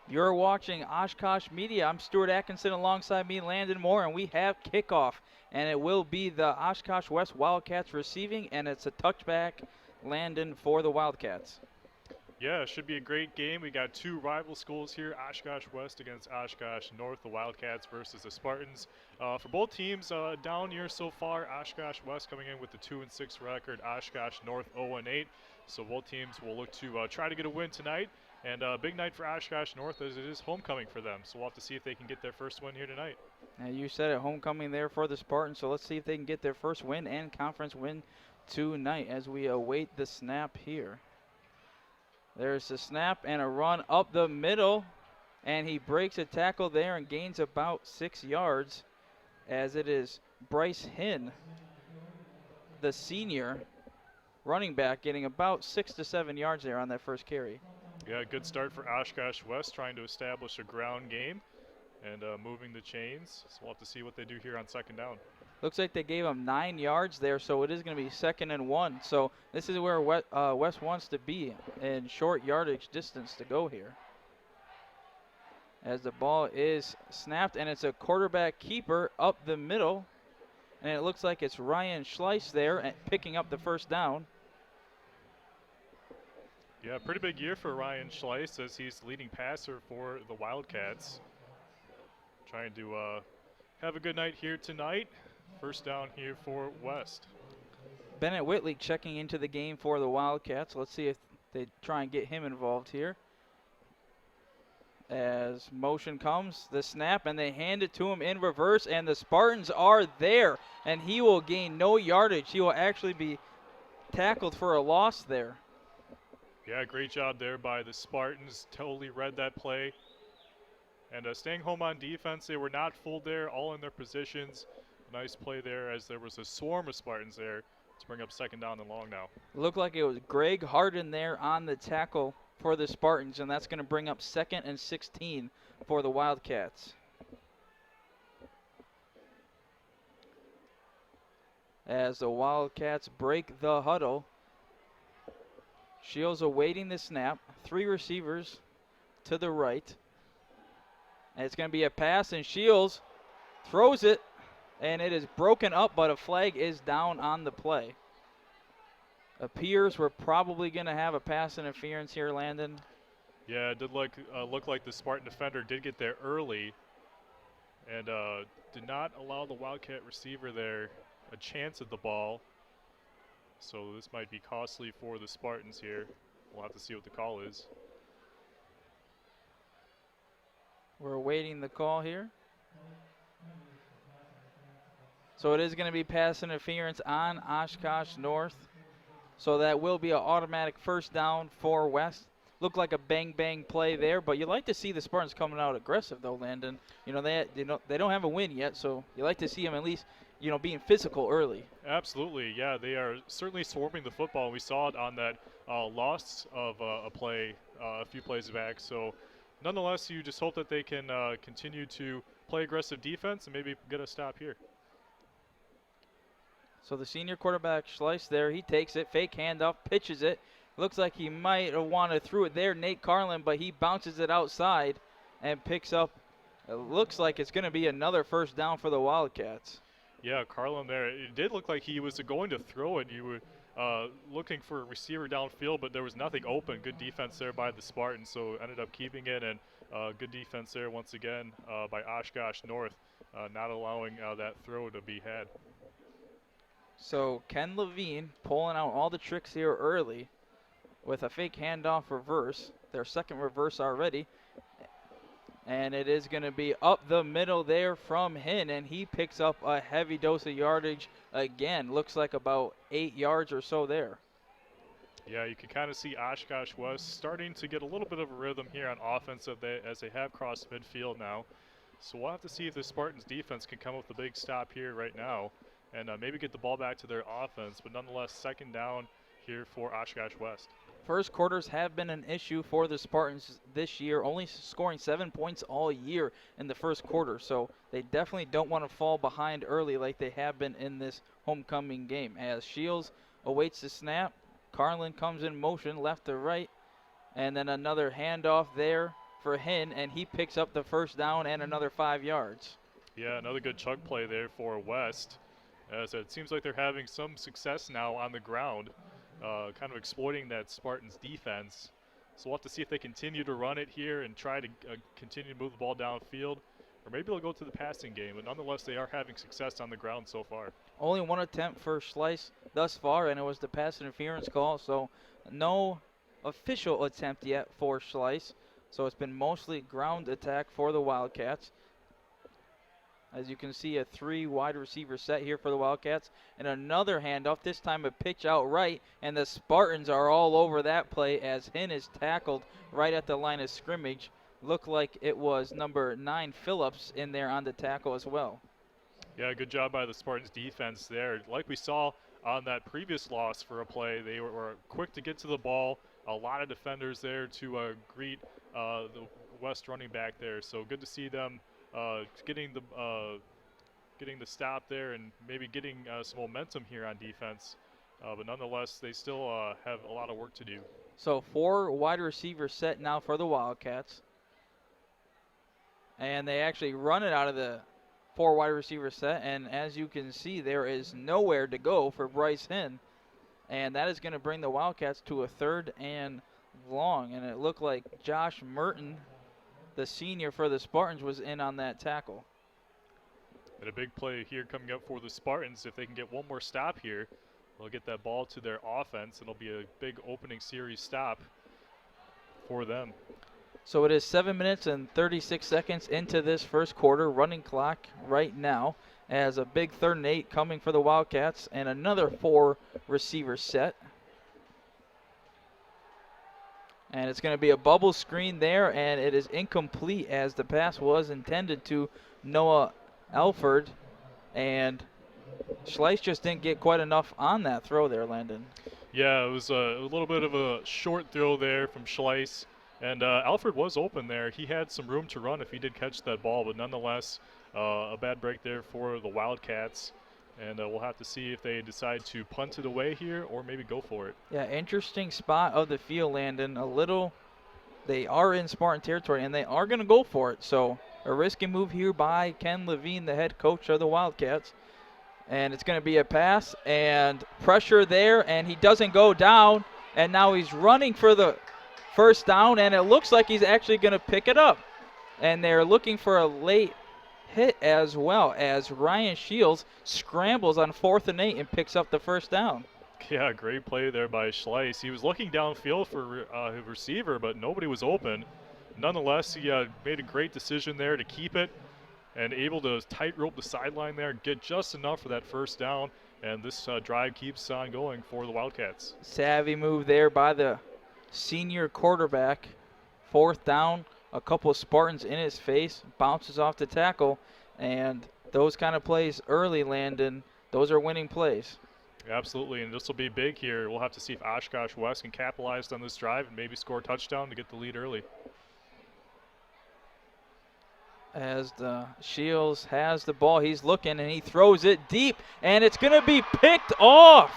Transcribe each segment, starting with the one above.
You're watching Oshkosh Media. I'm Stuart Atkinson alongside me, Landon Moore, and we have kickoff. And it will be the Oshkosh West Wildcats receiving, and it's a touchback, Landon, for the Wildcats. Yeah, it should be a great game. We got two rival schools here, Oshkosh West against Oshkosh North, the Wildcats versus the Spartans. For both teams, down year so far, Oshkosh West coming in with the 2-6 record, Oshkosh North 0-8. So both teams will look to try to get a win tonight. And a big night for Oshkosh North as it is homecoming for them. So we'll have to see if they can get their first win here tonight. Now you said it, homecoming there for the Spartans, so let's see if they can get their first win and conference win tonight as we await the snap here. There's a snap and a run up the middle, and he breaks a tackle there and gains about 6 yards as it is Bryce Hinn, the senior running back, getting about 6 to 7 yards there on that first carry. Yeah, good start for Oshkosh West, trying to establish a ground game and moving the chains. So we'll have to see what they do here on second down. Looks like they gave him 9 yards there, so it is going to be 2nd and 1. So this is where West wants to be in short yardage distance to go here. As the ball is snapped, and it's a quarterback keeper up the middle. And it looks like it's Ryan Schleiss there and picking up the first down. Yeah, pretty big year for Ryan Schleiss as he's leading passer for the Wildcats. Trying to have a good night here tonight. First down here for West. Bennett Whitley checking into the game for the Wildcats. Let's see if they try and get him involved here. As motion comes, the snap, and they hand it to him in reverse, and the Spartans are there, and he will gain no yardage. He will actually be tackled for a loss there. Yeah, great job there by the Spartans. Totally read that play. And staying home on defense, they were not fooled there, all in their positions. Nice play there as there was a swarm of Spartans there to bring up second down and long now. Looked like it was Greg Harden there on the tackle for the Spartans, and that's going to bring up 2nd and 16 for the Wildcats. As the Wildcats break the huddle, Shields awaiting the snap. 3 receivers to the right. And it's going to be a pass, and Shields throws it, and it is broken up, but a flag is down on the play. Appears we're probably going to have a pass interference here, Landon. Yeah, it did look like the Spartan defender did get there early and did not allow the Wildcat receiver there a chance at the ball. So this might be costly for the Spartans here. We'll have to see what the call is. We're awaiting the call here. So it is going to be pass interference on Oshkosh North. So that will be an automatic first down for West. Looked like a bang-bang play there, but you like to see the Spartans coming out aggressive, though, Landon. You know, they don't have a win yet, so you like to see them at least, you know, being physical early. Absolutely, yeah. They are certainly swarming the football. We saw it on that loss of a play a few plays back. So nonetheless, you just hope that they can continue to play aggressive defense and maybe get a stop here. So the senior quarterback, Schleiss there, he takes it, fake handoff, pitches it. Looks like he might have wanted to throw it there, Nate Carlin, but he bounces it outside and picks up. It looks like it's going to be another first down for the Wildcats. Yeah, Carlin there. It did look like he was going to throw it. You were looking for a receiver downfield, but there was nothing open. Good defense there by the Spartans, so ended up keeping it, and good defense there once again by Oshkosh North, not allowing that throw to be had. So Ken Levine pulling out all the tricks here early with a fake handoff reverse, their second reverse already. And it is going to be up the middle there from Hinn, and he picks up a heavy dose of yardage again. Looks like about 8 yards or so there. Yeah, you can kind of see Oshkosh West starting to get a little bit of a rhythm here on offense as they have crossed midfield now. So we'll have to see if the Spartans defense can come up with a big stop here right now and maybe get the ball back to their offense. But nonetheless, second down here for Oshkosh West. First quarters have been an issue for the Spartans this year, only scoring 7 points all year in the first quarter. So they definitely don't want to fall behind early like they have been in this homecoming game. As Shields awaits the snap, Carlin comes in motion left to right, and then another handoff there for Hinn, and he picks up the first down and another 5 yards. Yeah, another good chunk play there for West. As it seems like they're having some success now on the ground, kind of exploiting that Spartans defense. So we'll have to see if they continue to run it here and try to continue to move the ball downfield, or maybe they'll go to the passing game. But nonetheless, they are having success on the ground so far. Only one attempt for Schleiss thus far, and it was the pass interference call, so no official attempt yet for Schleiss. So it's been mostly ground attack for the Wildcats. As you can see, a 3 wide receiver set here for the Wildcats. And another handoff, this time a pitch out right. And the Spartans are all over that play as Hinn is tackled right at the line of scrimmage. Looked like it was number 9, Phillips, in there on the tackle as well. Yeah, good job by the Spartans defense there. Like we saw on that previous loss for a play, they were quick to get to the ball. A lot of defenders there to greet the West running back there. So good to see them getting the stop there and maybe getting some momentum here on defense. But nonetheless, they still have a lot of work to do. So 4 wide receivers set now for the Wildcats. And they actually run it out of the 4 wide receiver set. And as you can see, there is nowhere to go for Bryce Hinn. And that is going to bring the Wildcats to a 3rd and long. And it looked like Josh Merton, the senior for the Spartans, was in on that tackle. And a big play here coming up for the Spartans. If they can get one more stop here, they'll get that ball to their offense. It'll be a big opening series stop for them. So it is 7 minutes and 36 seconds into this first quarter. Running clock right now as a big 3rd and 8 coming for the Wildcats and another 4 receiver set. And it's going to be a bubble screen there, and it is incomplete as the pass was intended to Noah Alford. And Schleiss just didn't get quite enough on that throw there, Landon. Yeah, it was a little bit of a short throw there from Schleiss. And Alford was open there. He had some room to run if he did catch that ball, but nonetheless, a bad break there for the Wildcats. And we'll have to see if they decide to punt it away here or maybe go for it. Yeah, interesting spot of the field, Landon. They are in Spartan territory, and they are going to go for it. So a risky move here by Ken Levine, the head coach of the Wildcats. And it's going to be a pass and pressure there, and he doesn't go down. And now he's running for the first down, and it looks like he's actually going to pick it up. And they're looking for a late hit as well as Ryan Shields scrambles on 4th and 8 and picks up the first down. Yeah, great play there by Schleiss. He was looking downfield for a receiver, but nobody was open. Nonetheless, he made a great decision there to keep it and able to tightrope the sideline there and get just enough for that first down. And this drive keeps on going for the Wildcats. Savvy move there by the senior quarterback. 4th down, a couple of Spartans in his face, bounces off the tackle, and those kind of plays early, Landon, those are winning plays. Absolutely, and this will be big here. We'll have to see if Oshkosh West can capitalize on this drive and maybe score a touchdown to get the lead early. As the Shields has the ball, he's looking, and he throws it deep, and it's going to be picked off.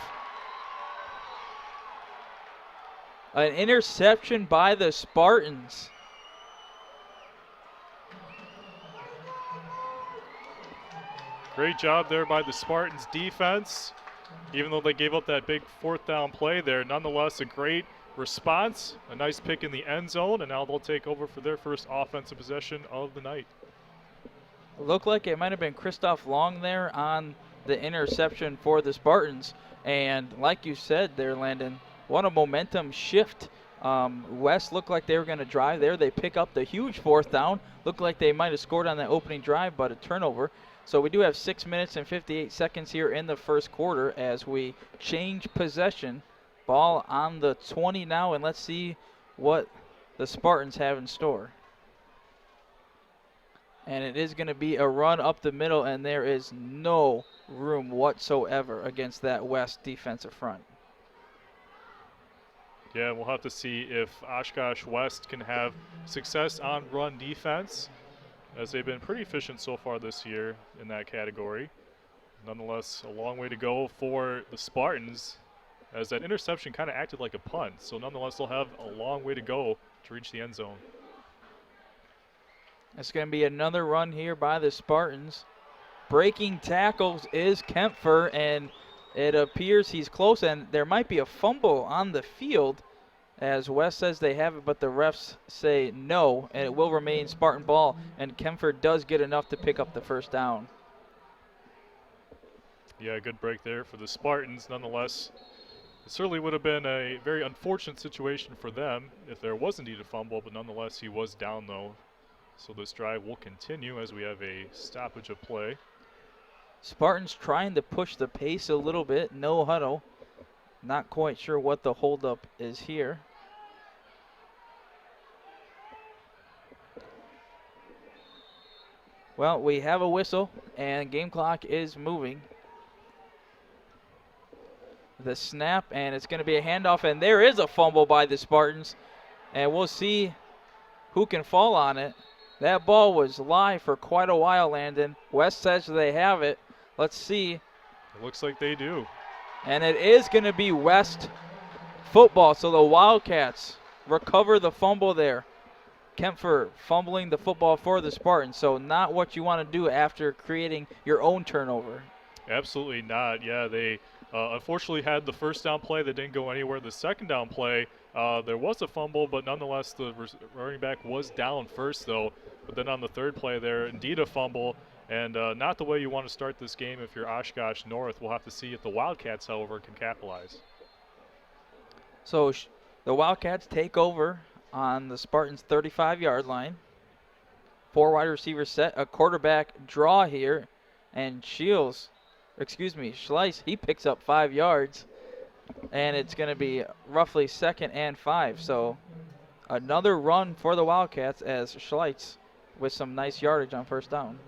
An interception by the Spartans. Great job there by the Spartans defense. Even though they gave up that big 4th down play there, nonetheless a great response, a nice pick in the end zone, and now they'll take over for their first offensive possession of the night. Looked like it might have been Christoph Long there on the interception for the Spartans. And like you said there, Landon, what a momentum shift. West looked like they were going to drive there. They pick up the huge 4th down. Looked like they might have scored on that opening drive, but a turnover. So we do have 6 minutes and 58 seconds here in the first quarter as we change possession. Ball on the 20 now, and let's see what the Spartans have in store. And it is going to be a run up the middle, and there is no room whatsoever against that West defensive front. Yeah, we'll have to see if Oshkosh West can have success on run defense, as they've been pretty efficient so far this year in that category. Nonetheless, a long way to go for the Spartans, as that interception kind of acted like a punt. So nonetheless, they'll have a long way to go to reach the end zone. It's going to be another run here by the Spartans. Breaking tackles is Kempfer, and it appears he's close, and there might be a fumble on the field, as West says they have it, but the refs say no, and it will remain Spartan ball, and Kempfer does get enough to pick up the first down. Yeah, good break there for the Spartans. Nonetheless, it certainly would have been a very unfortunate situation for them if there was indeed a fumble, but nonetheless he was down though. So this drive will continue as we have a stoppage of play. Spartans trying to push the pace a little bit, no huddle. Not quite sure what the holdup is here. Well, we have a whistle, and game clock is moving. The snap, and it's going to be a handoff, and there is a fumble by the Spartans, and we'll see who can fall on it. That ball was live for quite a while, Landon. West says they have it. Let's see. It looks like they do. And it is going to be West football, so the Wildcats recover the fumble there. Kempfer fumbling the football for the Spartans, so not what you want to do after creating your own turnover. Absolutely not. Yeah, they unfortunately had the first down play that didn't go anywhere. The second down play, there was a fumble, but nonetheless the running back was down first though. But then on the third play there, indeed a fumble, and not the way you want to start this game if you're Oshkosh North. We'll have to see if the Wildcats, however, can capitalize. So the Wildcats take over on the Spartans' 35-yard line. 4 wide receivers set, a quarterback draw here, and Schleiss, he picks up 5 yards, and it's going to be roughly 2nd and 5. So another run for the Wildcats as Schleiss with some nice yardage on first down.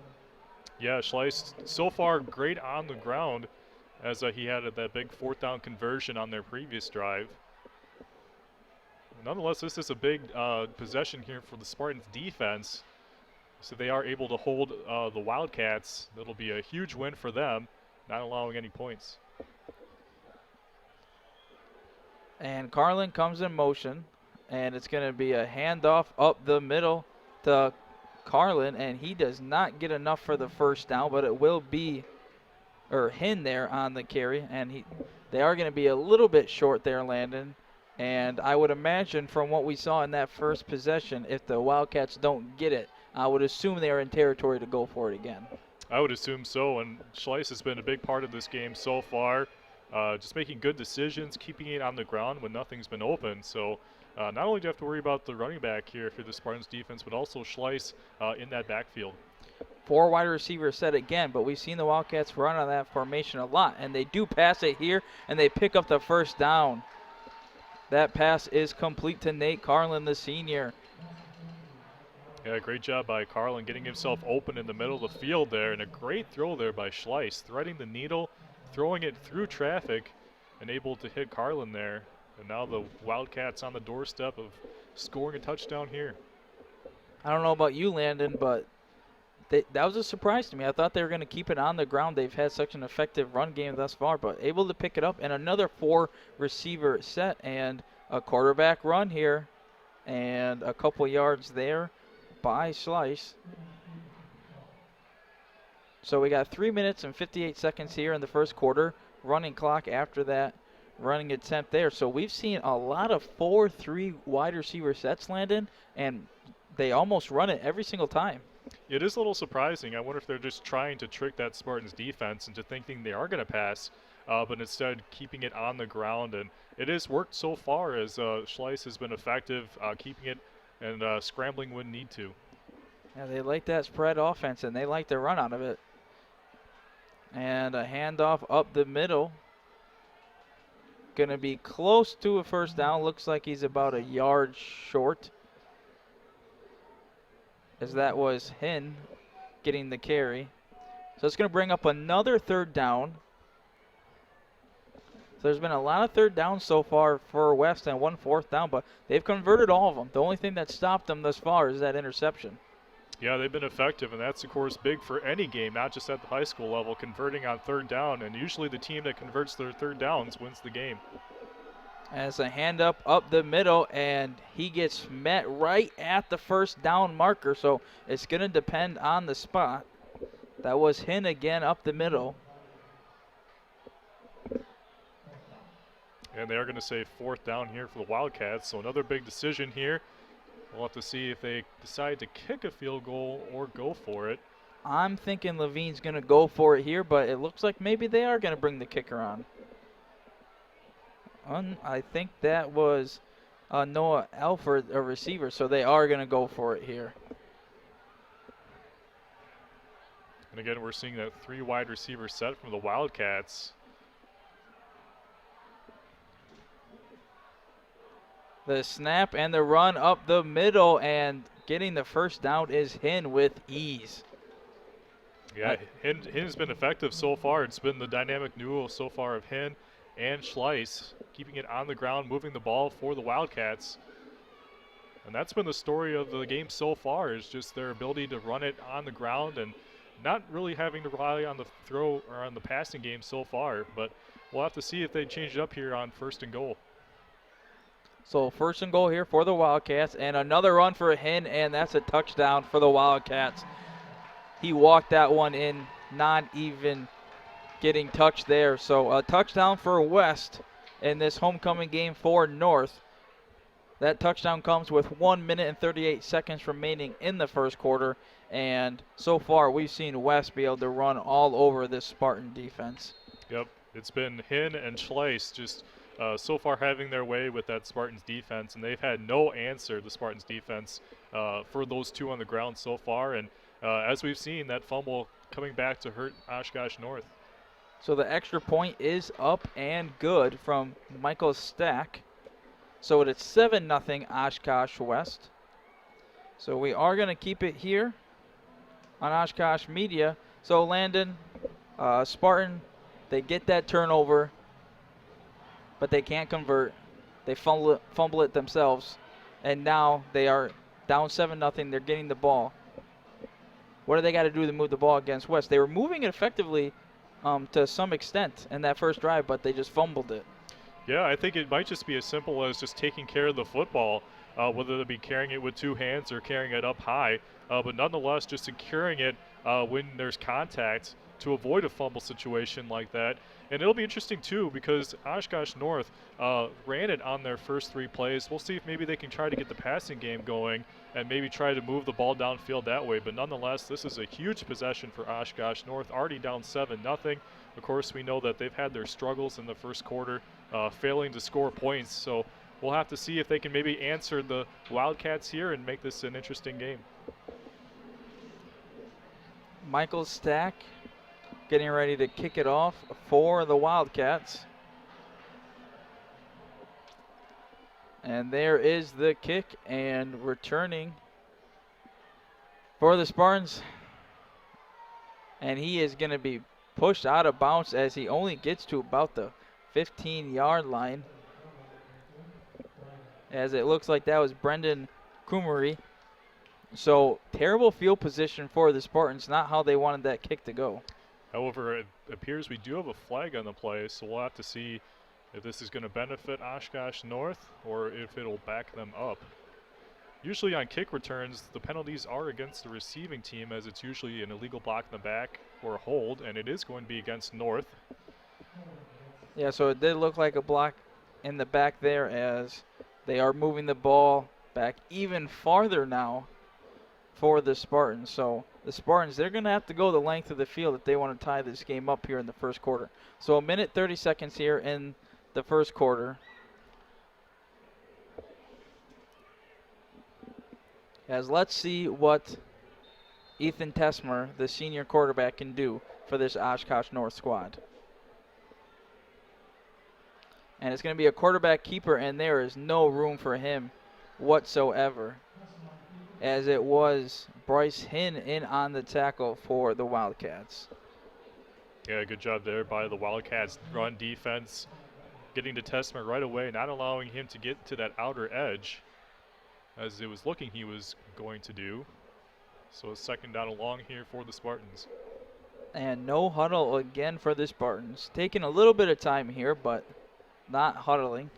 Yeah, Schleiss so far great on the ground as he had that big 4th down conversion on their previous drive. Nonetheless, this is a big possession here for the Spartans defense. So they are able to hold the Wildcats. That'll be a huge win for them, not allowing any points. And Carlin comes in motion, and it's going to be a handoff up the middle to Carlin, and he does not get enough for the first down, but it will be Hinn there on the carry, and they are going to be a little bit short there, Landon. And I would imagine from what we saw in that first possession, if the Wildcats don't get it, I would assume they are in territory to go for it again. I would assume so, and Schleiss has been a big part of this game so far, just making good decisions, keeping it on the ground when nothing's been open. So not only do you have to worry about the running back here if you're the Spartans defense, but also Schleiss in that backfield. 4 wide receivers set again, but we've seen the Wildcats run on that formation a lot, and they do pass it here, and they pick up the first down. That pass is complete to Nate Carlin, the senior. Yeah, great job by Carlin getting himself open in the middle of the field there, and a great throw there by Schleiss, threading the needle, throwing it through traffic, and able to hit Carlin there. And now the Wildcats on the doorstep of scoring a touchdown here. I don't know about you, Landon, but that was a surprise to me. I thought they were going to keep it on the ground. They've had such an effective run game thus far, but able to pick it up, and another 4 receiver set, and a quarterback run here, and a couple yards there by Schleiss. So we got 3 minutes and 58 seconds here in the first quarter. Running clock after that running attempt there. So we've seen a lot of 4-3 wide receiver sets, Landon, and they almost run it every single time. It is a little surprising. I wonder if they're just trying to trick that Spartans defense into thinking they are going to pass, but instead keeping it on the ground. And it has worked so far as Schleiss has been effective keeping it and scrambling when need to. Yeah, they like that spread offense, and they like to run out of it. And a handoff up the middle. Going to be close to a first down. Looks like he's about a yard short, as that was Hinn getting the carry. So it's going to bring up another 3rd down. So there's been a lot of 3rd downs so far for West and 1 4th down, but they've converted all of them. The only thing that stopped them thus far is that interception. Yeah, they've been effective, and that's, of course, big for any game, not just at the high school level, converting on 3rd down. And usually the team that converts their 3rd downs wins the game. As a hand up the middle, and he gets met right at the first down marker, so it's going to depend on the spot. That was Hinn again up the middle. And they are going to say 4th down here for the Wildcats, so another big decision here. We'll have to see if they decide to kick a field goal or go for it. I'm thinking Levine's going to go for it here, but it looks like maybe they are going to bring the kicker on. I think that was Noah Alford, a receiver, so they are going to go for it here. And again, we're seeing that 3 wide receiver set from the Wildcats. The snap and the run up the middle, and getting the first down is Hinn with ease. Yeah, Hinn's been effective so far. It's been the dynamic duo so far of Hinn and Schleiss, keeping it on the ground, moving the ball for the Wildcats. And that's been the story of the game so far, is just their ability to run it on the ground and not really having to rely on the throw or on the passing game so far. But we'll have to see if they change it up here on 1st and goal. So 1st and goal here for the Wildcats, and another run for Hinn, and that's a touchdown for the Wildcats. He walked that one in, not even getting touched there. So a touchdown for West in this homecoming game for North. That touchdown comes with 1 minute and 38 seconds remaining in the first quarter, and so far we've seen West be able to run all over this Spartan defense. Yep, it's been Hinn and Schleiss just so far having their way with that Spartans defense, and they've had no answer, the Spartans defense, for those 2 on the ground so far. And as we've seen, that fumble coming back to hurt Oshkosh North. So the extra point is up and good from Michael Stack. So it's 7-0 Oshkosh West. So we are going to keep it here on Oshkosh Media. So Landon, Spartan, they get that turnover, but they can't convert. They fumble it themselves, and now they are down 7-0. They're getting the ball. What do they got to do to move the ball against West? They were moving it effectively to some extent in that first drive, but they just fumbled it. Yeah, I think it might just be as simple as just taking care of the football, whether it be carrying it with 2 hands or carrying it up high, but nonetheless just securing it when there's contact to avoid a fumble situation like that. And it'll be interesting too, because Oshkosh North ran it on their first 3 plays. We'll see if maybe they can try to get the passing game going and maybe try to move the ball downfield that way. But nonetheless, this is a huge possession for Oshkosh North, already down 7-0. Of course, we know that they've had their struggles in the first quarter, failing to score points. So we'll have to see if they can maybe answer the Wildcats here and make this an interesting game. Michael Stack getting ready to kick it off for the Wildcats. And there is the kick, and returning for the Spartans. And he is going to be pushed out of bounds as he only gets to about the 15-yard line. As it looks like that was Brendan Kumery. So terrible field position for the Spartans, not how they wanted that kick to go. However, it appears we do have a flag on the play, so we'll have to see if this is going to benefit Oshkosh North or if it'll back them up. Usually on kick returns, the penalties are against the receiving team, as it's usually an illegal block in the back or a hold, and it is going to be against North. Yeah, so it did look like a block in the back there, as they are moving the ball back even farther now for the Spartans. So the Spartans, they're going to have to go the length of the field if they want to tie this game up here in the first quarter. So 1 minute 30 seconds here in the first quarter. As let's see what Ethan Tesmer, the senior quarterback, can do for this Oshkosh North squad. And it's going to be a quarterback keeper, and there is no room for him whatsoever, as it was Bryce Hinn in on the tackle for the Wildcats. Yeah, good job there by the Wildcats run defense, getting to Tesmer right away, not allowing him to get to that outer edge as it was looking he was going to do. So a 2nd down along here for the Spartans. And no huddle again for the Spartans. Taking a little bit of time here, but not huddling.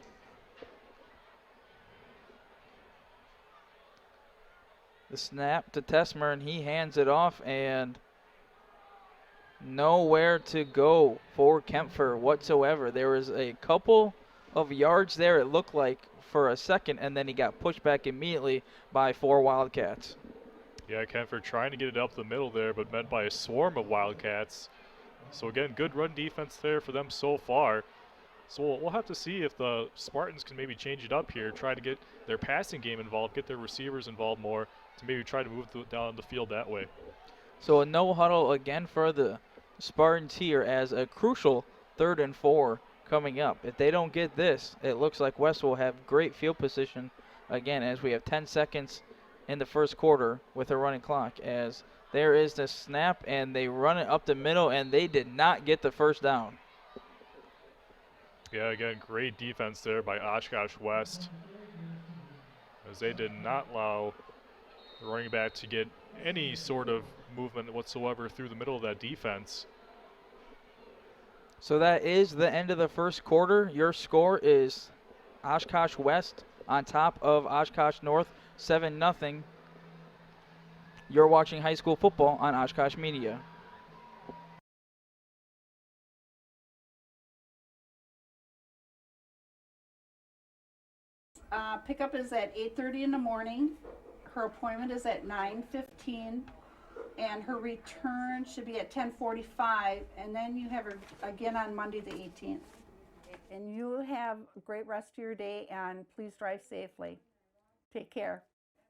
The snap to Tesmer, and he hands it off, and nowhere to go for Kempfer whatsoever. There was a couple of yards there, it looked like, for a second, and then he got pushed back immediately by 4 Wildcats. Yeah, Kempfer trying to get it up the middle there, but met by a swarm of Wildcats. So again, good run defense there for them so far. So we'll have to see if the Spartans can maybe change it up here, try to get their passing game involved, get their receivers involved more, to maybe try to move down the field that way. So a no huddle again for the Spartans here as a crucial 3rd and 4 coming up. If they don't get this, it looks like West will have great field position again, as we have 10 seconds in the first quarter with a running clock, as there is the snap and they run it up the middle, and they did not get the first down. Yeah, again, great defense there by Oshkosh West, as they did not allow the running back to get any sort of movement whatsoever through the middle of that defense. So that is the end of the first quarter. Your score is Oshkosh West on top of Oshkosh North, 7-0. You're watching high school football on Oshkosh Media. Pickup is at 8:30 in the morning. Her appointment is at 9:15, and her return should be at 10:45, and then you have her again on Monday the 18th. And you have a great rest of your day, and please drive safely. Take care.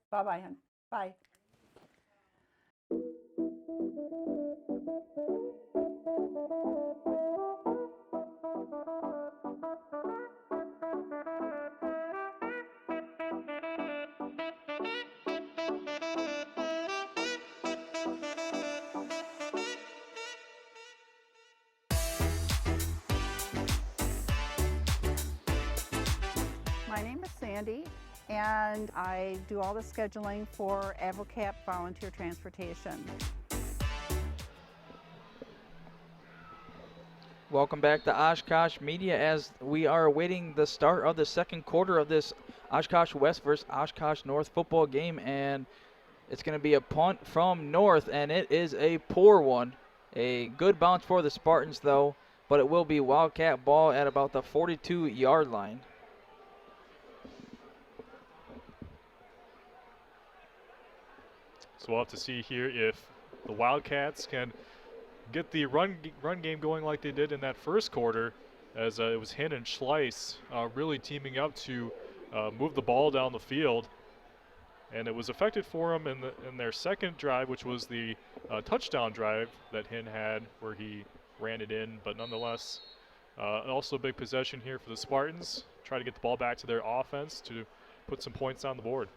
Bye-bye, hon. Bye. My name is Sandy, and I do all the scheduling for AdvoCap Volunteer Transportation. Welcome back to Oshkosh Media as we are awaiting the start of the second quarter of this Oshkosh West versus Oshkosh North football game, and it's going to be a punt from North, and it is a poor one. A good bounce for the Spartans, though, but it will be Wildcat ball at about the 42-yard line. So we'll have to see here if the Wildcats can get the run game going like they did in that first quarter, as it was Hinn and Schleiss really teaming up to move the ball down the field. And it was effective for them in their second drive, which was the touchdown drive that Hinn had, where he ran it in. But nonetheless, also a big possession here for the Spartans. Try to get the ball back to their offense to put some points on the board.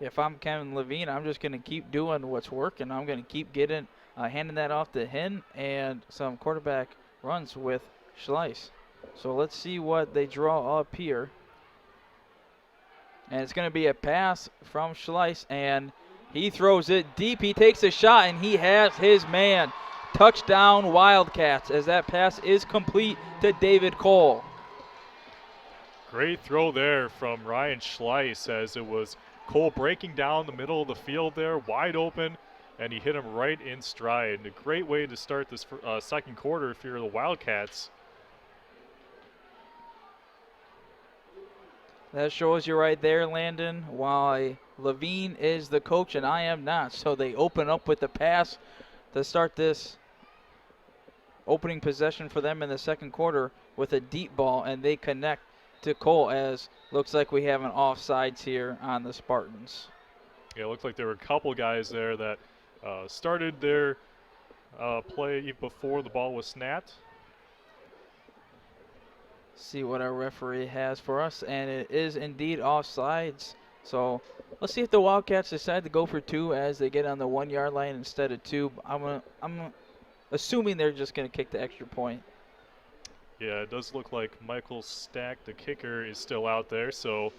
If I'm Kevin Levine, I'm just going to keep doing what's working. I'm going to keep getting handing that off to Hinn and some quarterback runs with Schleiss. So let's see what they draw up here. And it's going to be a pass from Schleiss, and he throws it deep. He takes a shot, and he has his man. Touchdown Wildcats, as that pass is complete to David Cole. Great throw there from Ryan Schleiss, as it was Cole breaking down the middle of the field there, wide open, and he hit him right in stride. A great way to start this second quarter if you're the Wildcats. That shows you right there, Landon, why Levine is the coach and I am not. So they open up with the pass to start this opening possession for them in the second quarter with a deep ball, and they connect to Cole, as looks like we have an offsides here on the Spartans. Yeah, it looked like there were a couple guys there that started their play before the ball was snapped. See what our referee has for us, and it is indeed offsides. So let's see if the Wildcats decide to go for 2 as they get on the 1-yard line instead of 2. I'm assuming they're just going to kick the extra point. Yeah, it does look like Michael Stack, the kicker, is still out there. So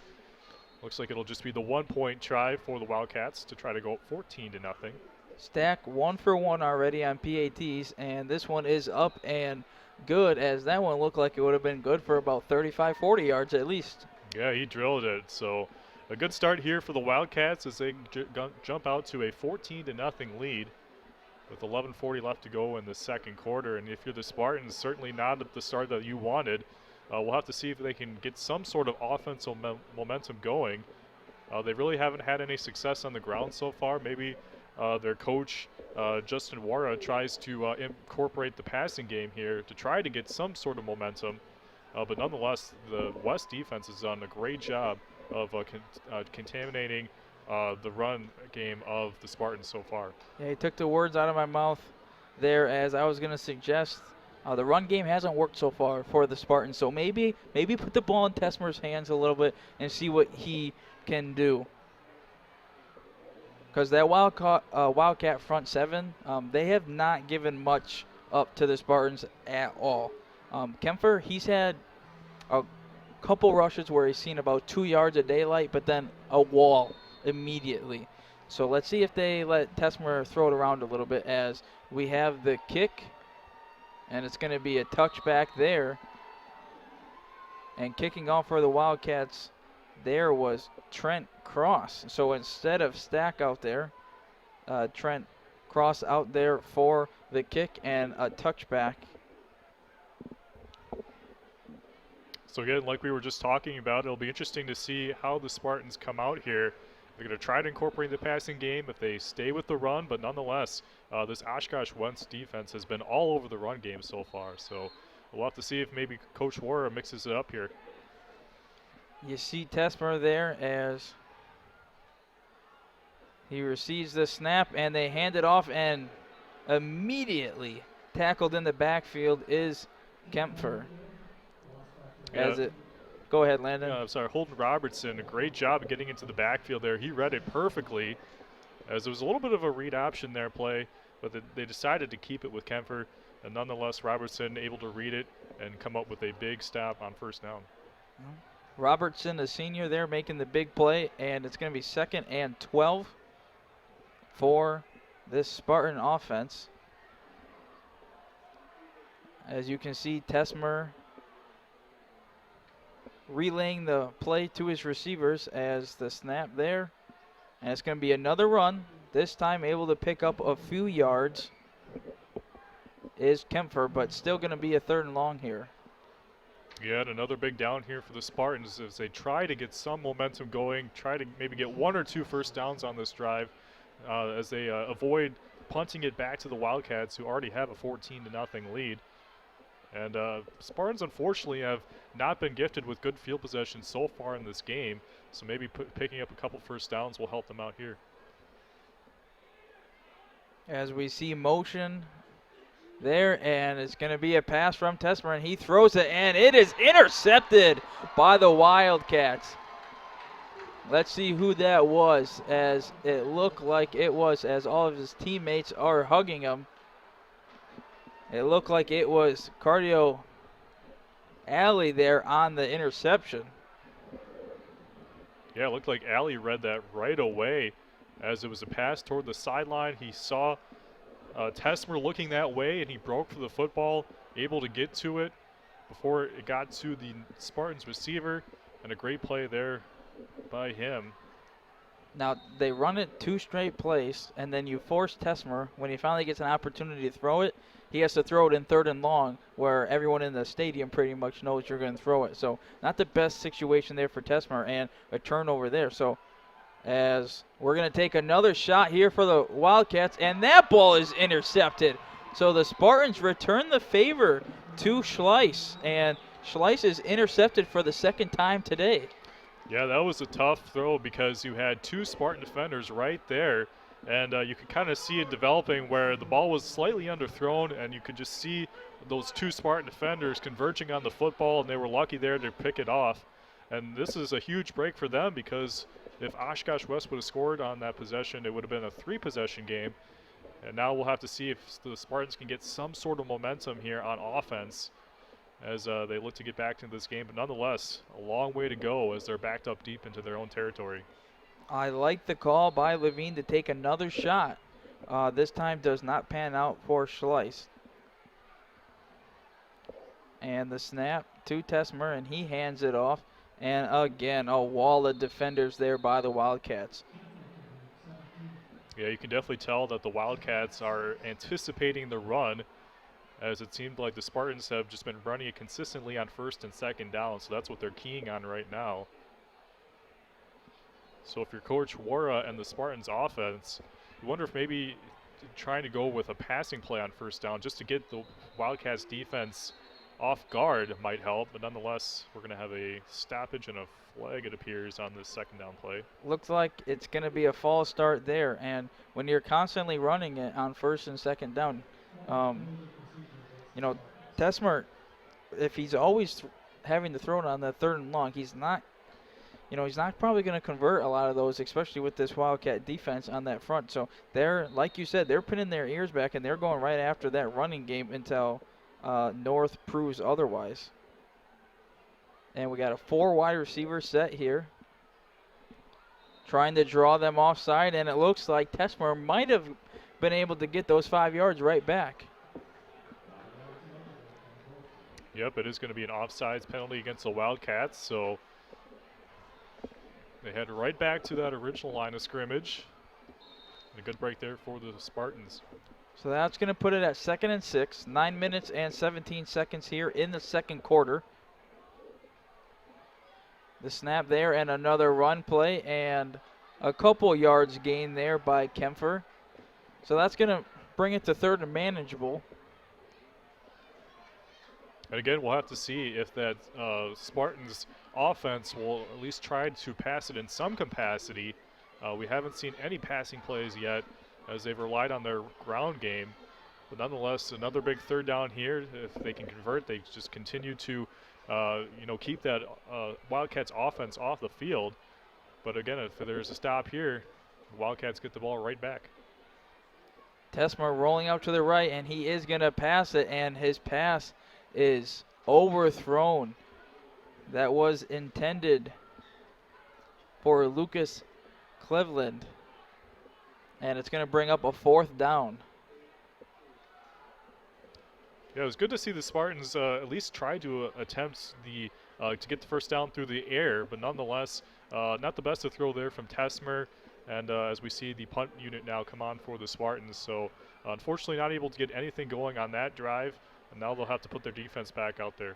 looks like it'll just be the 1-point try for the Wildcats to try to go up 14-0. Stack 1 for 1 already on PATs, and this one is up and good, as that one looked like it would have been good for about 35-40 yards at least. Yeah, he drilled it. So a good start here for the Wildcats as they jump out to a 14-0 lead with 11:40 left to go in the second quarter. And if you're the Spartans, certainly not at the start that you wanted. We'll have to see if they can get some sort of offensive momentum going. They really haven't had any success on the ground so far. Maybe their coach, Justin Wara, tries to incorporate the passing game here to try to get some sort of momentum. But nonetheless, the West defense has done a great job of contaminating the run game of the Spartans so far. Yeah, he took the words out of my mouth there, as I was going to suggest. The run game hasn't worked so far for the Spartans, so maybe put the ball in Tesmer's hands a little bit and see what he can do. Because that Wildcat front seven, they have not given much up to the Spartans at all. Kempfer, he's had a couple rushes where he's seen about 2 yards of daylight, but then a wall immediately. So let's see if they let Tesmer throw it around a little bit, as we have the kick, and it's going to be a touchback there. And kicking off for the Wildcats there was Trent Cross. So instead of Stack out there, Trent Cross out there for the kick and a touchback. So again, like we were just talking about, it'll be interesting to see how the Spartans come out here. They're going to try to incorporate the passing game if they stay with the run, but nonetheless, this Oshkosh West defense has been all over the run game so far. So we'll have to see if maybe Coach Wara mixes it up here. You see Tesmer there as he receives the snap, and they hand it off, and immediately tackled in the backfield is Kempfer. Go ahead, Landon. Sorry, Holden Robertson, a great job of getting into the backfield there. He read it perfectly, as there was a little bit of a read option there play, but they decided to keep it with Kempfer, and nonetheless Robertson able to read it and come up with a big stop on first down. Robertson, the senior there, making the big play, and it's going to be 2nd and 12 for this Spartan offense. As you can see, Tesmer relaying the play to his receivers as the snap there. And it's going to be another run, this time able to pick up a few yards is Kempfer, but still going to be a 3rd and long here. Yeah, and another big down here for the Spartans as they try to get some momentum going, try to maybe get 1 or 2 first downs on this drive as they avoid punting it back to the Wildcats, who already have a 14-0 lead. And Spartans, unfortunately, have not been gifted with good field possession so far in this game, so maybe picking up a couple first downs will help them out here. As we see motion there, and it's going to be a pass from Tesmer, and he throws it, and it is intercepted by the Wildcats. Let's see who that was, as it looked like it was, as all of his teammates are hugging him. It looked like it was Cardio Alley there on the interception. Yeah, it looked like Alley read that right away as it was a pass toward the sideline. He saw Tesmer looking that way, and he broke for the football, able to get to it before it got to the Spartans receiver, and a great play there by him. Now, they run it 2 straight plays, and then you force Tesmer, when he finally gets an opportunity to throw it, he has to throw it in 3rd and long, where everyone in the stadium pretty much knows you're going to throw it. So not the best situation there for Tesmer, and a turnover there. So as we're going to take another shot here for the Wildcats, and that ball is intercepted. So the Spartans return the favor to Schleiss, and Schleiss is intercepted for the 2nd time today. Yeah, that was a tough throw because you had 2 Spartan defenders right there, and you could kind of see it developing where the ball was slightly underthrown, and you could just see those 2 Spartan defenders converging on the football, and they were lucky there to pick it off. And this is a huge break for them, because if Oshkosh West would have scored on that possession, it would have been a 3-possession game. And now we'll have to see if the Spartans can get some sort of momentum here on offense as they look to get back into this game. But nonetheless, a long way to go as they're backed up deep into their own territory. I like the call by Levine to take another shot. This time does not pan out for Schleiss. And the snap to Tesmer, and he hands it off. And again, a wall of defenders there by the Wildcats. Yeah, you can definitely tell that the Wildcats are anticipating the run, as it seemed like the Spartans have just been running it consistently on first and second down, so that's what they're keying on right now. So if you're Coach Wara and the Spartans offense, you wonder if maybe trying to go with a passing play on first down just to get the Wildcats defense off guard might help, but nonetheless, we're going to have a stoppage and a flag, it appears, on this second down play. Looks like it's going to be a false start there, and when you're constantly running it on first and second down, you know, Tesmer, if he's always having to throw it on the third and long, he's not probably going to convert a lot of those, especially with this Wildcat defense on that front. So they're, like you said, they're pinning their ears back, and they're going right after that running game until North proves otherwise. And we got a 4 wide receiver set here, trying to draw them offside, and it looks like Tesmer might have been able to get those 5 yards right back. Yep, it is going to be an offsides penalty against the Wildcats, so they head right back to that original line of scrimmage. And a good break there for the Spartans. So that's going to put it at 2nd and 6, 9 minutes and 17 seconds here in the second quarter. The snap there and another run play and a couple yards gained there by Kempfer. So that's going to bring it to 3rd and manageable. And again, we'll have to see if that Spartans offense will at least try to pass it in some capacity. We haven't seen any passing plays yet, as they've relied on their ground game. But nonetheless, another big third down here. If they can convert, they just continue to keep that Wildcats offense off the field. But again, if there's a stop here, the Wildcats get the ball right back. Tesmer rolling out to the right, and he is going to pass it, and his pass is overthrown. That was intended for Lucas Cleveland, and it's going to bring up a 4th down. Yeah, it was good to see the Spartans at least try to attempt to get the first down through the air, but nonetheless, not the best of throw there from Tesmer. And as we see the punt unit now come on for the Spartans, so unfortunately not able to get anything going on that drive, and now they'll have to put their defense back out there.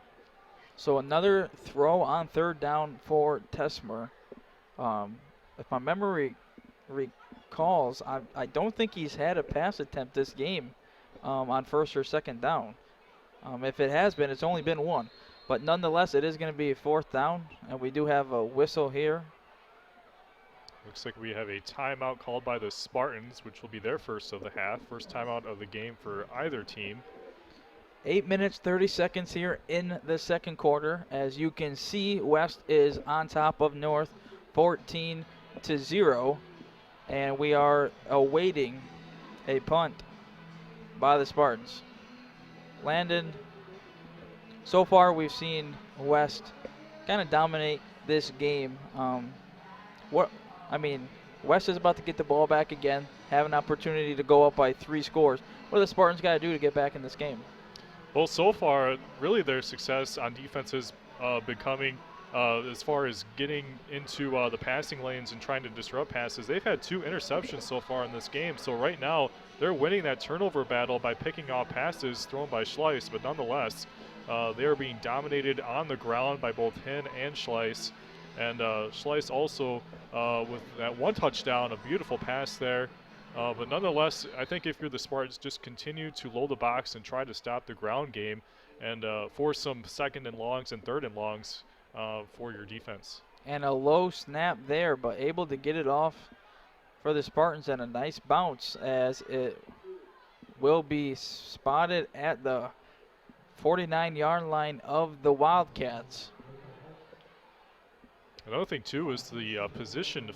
So another throw on 3rd down for Tesmer. If my memory recalls, I don't think he's had a pass attempt this game on 1st or 2nd down. If it has been, it's only been 1. But nonetheless, it is going to be a 4th down, and we do have a whistle here. Looks like we have a timeout called by the Spartans, which will be their first of the half. First timeout of the game for either team. 8 minutes, 30 seconds here in the second quarter. As you can see, West is on top of North 14-0. And we are awaiting a punt by the Spartans. Landon, so far we've seen West kind of dominate this game. West is about to get the ball back again, have an opportunity to go up by 3 scores. What do the Spartans got to do to get back in this game? Well, so far, really their success on defense has been coming as far as getting into the passing lanes and trying to disrupt passes. They've had 2 interceptions so far in this game, so right now they're winning that turnover battle by picking off passes thrown by Schleiss, but nonetheless, they are being dominated on the ground by both Hinn and Schleiss. And Schleiss also with that 1 touchdown, a beautiful pass there. But nonetheless, I think if you're the Spartans, just continue to load the box and try to stop the ground game and force some 2nd and longs and 3rd and longs for your defense. And a low snap there, but able to get it off for the Spartans, and a nice bounce as it will be spotted at the 49-yard line of the Wildcats. Another thing, too, is the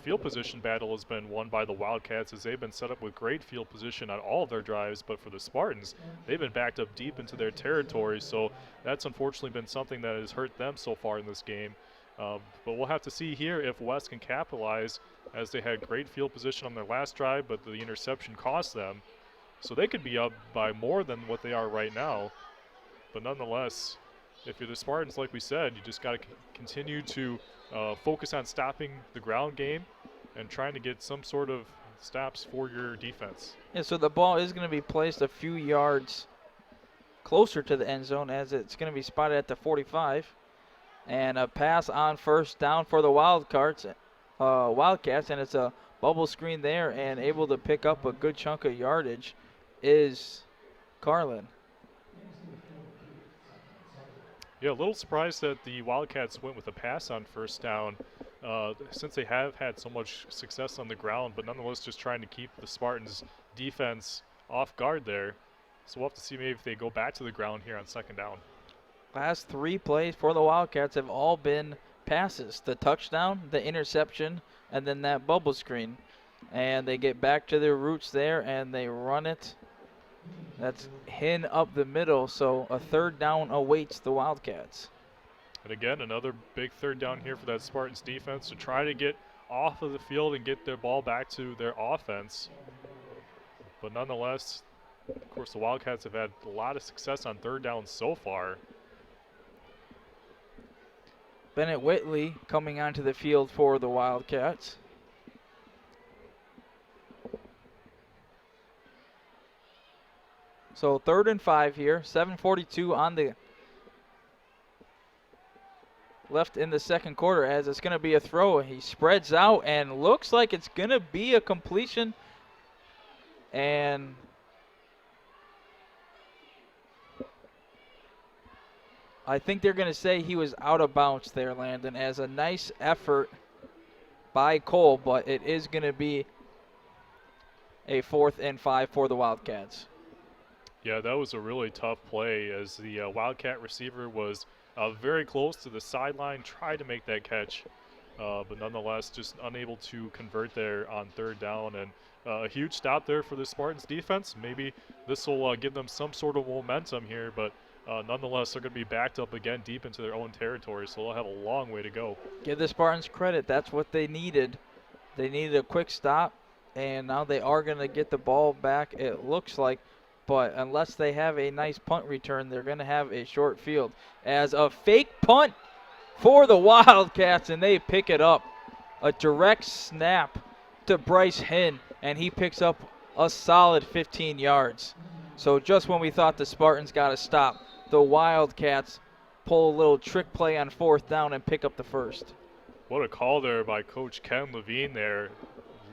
field position battle has been won by the Wildcats, as they've been set up with great field position on all of their drives. But for the Spartans, they've been backed up deep into their territory. So that's unfortunately been something that has hurt them so far in this game. But we'll have to see here if West can capitalize, as they had great field position on their last drive, but the interception cost them. So they could be up by more than what they are right now. But nonetheless, if you're the Spartans, like we said, you just got to continue to focus on stopping the ground game and trying to get some sort of stops for your defense. Yeah, so the ball is going to be placed a few yards closer to the end zone, as it's going to be spotted at the 45. And a pass on first down for the Wildcats, and it's a bubble screen there, and able to pick up a good chunk of yardage is Carlin. Yeah, a little surprised that the Wildcats went with a pass on first down since they have had so much success on the ground, but nonetheless just trying to keep the Spartans' defense off guard there. So we'll have to see maybe if they go back to the ground here on second down. Last 3 plays for the Wildcats have all been passes. The touchdown, the interception, and then that bubble screen. And they get back to their roots there, and they run it. That's Hin up the middle, so a third down awaits the Wildcats. And again, another big third down here for that Spartans defense to try to get off of the field and get their ball back to their offense. But nonetheless, of course, the Wildcats have had a lot of success on third down so far. Bennett Whitley coming onto the field for the Wildcats. So 3rd and 5 here, 7:42 on the left in the second quarter, as it's going to be a throw. He spreads out and looks like it's going to be a completion. And I think they're going to say he was out of bounds there, Landon, as a nice effort by Cole, but it is going to be a 4th and 5 for the Wildcats. Yeah, that was a really tough play as the Wildcat receiver was very close to the sideline, tried to make that catch, but nonetheless just unable to convert there on third down. And a huge stop there for the Spartans defense. Maybe this will give them some sort of momentum here, but nonetheless they're going to be backed up again deep into their own territory, so they'll have a long way to go. Give the Spartans credit. That's what they needed. They needed a quick stop, and now they are going to get the ball back, it looks like. But unless they have a nice punt return, they're going to have a short field. As a fake punt for the Wildcats, and they pick it up. A direct snap to Bryce Hin, and he picks up a solid 15 yards. So just when we thought the Spartans got to stop, the Wildcats pull a little trick play on 4th down and pick up the first. What a call there by Coach Ken Levine there.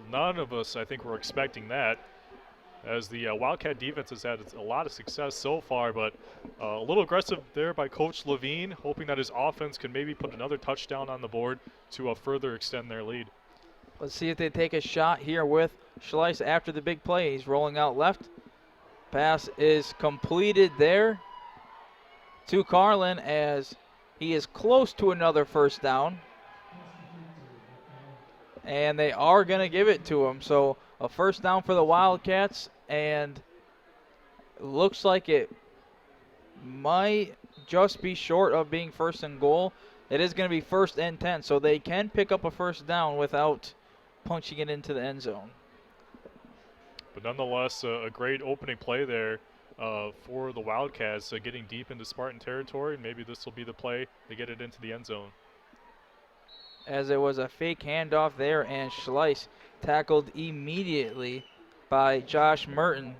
None of us, I think, were expecting that, as the Wildcat defense has had a lot of success so far, but a little aggressive there by Coach Levine, hoping that his offense can maybe put another touchdown on the board to further extend their lead. Let's see if they take a shot here with Schleiss after the big play. He's rolling out left. Pass is completed there to Carlin, as he is close to another first down. And they are going to give it to him. So a first down for the Wildcats, and looks like it might just be short of being 1st and goal. It is going to be 1st and 10, so they can pick up a first down without punching it into the end zone. But nonetheless, a great opening play there for the Wildcats, getting deep into Spartan territory. Maybe this will be the play to get it into the end zone. As it was a fake handoff there, and Schleiss tackled immediately by Josh Merton,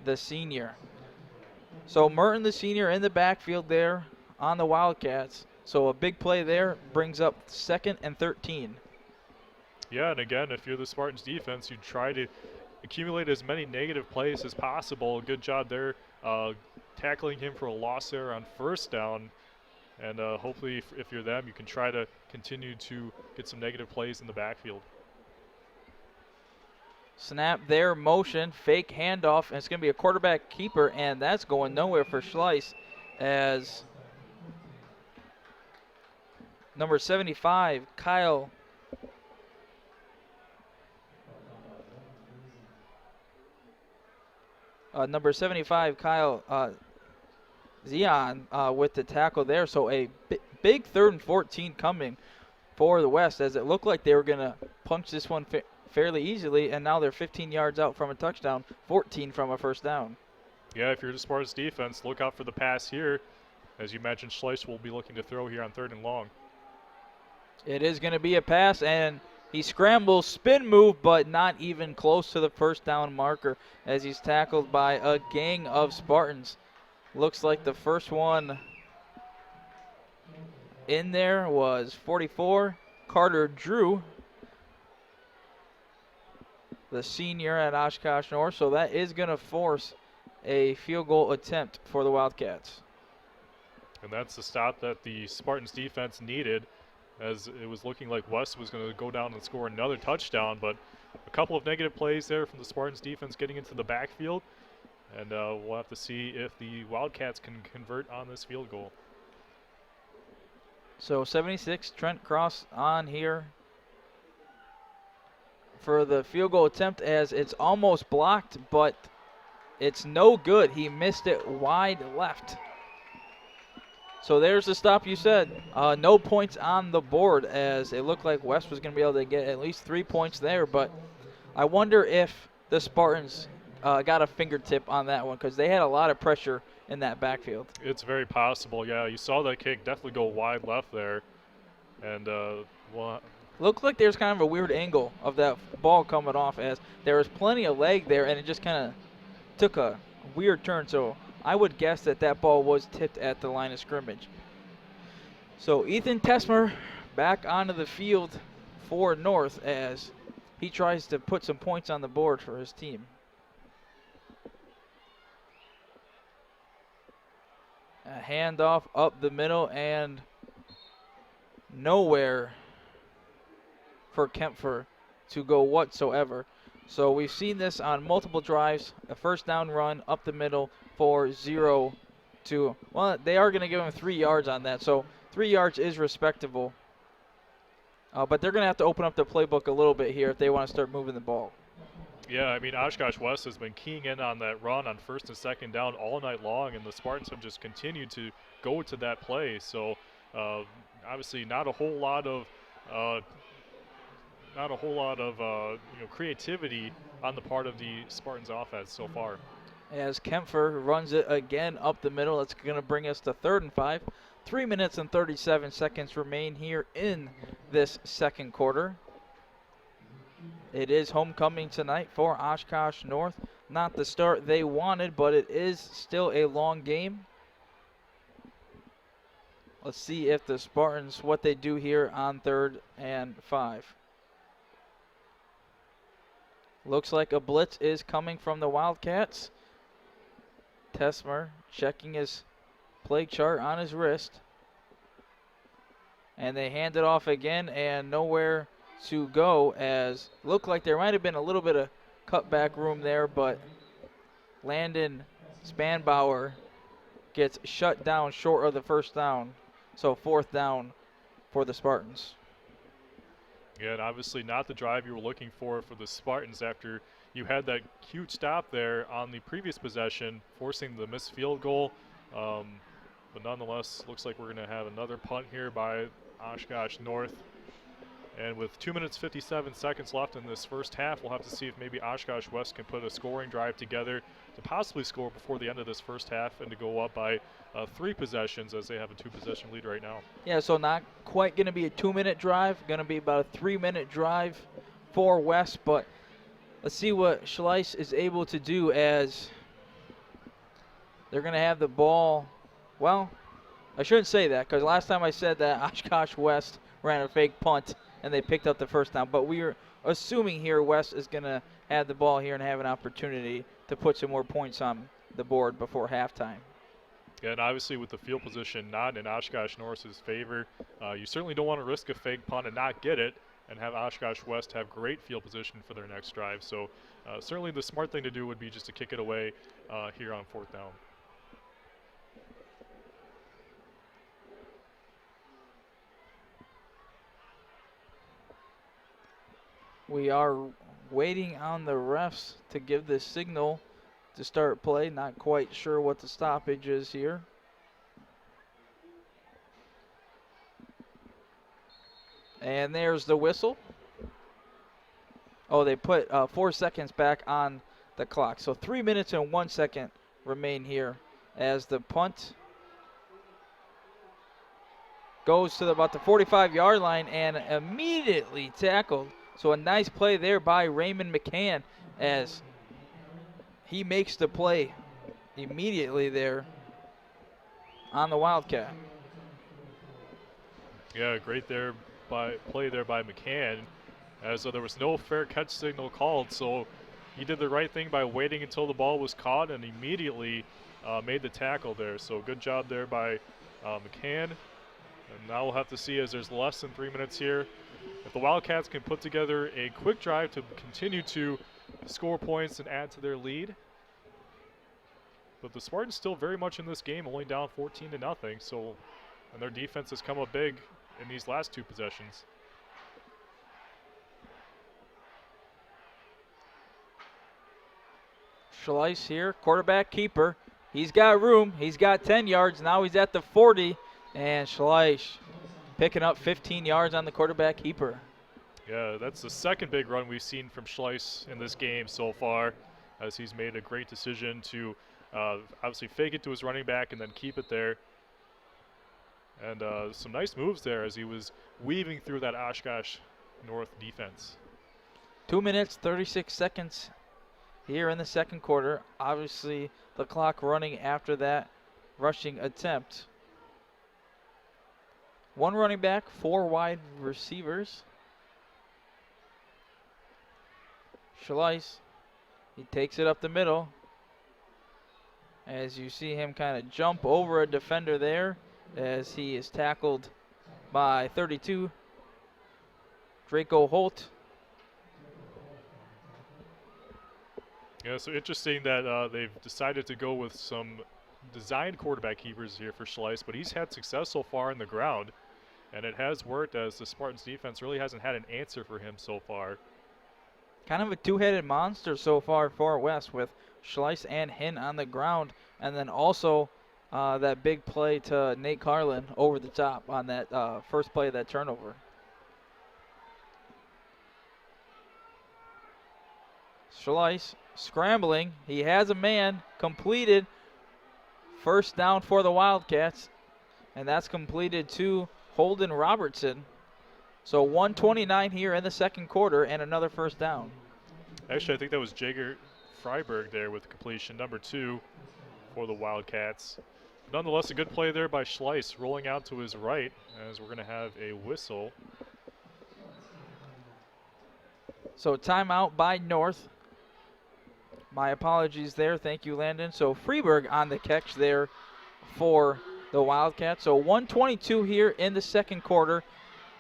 the senior. So Merton, the senior, in the backfield there on the Wildcats. So a big play there brings up 2nd and 13. Yeah, and again, if you're the Spartans defense, you try to accumulate as many negative plays as possible. Good job there tackling him for a loss there on first down. And hopefully, if you're them, you can try to continue to get some negative plays in the backfield. Snap there, motion, fake handoff, and it's going to be a quarterback keeper, and that's going nowhere for Schleiss, as number 75, Kyle Zion with the tackle there. So a big 3rd and 14 coming for the West, as it looked like they were going to punch this one fairly easily, and now they're 15 yards out from a touchdown, 14 from a first down. Yeah, if you're the Spartans defense, look out for the pass here. as you mentioned, Schleiss will be looking to throw here on 3rd and long. It is going to be a pass, and he scrambles, spin move, but not even close to the first down marker as he's tackled by a gang of Spartans. Looks like the first one in there was 44, Carter Drew, the senior at Oshkosh North. So that is going to force a field goal attempt for the Wildcats. And that's the stop that the Spartans defense needed, as it was looking like West was going to go down and score another touchdown, but a couple of negative plays there from the Spartans defense getting into the backfield, and we'll have to see if the Wildcats can convert on this field goal. So 76, Trent Cross on here for the field goal attempt, as it's almost blocked, but it's no good. He missed it wide left. So there's the stop you said. No points on the board, as it looked like West was going to be able to get at least 3 points there. But I wonder if the Spartans got a fingertip on that one, because they had a lot of pressure in that backfield. It's very possible, yeah. You saw that kick definitely go wide left there. And, well, Looked like there's kind of a weird angle of that ball coming off, as there was plenty of leg there, and it just kind of took a weird turn. So I would guess that that ball was tipped at the line of scrimmage. So Ethan Tesmer back onto the field for North as he tries to put some points on the board for his team. A handoff up the middle and nowhere for Kempfer to go whatsoever. So we've seen this on multiple drives. A first down run up the middle for 0 to, well, they are going to give him 3 yards on that. So 3 yards is respectable. But they're going to have to open up the playbook a little bit here if they want to start moving the ball. yeah, I mean, Oshkosh West has been keying in on that run on 1st and 2nd down all night long, and the Spartans have just continued to go to that play. So obviously not a whole lot of creativity on the part of the Spartans offense so far. As Kempfer runs it again up the middle, it's going to bring us to 3rd and 5. 3 minutes and 37 seconds remain here in this second quarter. It is homecoming tonight for Oshkosh North. Not the start they wanted, but it is still a long game. Let's see if the Spartans, what they do here on 3rd and 5. Looks like a blitz is coming from the Wildcats. Tesmer checking his play chart on his wrist. And they hand it off again, and nowhere to go, as looked like there might have been a little bit of cutback room there, but Landon Spanbauer gets shut down short of the first down. So 4th down for the Spartans. Yeah, and obviously not the drive you were looking for the Spartans after you had that huge stop there on the previous possession, forcing the missed field goal. But nonetheless, looks like we're going to have another punt here by Oshkosh North. And with 2 minutes 57 seconds left in this first half, we'll have to see if maybe Oshkosh West can put a scoring drive together to possibly score before the end of this first half and to go up by 3 possessions, as they have a 2-possession lead right now. Yeah, so not quite going to be a 2-minute drive, going to be about a 3-minute drive for West, but let's see what Schleiss is able to do, as they're going to have the ball. Well, I shouldn't say that, because last time I said that Oshkosh West ran a fake punt and they picked up the first down. But we are assuming here West is going to have the ball here and have an opportunity to put some more points on the board before halftime. Yeah, and obviously with the field position not in Oshkosh North's favor, you certainly don't want to risk a fake punt and not get it and have Oshkosh West have great field position for their next drive. So certainly the smart thing to do would be just to kick it away here on 4th down. We are waiting on the refs to give the signal to start play. Not quite sure what the stoppage is here. And there's the whistle. Oh, they put 4 seconds back on the clock. So 3 minutes and 1 second remain here as the punt goes to about the 45-yard line and immediately tackled. So a nice play there by Raymond McCann as he makes the play immediately there on the Wildcat. Yeah, great play there by McCann, as there was no fair catch signal called, so he did the right thing by waiting until the ball was caught and immediately made the tackle there. So good job there by McCann. And now we'll have to see, as there's less than 3 minutes here, if the Wildcats can put together a quick drive to continue to score points and add to their lead. But the Spartans still very much in this game, only down 14-0. So, and their defense has come up big in these last 2 possessions. Schleiss here, quarterback keeper. He's got room. He's got 10 yards. Now he's at the 40. And Schleiss picking up 15 yards on the quarterback keeper. Yeah, that's the second big run we've seen from Schleiss in this game so far, as he's made a great decision to obviously fake it to his running back and then keep it there. And some nice moves there as he was weaving through that Oshkosh North defense. 2 minutes, 36 seconds here in the second quarter. Obviously, the clock running after that rushing attempt. 1 running back, 4 wide receivers. Schleiss, he takes it up the middle. As you see him kind of jump over a defender there as he is tackled by 32, Draco Holt. Yeah, so interesting that they've decided to go with some designed quarterback keepers here for Schleiss, but he's had success so far in the ground, and it has worked as the Spartans defense really hasn't had an answer for him so far. Kind of a two-headed monster so far for West with Schleiss and Hinn on the ground, and then also that big play to Nate Carlin over the top on that first play of that turnover. Schleiss scrambling. He has a man completed. First down for the Wildcats, and that's completed to Holden Robertson. So 1:29 here in the second quarter and another first down. Actually, I think that was Jager Freiberg there with completion number 2 for the Wildcats. Nonetheless, a good play there by Schleiss, rolling out to his right as we're going to have a whistle. So timeout by North. My apologies there. Thank you, Landon. So Freiberg on the catch there for the Wildcats. So 1:22 here in the second quarter.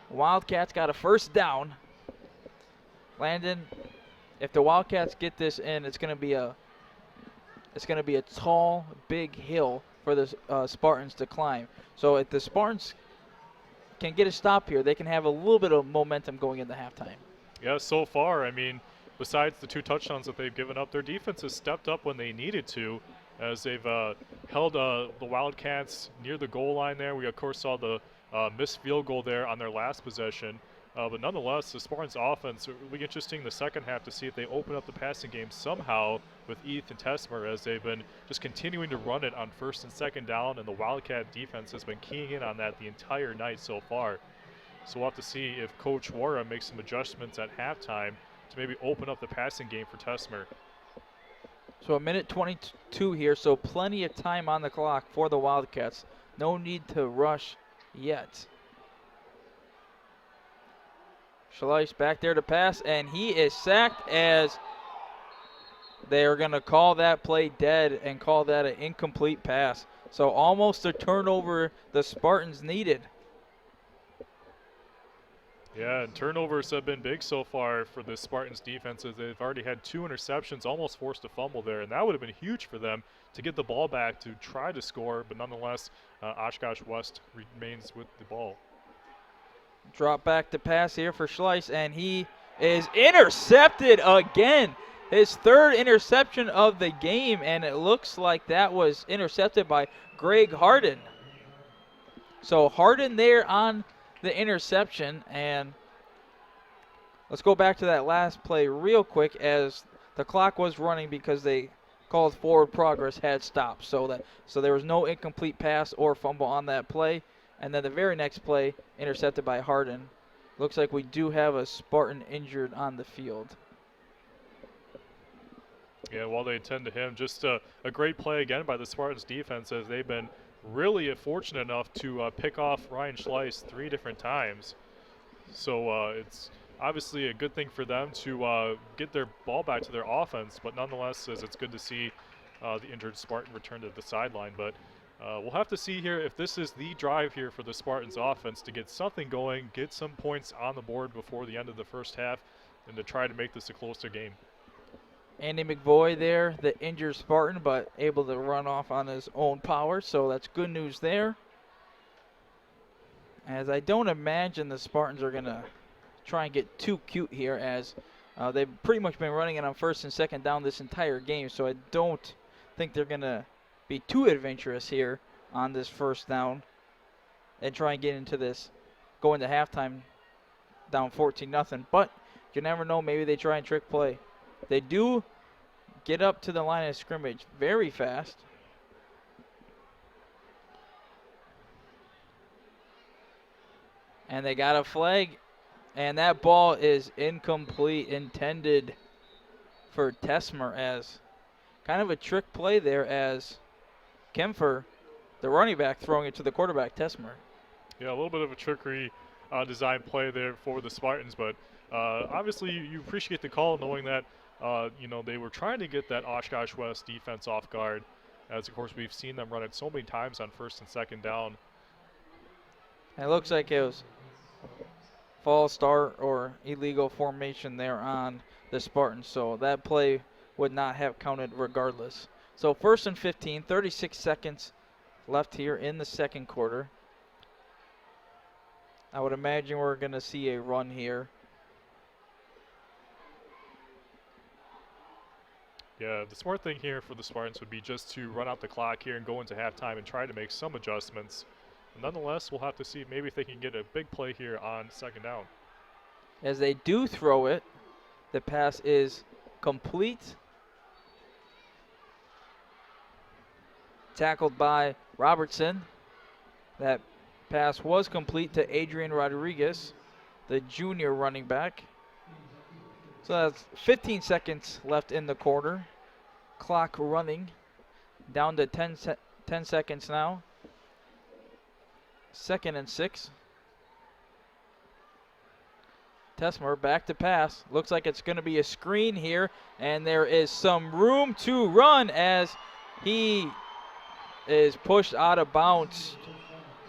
Wildcats got a first down. Landon, if the Wildcats get this in, it's going to be a tall, big hill for the Spartans to climb. So if the Spartans can get a stop here, they can have a little bit of momentum going into halftime. Yeah, so far, I mean, besides the 2 touchdowns that they've given up, their defense has stepped up when they needed to, as they've held the Wildcats near the goal line there. We, of course, saw the missed field goal there on their last possession. But nonetheless, the Spartans offense, it will be interesting in the second half to see if they open up the passing game somehow with Ethan Tesmer, as they've been just continuing to run it on first and second down, and the Wildcat defense has been keying in on that the entire night so far. So we'll have to see if Coach Wara makes some adjustments at halftime to maybe open up the passing game for Tesmer. So a minute 22 here, so plenty of time on the clock for the Wildcats. No need to rush yet. Schleiss back there to pass, and he is sacked as they are going to call that play dead and call that an incomplete pass. So almost a turnover the Spartans needed. Yeah, and turnovers have been big so far for the Spartans defense, as they've already had 2 interceptions, almost forced a fumble there, and that would have been huge for them to get the ball back to try to score, but nonetheless, Oshkosh West remains with the ball. Drop back to pass here for Schleiss, and he is intercepted again. His 3rd interception of the game, and it looks like that was intercepted by Greg Harden. So Harden there on the interception, and let's go back to that last play real quick as the clock was running because they called forward progress had stopped. So there was no incomplete pass or fumble on that play. And then the very next play, intercepted by Harden. Looks like we do have a Spartan injured on the field. Yeah, while they attend to him, just a great play again by the Spartans defense, as they've been really fortunate enough to pick off Ryan Schleiss 3 different times. So it's obviously a good thing for them to get their ball back to their offense, but nonetheless, as it's good to see the injured Spartan return to the sideline. But we'll have to see here if this is the drive here for the Spartans offense to get something going, get some points on the board before the end of the first half, and to try to make this a closer game. Andy McVoy there, the injured Spartan, but able to run off on his own power, so that's good news there. As I don't imagine the Spartans are going to try and get too cute here, as they've pretty much been running it on first and second down this entire game, so I don't think they're going to be too adventurous here on this first down and try and get into this, go into halftime down 14-0. But you never know, maybe they try and trick play. They do get up to the line of scrimmage very fast. And they got a flag, and that ball is incomplete, intended for Tesmer, as kind of a trick play there, as Kempfer, the running back, throwing it to the quarterback, Tesmer. Yeah, a little bit of a trickery design play there for the Spartans, but obviously you appreciate the call, knowing that they were trying to get that Oshkosh West defense off guard, as of course we've seen them run it so many times on first and second down. It looks like it was false start or illegal formation there on the Spartans, so that play would not have counted regardless. So 1st and 15, 36 seconds left here in the second quarter. I would imagine we're going to see a run here. Yeah, the smart thing here for the Spartans would be just to run out the clock here and go into halftime and try to make some adjustments. Nonetheless, we'll have to see maybe if they can get a big play here on second down. As they do throw it, the pass is complete. Tackled by Robertson. That pass was complete to Adrian Rodriguez, the junior running back. So that's 15 seconds left in the quarter. Clock running down to 10 seconds now. 2nd and 6. Tesmer back to pass. Looks like it's going to be a screen here, and there is some room to run as he is pushed out of bounds.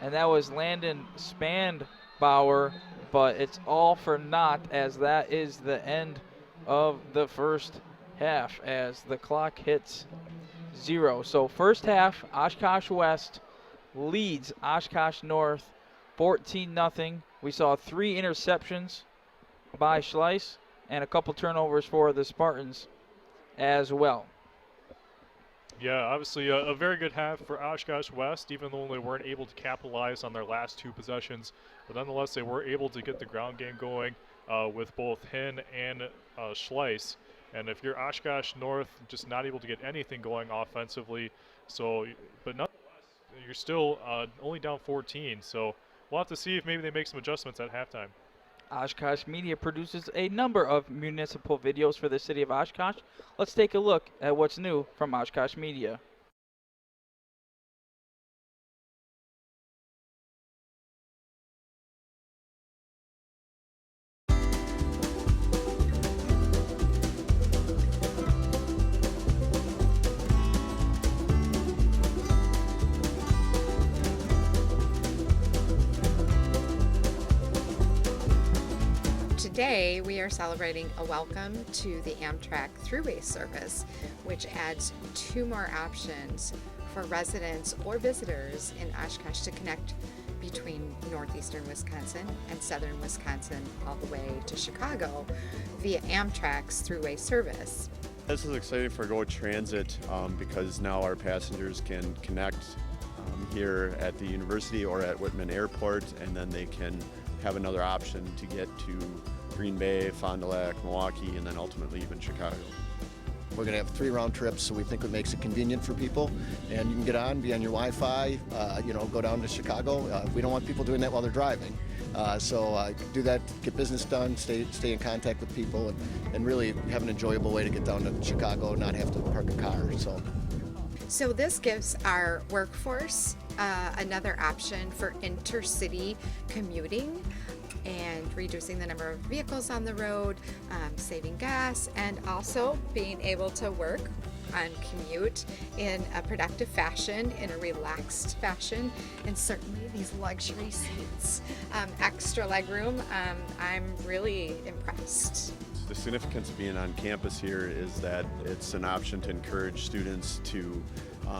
And that was Landon Spandbauer, but it's all for naught, as that is the end of the first half as the clock hits 0. So first half, Oshkosh West leads Oshkosh North 14-0. We saw 3 interceptions by Schleiss and a couple turnovers for the Spartans as well. Yeah, obviously a very good half for Oshkosh West, even though they weren't able to capitalize on their last 2 possessions. But nonetheless, they were able to get the ground game going with both Hinn and Schleiss. And if you're Oshkosh North, just not able to get anything going offensively, but nonetheless, you're still only down 14. So we'll have to see if maybe they make some adjustments at halftime. Oshkosh Media produces a number of municipal videos for the city of Oshkosh. Let's take a look at what's new from Oshkosh Media. Today, we are celebrating a welcome to the Amtrak Thruway service, which adds 2 more options for residents or visitors in Oshkosh to connect between northeastern Wisconsin and southern Wisconsin all the way to Chicago via Amtrak's Thruway service. This is exciting for Go Transit because now our passengers can connect here at the university or at Whitman Airport, and then they can have another option to get to Green Bay, Fond du Lac, Milwaukee, and then ultimately even Chicago. We're going to have 3 round trips, so we think it makes it convenient for people. And you can get on, be on your Wi-Fi, go down to Chicago. We don't want people doing that while they're driving. So do that, get business done, stay in contact with people, and really have an enjoyable way to get down to Chicago and not have to park a car. So this gives our workforce another option for intercity commuting and reducing the number of vehicles on the road, saving gas, and also being able to work and commute in a productive fashion, in a relaxed fashion, and certainly these luxury seats, extra legroom. I'm really impressed. The significance of being on campus here is that it's an option to encourage students to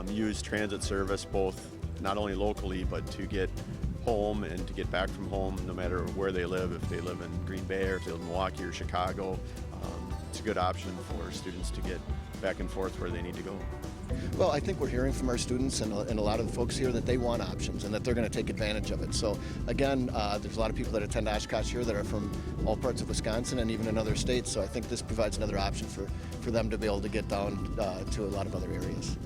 use transit service, both not only locally but to get home and to get back from home, no matter where they live. If they live in Green Bay or if they live in Milwaukee or Chicago, it's a good option for students to get back and forth where they need to go. Well, I think we're hearing from our students and a lot of the folks here that they want options and that they're going to take advantage of it. So again, there's a lot of people that attend Oshkosh here that are from all parts of Wisconsin and even in other states. So I think this provides another option for them to be able to get down to a lot of other areas.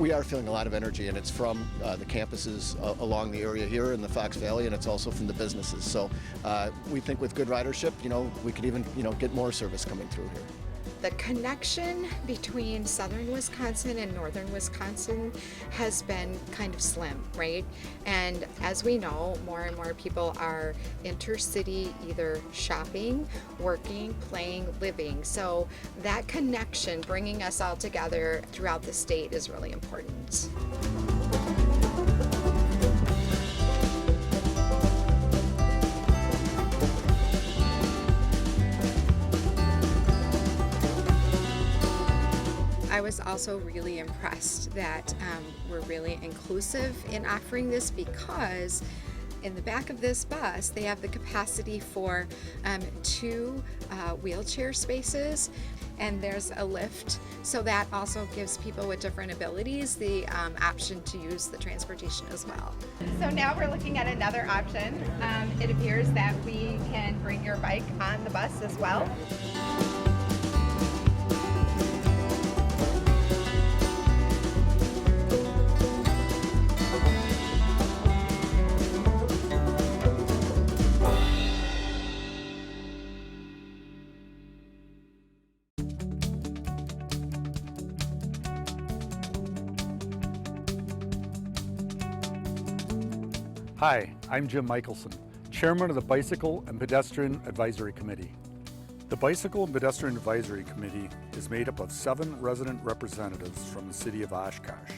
We are feeling a lot of energy, and it's from the campuses along the area here in the Fox Valley, and it's also from the businesses. So we think with good ridership, we could even get more service coming through here. The connection between southern Wisconsin and northern Wisconsin has been kind of slim, right? And as we know, more and more people are intercity, either shopping, working, playing, living. So that connection, bringing us all together throughout the state, is really important. I was also really impressed that we're really inclusive in offering this, because in the back of this bus they have the capacity for 2 wheelchair spaces, and there's a lift, so that also gives people with different abilities the option to use the transportation as well. So now we're looking at another option. It appears that we can bring your bike on the bus as well. Hi, I'm Jim Michelson, Chairman of the Bicycle and Pedestrian Advisory Committee. The Bicycle and Pedestrian Advisory Committee is made up of 7 resident representatives from the city of Oshkosh.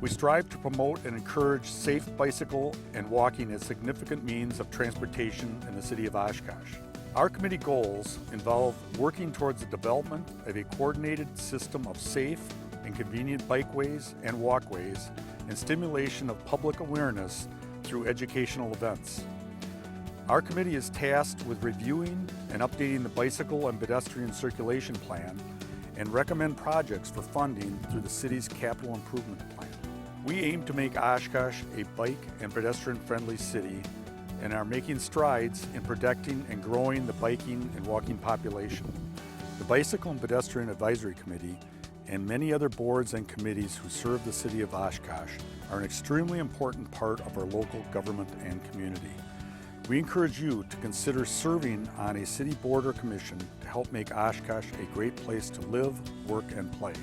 We strive to promote and encourage safe bicycle and walking as significant means of transportation in the city of Oshkosh. Our committee goals involve working towards the development of a coordinated system of safe and convenient bikeways and walkways and stimulation of public awareness through educational events. Our committee is tasked with reviewing and updating the bicycle and pedestrian circulation plan and recommend projects for funding through the city's capital improvement plan. We aim to make Oshkosh a bike and pedestrian friendly city and are making strides in protecting and growing the biking and walking population. The Bicycle and Pedestrian Advisory Committee and many other boards and committees who serve the city of Oshkosh are an extremely important part of our local government and community. We encourage you to consider serving on a city board or commission to help make Oshkosh a great place to live, work, and play.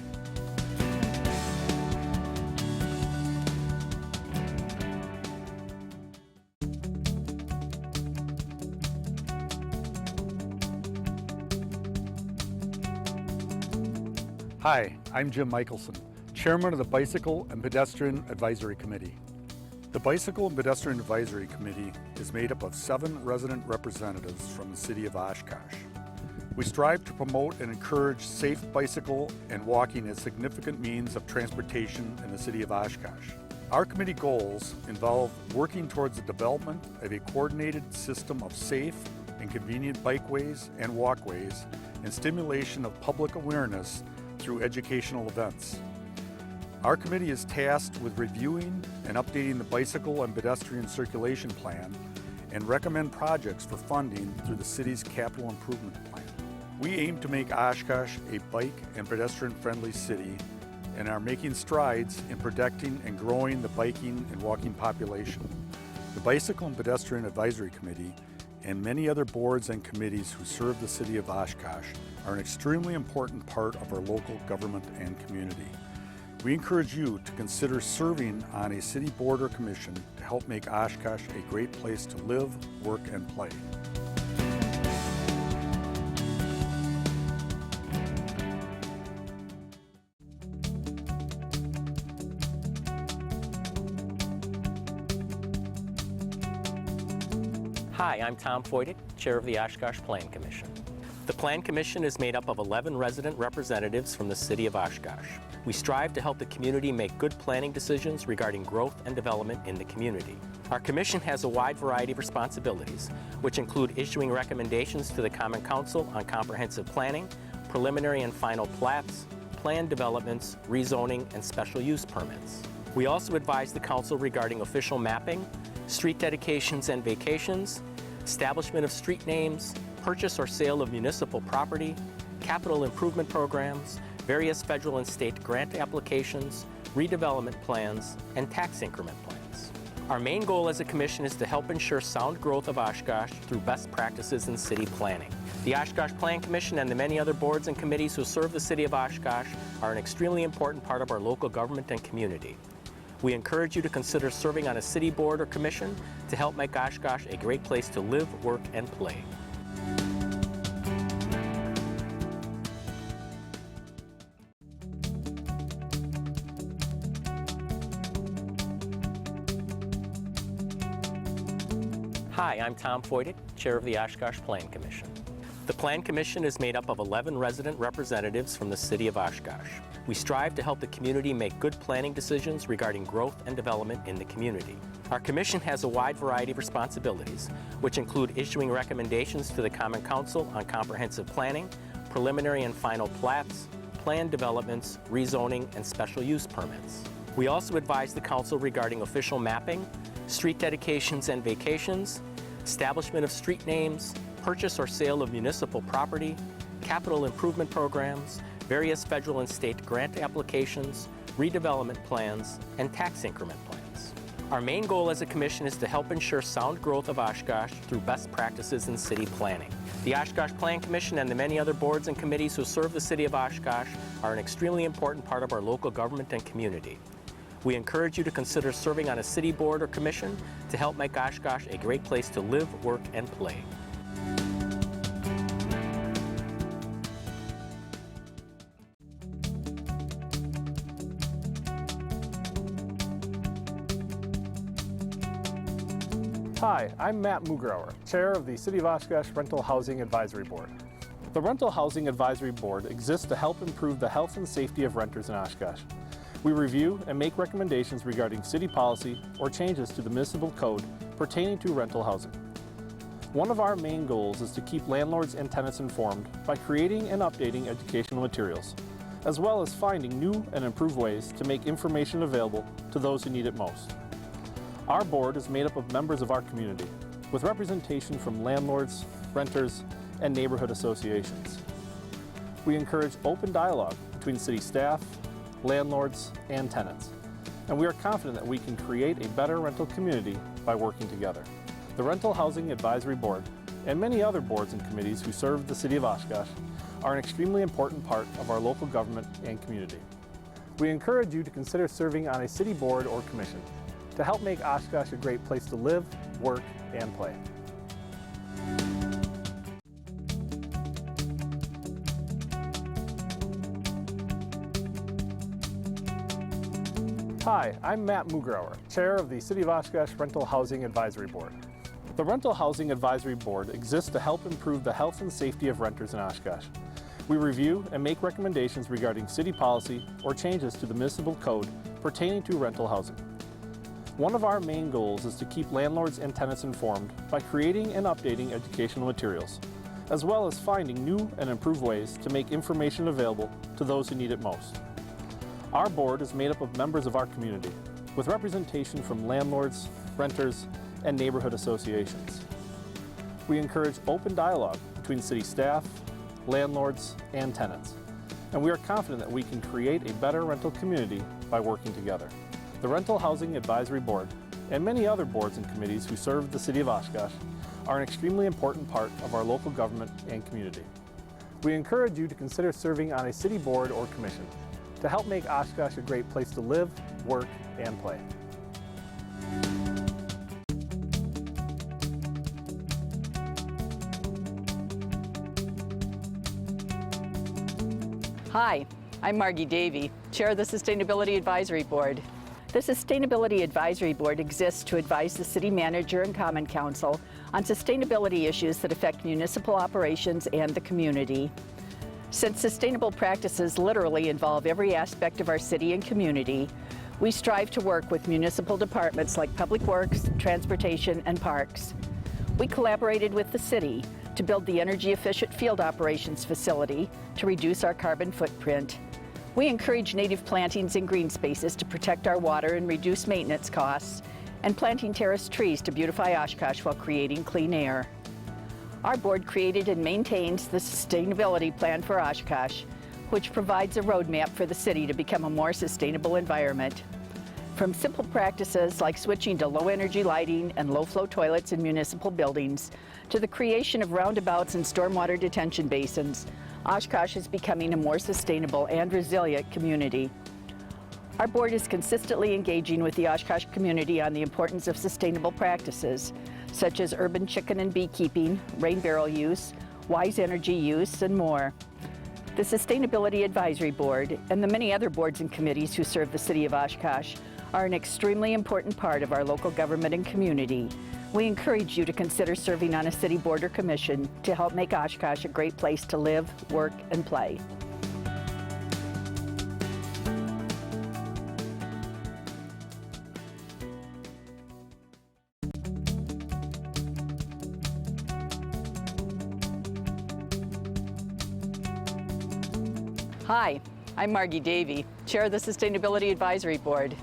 Hi, I'm Jim Michelson, Chairman of the Bicycle and Pedestrian Advisory Committee. The Bicycle and Pedestrian Advisory Committee is made up of 7 resident representatives from the city of Oshkosh. We strive to promote and encourage safe bicycle and walking as significant means of transportation in the city of Oshkosh. Our committee goals involve working towards the development of a coordinated system of safe and convenient bikeways and walkways and stimulation of public awareness through educational events. Our committee is tasked with reviewing and updating the bicycle and pedestrian circulation plan and recommend projects for funding through the city's capital improvement plan. We aim to make Oshkosh a bike and pedestrian-friendly city and are making strides in protecting and growing the biking and walking population. The Bicycle and Pedestrian Advisory Committee and many other boards and committees who serve the city of Oshkosh are an extremely important part of our local government and community. We encourage you to consider serving on a city board or commission to help make Oshkosh a great place to live, work, and play. Hi, I'm Tom Foydick, Chair of the Oshkosh Plan Commission. The Plan Commission is made up of 11 resident representatives from the City of Oshkosh. We strive to help the community make good planning decisions regarding growth and development in the community. Our commission has a wide variety of responsibilities, which include issuing recommendations to the Common Council on comprehensive planning, preliminary and final plats, plan developments, rezoning, and special use permits. We also advise the Council regarding official mapping, street dedications and vacations, establishment of street names, purchase or sale of municipal property, capital improvement programs, various federal and state grant applications, redevelopment plans, and tax increment plans. Our main goal as a commission is to help ensure sound growth of Oshkosh through best practices in city planning. The Oshkosh Plan Commission and the many other boards and committees who serve the city of Oshkosh are an extremely important part of our local government and community. We encourage you to consider serving on a city board or commission to help make Oshkosh a great place to live, work, and play. Hi, I'm Tom Foydick, Chair of the Oshkosh Plan Commission. The Plan Commission is made up of 11 resident representatives from the City of Oshkosh. We strive to help the community make good planning decisions regarding growth and development in the community. Our commission has a wide variety of responsibilities, which include issuing recommendations to the Common Council on comprehensive planning, preliminary and final plats, plan developments, rezoning, and special use permits. We also advise the Council regarding official mapping, street dedications and vacations, establishment of street names, purchase or sale of municipal property, capital improvement programs, various federal and state grant applications, redevelopment plans, and tax increment plans. Our main goal as a commission is to help ensure sound growth of Oshkosh through best practices in city planning. The Oshkosh Plan Commission and the many other boards and committees who serve the city of Oshkosh are an extremely important part of our local government and community. We encourage you to consider serving on a city board or commission to help make Oshkosh a great place to live, work, and play. Hi, I'm Matt Mugrauer, Chair of the City of Oshkosh Rental Housing Advisory Board. The Rental Housing Advisory Board exists to help improve the health and safety of renters in Oshkosh. We review and make recommendations regarding city policy or changes to the municipal code pertaining to rental housing. One of our main goals is to keep landlords and tenants informed by creating and updating educational materials, as well as finding new and improved ways to make information available to those who need it most. Our board is made up of members of our community, with representation from landlords, renters, and neighborhood associations. We encourage open dialogue between city staff, landlords, and tenants, and we are confident that we can create a better rental community by working together. The Rental Housing Advisory Board and many other boards and committees who serve the City of Oshkosh are an extremely important part of our local government and community. We encourage you to consider serving on a city board or commission to help make Oshkosh a great place to live, work, and play. Hi, I'm Matt Mugrauer, Chair of the City of Oshkosh Rental Housing Advisory Board. The Rental Housing Advisory Board exists to help improve the health and safety of renters in Oshkosh. We review and make recommendations regarding city policy or changes to the municipal code pertaining to rental housing. One of our main goals is to keep landlords and tenants informed by creating and updating educational materials, as well as finding new and improved ways to make information available to those who need it most. Our board is made up of members of our community, with representation from landlords, renters, and neighborhood associations. We encourage open dialogue between city staff, landlords, and tenants. And we are confident that we can create a better rental community by working together. The Rental Housing Advisory Board and many other boards and committees who serve the City of Oshkosh are an extremely important part of our local government and community. We encourage you to consider serving on a city board or commission to help make Oshkosh a great place to live, work, and play. Hi, I'm Margie Davey, Chair of the Sustainability Advisory Board. The Sustainability Advisory Board exists to advise the City Manager and Common Council on sustainability issues that affect municipal operations and the community. Since sustainable practices literally involve every aspect of our city and community, we strive to work with municipal departments like Public Works, Transportation, and Parks. We collaborated with the city to build the energy-efficient field operations facility to reduce our carbon footprint. We encourage native plantings and green spaces to protect our water and reduce maintenance costs, and planting terrace trees to beautify Oshkosh while creating clean air. Our board created and maintains the Sustainability Plan for Oshkosh, which provides a roadmap for the city to become a more sustainable environment. From simple practices like switching to low-energy lighting and low-flow toilets in municipal buildings, to the creation of roundabouts and stormwater detention basins, Oshkosh is becoming a more sustainable and resilient community. Our board is consistently engaging with the Oshkosh community on the importance of sustainable practices, such as urban chicken and beekeeping, rain barrel use, wise energy use, and more. The Sustainability Advisory Board and the many other boards and committees who serve the City of Oshkosh are an extremely important part of our local government and community. We encourage you to consider serving on a city board or commission to help make Oshkosh a great place to live, work, and play. Hi, I'm Margie Davey, Chair of the Sustainability Advisory Board.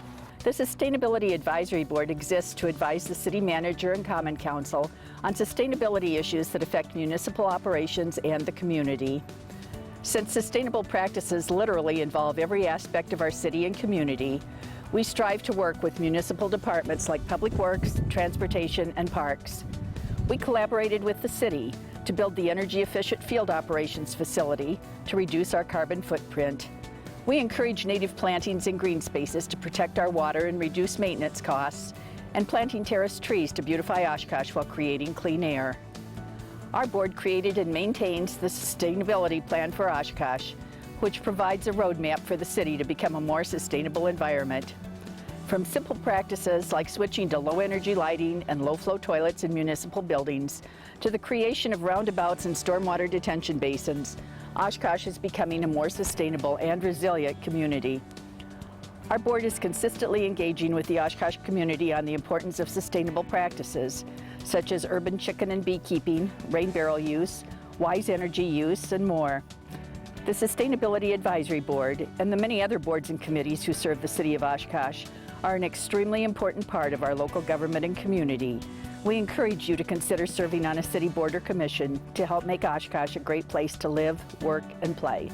The Sustainability Advisory Board exists to advise the City Manager and Common Council on sustainability issues that affect municipal operations and the community. Since sustainable practices literally involve every aspect of our city and community, we strive to work with municipal departments like Public Works, Transportation, and Parks. We collaborated with the city to build the energy-efficient field operations facility to reduce our carbon footprint. We encourage native plantings and green spaces to protect our water and reduce maintenance costs, and planting terrace trees to beautify Oshkosh while creating clean air. Our board created and maintains the Sustainability Plan for Oshkosh, which provides a roadmap for the city to become a more sustainable environment. From simple practices like switching to low-energy lighting and low-flow toilets in municipal buildings, to the creation of roundabouts and stormwater detention basins, Oshkosh is becoming a more sustainable and resilient community. Our board is consistently engaging with the Oshkosh community on the importance of sustainable practices, such as urban chicken and beekeeping, rain barrel use, wise energy use, and more. The Sustainability Advisory Board and the many other boards and committees who serve the City of Oshkosh are an extremely important part of our local government and community. We encourage you to consider serving on a city board or commission to help make Oshkosh a great place to live, work, and play.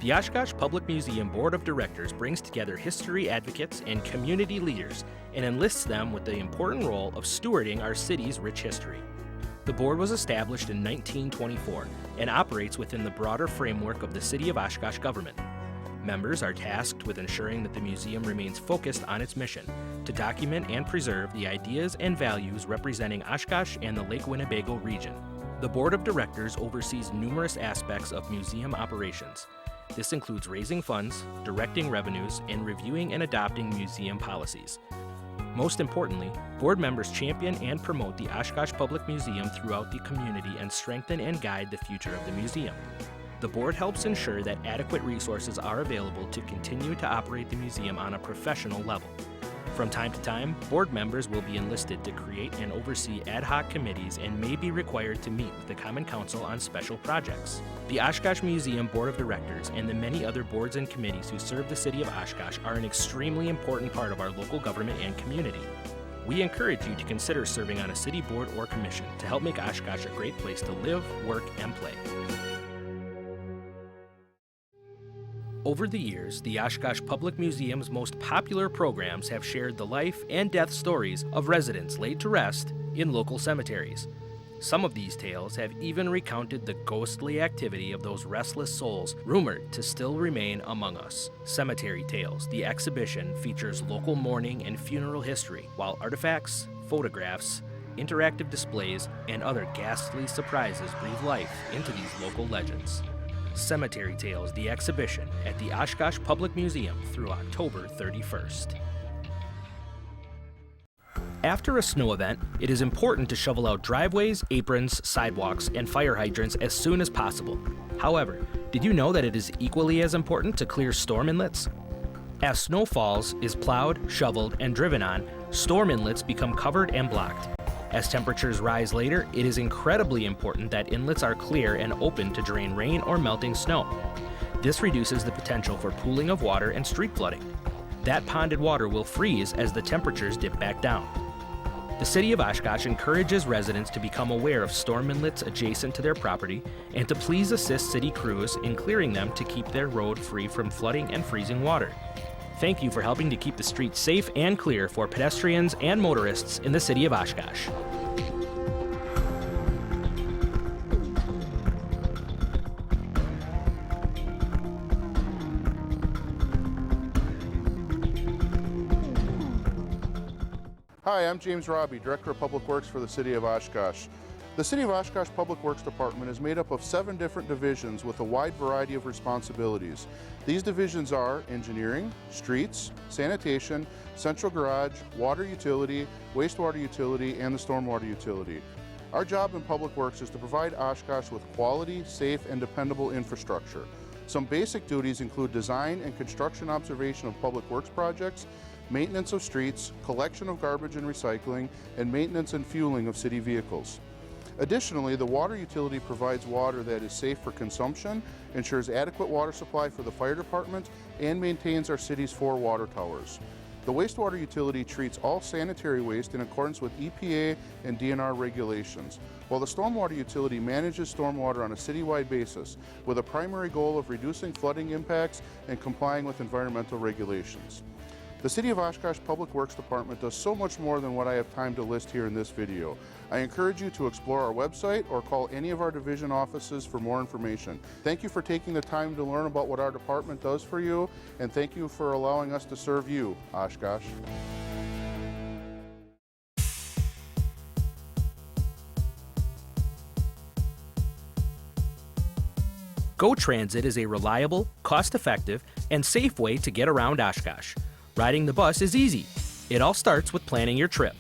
The Oshkosh Public Museum Board of Directors brings together history advocates and community leaders and enlists them with the important role of stewarding our city's rich history. The board was established in 1924 and operates within the broader framework of the City of Oshkosh government. Members are tasked with ensuring that the museum remains focused on its mission to document and preserve the ideas and values representing Oshkosh and the Lake Winnebago region. The Board of Directors oversees numerous aspects of museum operations. This includes raising funds, directing revenues, and reviewing and adopting museum policies. Most importantly, board members champion and promote the Oshkosh Public Museum throughout the community and strengthen and guide the future of the museum. The board helps ensure that adequate resources are available to continue to operate the museum on a professional level. From time to time, board members will be enlisted to create and oversee ad hoc committees and may be required to meet with the Common Council on special projects. The Oshkosh Museum Board of Directors and the many other boards and committees who serve the city of Oshkosh are an extremely important part of our local government and community. We encourage you to consider serving on a city board or commission to help make Oshkosh a great place to live, work, and play. Over the years, the Oshkosh Public Museum's most popular programs have shared the life and death stories of residents laid to rest in local cemeteries. Some of these tales have even recounted the ghostly activity of those restless souls rumored to still remain among us. Cemetery Tales, the exhibition, features local mourning and funeral history, while artifacts, photographs, interactive displays, and other ghastly surprises breathe life into these local legends. Cemetery Tales, the exhibition, at the Oshkosh Public Museum through October 31st. After a snow event, it is important to shovel out driveways, aprons, sidewalks, and fire hydrants as soon as possible. However, did you know that it is equally as important to clear storm inlets? As snow falls, is plowed, shoveled, and driven on, storm inlets become covered and blocked. As temperatures rise later, it is incredibly important that inlets are clear and open to drain rain or melting snow. This reduces the potential for pooling of water and street flooding. That ponded water will freeze as the temperatures dip back down. The City of Oshkosh encourages residents to become aware of storm inlets adjacent to their property and to please assist city crews in clearing them to keep their road free from flooding and freezing water. Thank you for helping to keep the streets safe and clear for pedestrians and motorists in the City of Oshkosh. Hi, I'm James Robbie, Director of Public Works for the City of Oshkosh. The City of Oshkosh Public Works Department is made up of 7 different divisions with a wide variety of responsibilities. These divisions are engineering, streets, sanitation, central garage, water utility, wastewater utility, and the stormwater utility. Our job in Public Works is to provide Oshkosh with quality, safe, and dependable infrastructure. Some basic duties include design and construction observation of public works projects, maintenance of streets, collection of garbage and recycling, and maintenance and fueling of city vehicles. Additionally, the water utility provides water that is safe for consumption, ensures adequate water supply for the fire department, and maintains our city's 4 water towers. The wastewater utility treats all sanitary waste in accordance with EPA and DNR regulations, while the stormwater utility manages stormwater on a citywide basis with a primary goal of reducing flooding impacts and complying with environmental regulations. The City of Oshkosh Public Works Department does so much more than what I have time to list here in this video. I encourage you to explore our website or call any of our division offices for more information. Thank you for taking the time to learn about what our department does for you, and thank you for allowing us to serve you, Oshkosh. GO Transit is a reliable, cost-effective, and safe way to get around Oshkosh. Riding the bus is easy. It all starts with planning your trip.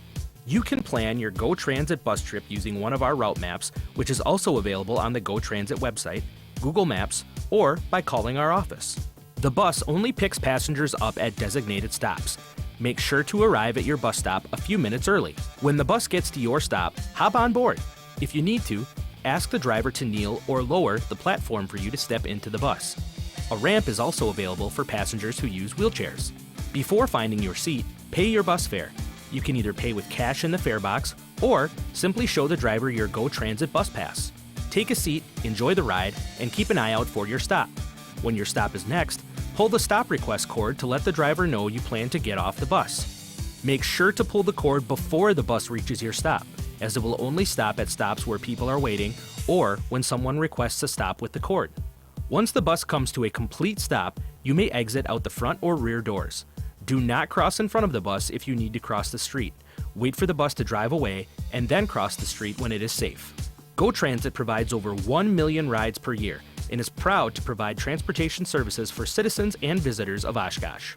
You can plan your GO Transit bus trip using one of our route maps, which is also available on the GO Transit website, Google Maps, or by calling our office. The bus only picks passengers up at designated stops. Make sure to arrive at your bus stop a few minutes early. When the bus gets to your stop, hop on board. If you need to, ask the driver to kneel or lower the platform for you to step into the bus. A ramp is also available for passengers who use wheelchairs. Before finding your seat, pay your bus fare. You can either pay with cash in the fare box or simply show the driver your GO Transit bus pass. Take a seat, enjoy the ride, and keep an eye out for your stop. When your stop is next, pull the stop request cord to let the driver know you plan to get off the bus. Make sure to pull the cord before the bus reaches your stop, as it will only stop at stops where people are waiting or when someone requests a stop with the cord. Once the bus comes to a complete stop, you may exit out the front or rear doors. Do not cross in front of the bus if you need to cross the street. Wait for the bus to drive away and then cross the street when it is safe. GO Transit provides over 1 million rides per year and is proud to provide transportation services for citizens and visitors of Oshkosh.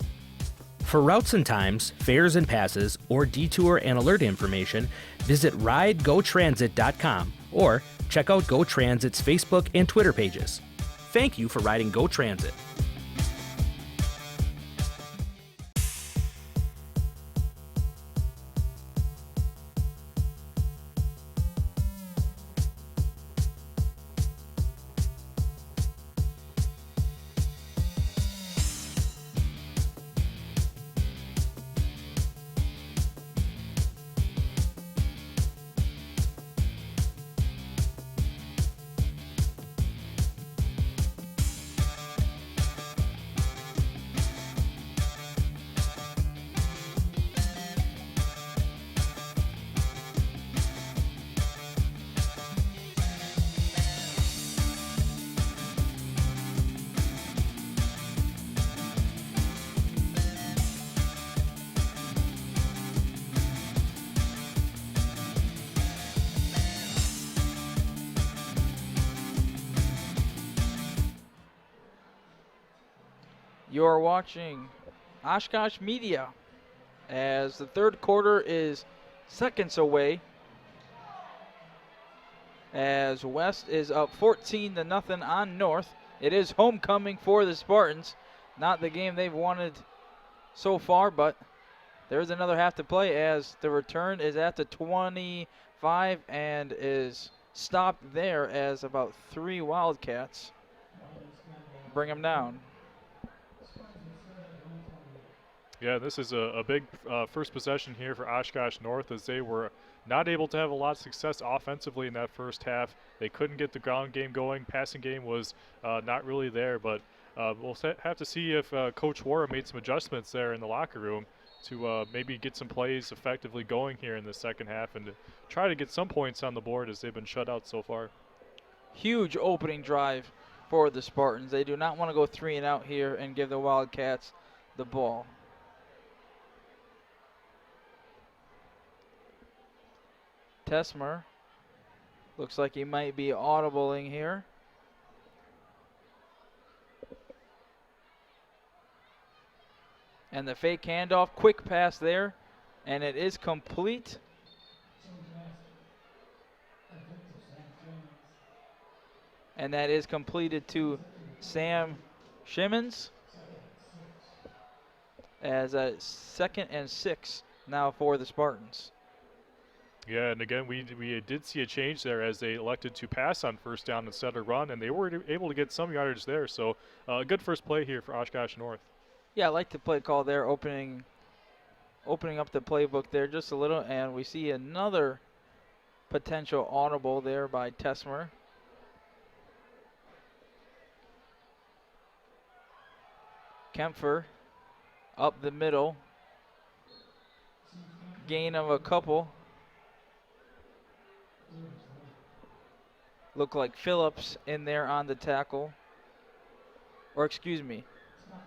For routes and times, fares and passes, or detour and alert information, visit ridegotransit.com or check out GO Transit's Facebook and Twitter pages. Thank you for riding GO Transit. You're watching Oshkosh Media as the third quarter is seconds away, as West is up 14-0 on North. It is homecoming for the Spartans. Not the game they've wanted so far, but there's another half to play as the return is at the 25 and is stopped there as about 3 Wildcats bring them down. Yeah, this is a big first possession here for Oshkosh North, as they were not able to have a lot of success offensively in that first half. They couldn't get the ground game going. Passing game was not really there, but we'll have to see if Coach Wara made some adjustments there in the locker room to maybe get some plays effectively going here in the second half and to try to get some points on the board, as they've been shut out so far. Huge opening drive for the Spartans. They do not want to go 3 and out here and give the Wildcats the ball. Tesmer looks like he might be audibling here. And the fake handoff, quick pass there, and it is complete. And that is completed to Sam Shimmons as a 2nd and 6 now for the Spartans. Yeah, and again, we did see a change there as they elected to pass on first down instead of run, and they were able to get some yardage there. So a good first play here for Oshkosh North. Yeah, I like the play call there, opening up the playbook there just a little, and we see another potential audible there by Tesmer. Kempfer up the middle. Gain of a couple. Look like Phillips in there on the tackle. Or excuse me,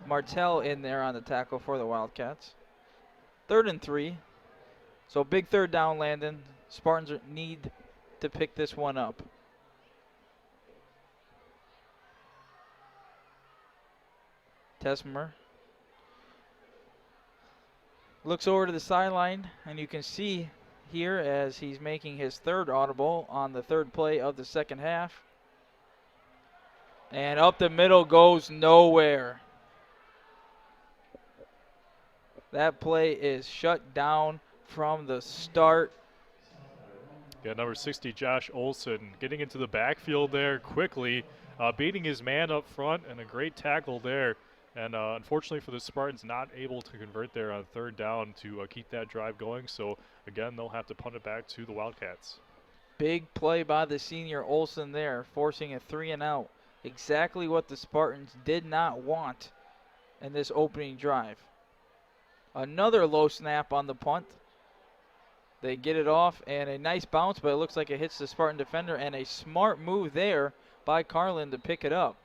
Martell in there on the tackle for the Wildcats. 3rd and 3. So big third down, Landon. Spartans need to pick this one up. Tesmer looks over to the sideline, and you can see here as he's making his 3rd audible on the 3rd play of the second half. And up the middle goes nowhere. That play is shut down from the start. Yeah, number 60, Josh Olson, getting into the backfield there quickly, beating his man up front, and a great tackle there. And unfortunately for the Spartans, not able to convert there on 3rd down to keep that drive going. So, again, they'll have to punt it back to the Wildcats. Big play by the senior Olson there, forcing a 3 and out. Exactly what the Spartans did not want in this opening drive. Another low snap on the punt. They get it off, and a nice bounce, but it looks like it hits the Spartan defender, and a smart move there by Carlin to pick it up,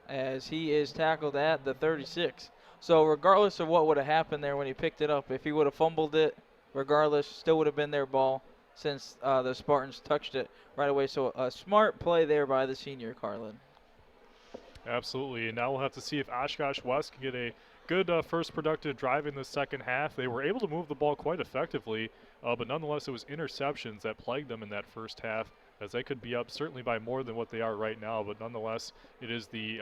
as he is tackled at the 36. So regardless of what would have happened there when he picked it up, if he would have fumbled it, regardless, still would have been their ball since the Spartans touched it right away. So a smart play there by the senior Carlin. Absolutely, and now we'll have to see if Oshkosh West can get a good first productive drive in the second half. They were able to move the ball quite effectively, but nonetheless it was interceptions that plagued them in that first half, as they could be up certainly by more than what they are right now. But nonetheless, it is the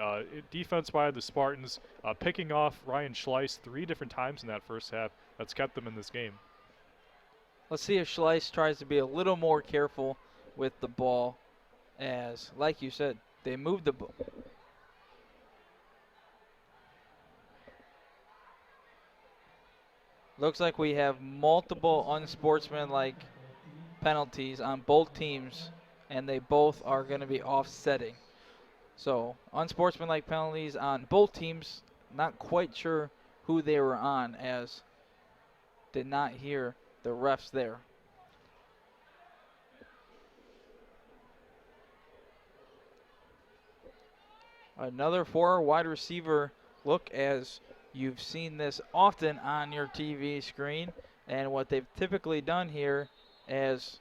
defense by the Spartans picking off Ryan Schleiss 3 different times in that first half that's kept them in this game. Let's see if Schleiss tries to be a little more careful with the ball, as, like you said, they moved the ball. Looks like we have multiple unsportsmanlike penalties on both teams, and they both are going to be offsetting. So unsportsmanlike penalties on both teams. Not quite sure who they were on, as did not hear the refs there. Another 4 wide receiver look, as you've seen this often on your TV screen, and what they've typically done here is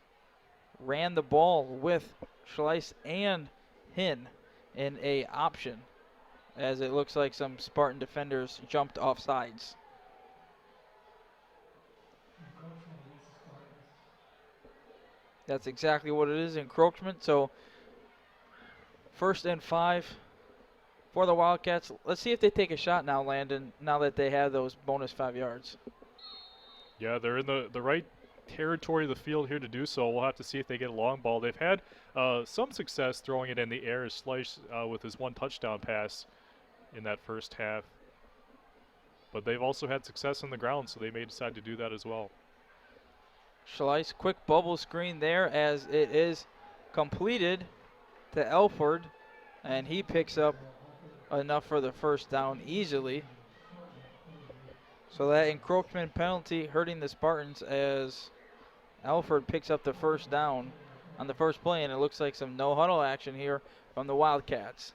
ran the ball with Schleiss and Hinn in a option. as it looks like some Spartan defenders jumped off sides. That's exactly what it is, encroachment. So 1st and 5 for the Wildcats. Let's see if they take a shot now, Landon, now that they have those bonus 5 yards. Yeah, they're in the right territory of the field here to do so. We'll have to see if they get a long ball. They've had some success throwing it in the air as Slice with his 1 touchdown pass in that first half. But they've also had success on the ground, so they may decide to do that as well. Schleiss, quick bubble screen there as it is completed to Elford, and he picks up enough for the first down easily. So that encroachment penalty hurting the Spartans as Elford picks up the first down on the first play, and it looks like some no huddle action here from the Wildcats.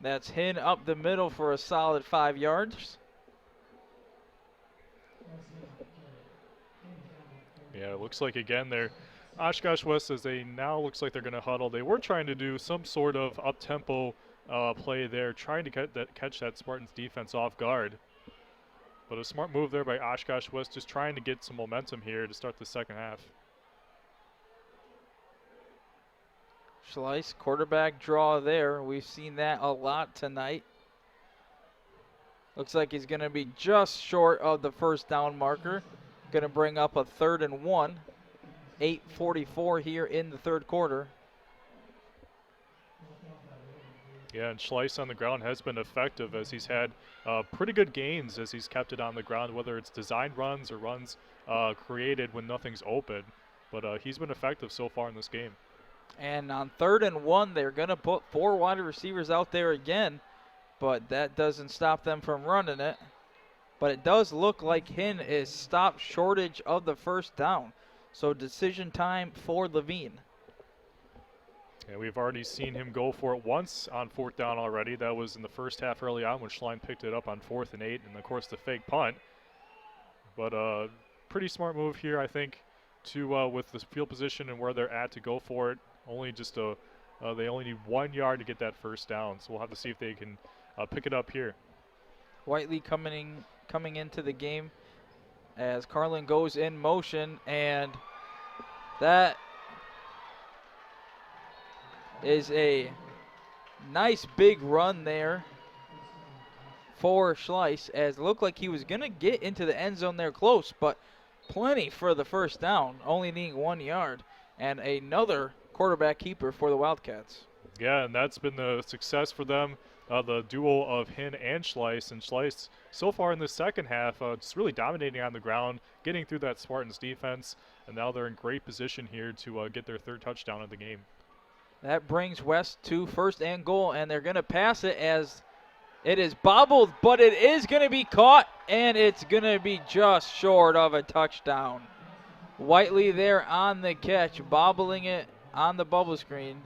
That's Hinn up the middle for a solid 5 yards. Yeah, it looks like again they're Oshkosh West as they now looks like they're going to huddle. They were trying to do some sort of up-tempo play there, trying to catch that Spartans defense off guard. But a smart move there by Oshkosh West, just trying to get some momentum here to start the second half. Schleiss, quarterback draw there. We've seen that a lot tonight. Looks like he's going to be just short of the first down marker. Going to bring up a 3rd and 1. 8:44 here in the third quarter. Yeah, and Schleiss on the ground has been effective as he's had pretty good gains as he's kept it on the ground, whether it's designed runs or runs created when nothing's open. But he's been effective so far in this game. And on 3rd and 1, they're going to put 4 wide receivers out there again, but that doesn't stop them from running it. But it does look like Hinn is stopped shortage of the first down. So decision time for Levine. And we've already seen him go for it once on 4th down already. That was in the first half early on when Schlein picked it up on 4th and 8, and of course the fake punt. But pretty smart move here, I think, to with the field position and where they're at to go for it. Only just they only need 1 yard to get that first down. So we'll have to see if they can pick it up here. Whiteley coming into the game as Carlin goes in motion, and that is a nice big run there for Schleiss, as it looked like he was going to get into the end zone there close, but plenty for the first down, only needing 1 yard, and another quarterback keeper for the Wildcats. Yeah, and that's been the success for them, the duo of Hinn and Schleiss. And Schleiss, so far in the second half, just really dominating on the ground, getting through that Spartans defense, and now they're in great position here to get their 3rd touchdown of the game. That brings West to 1st and goal, and they're going to pass it as it is bobbled, but it is going to be caught, and it's going to be just short of a touchdown. Whiteley there on the catch, bobbling it on the bubble screen.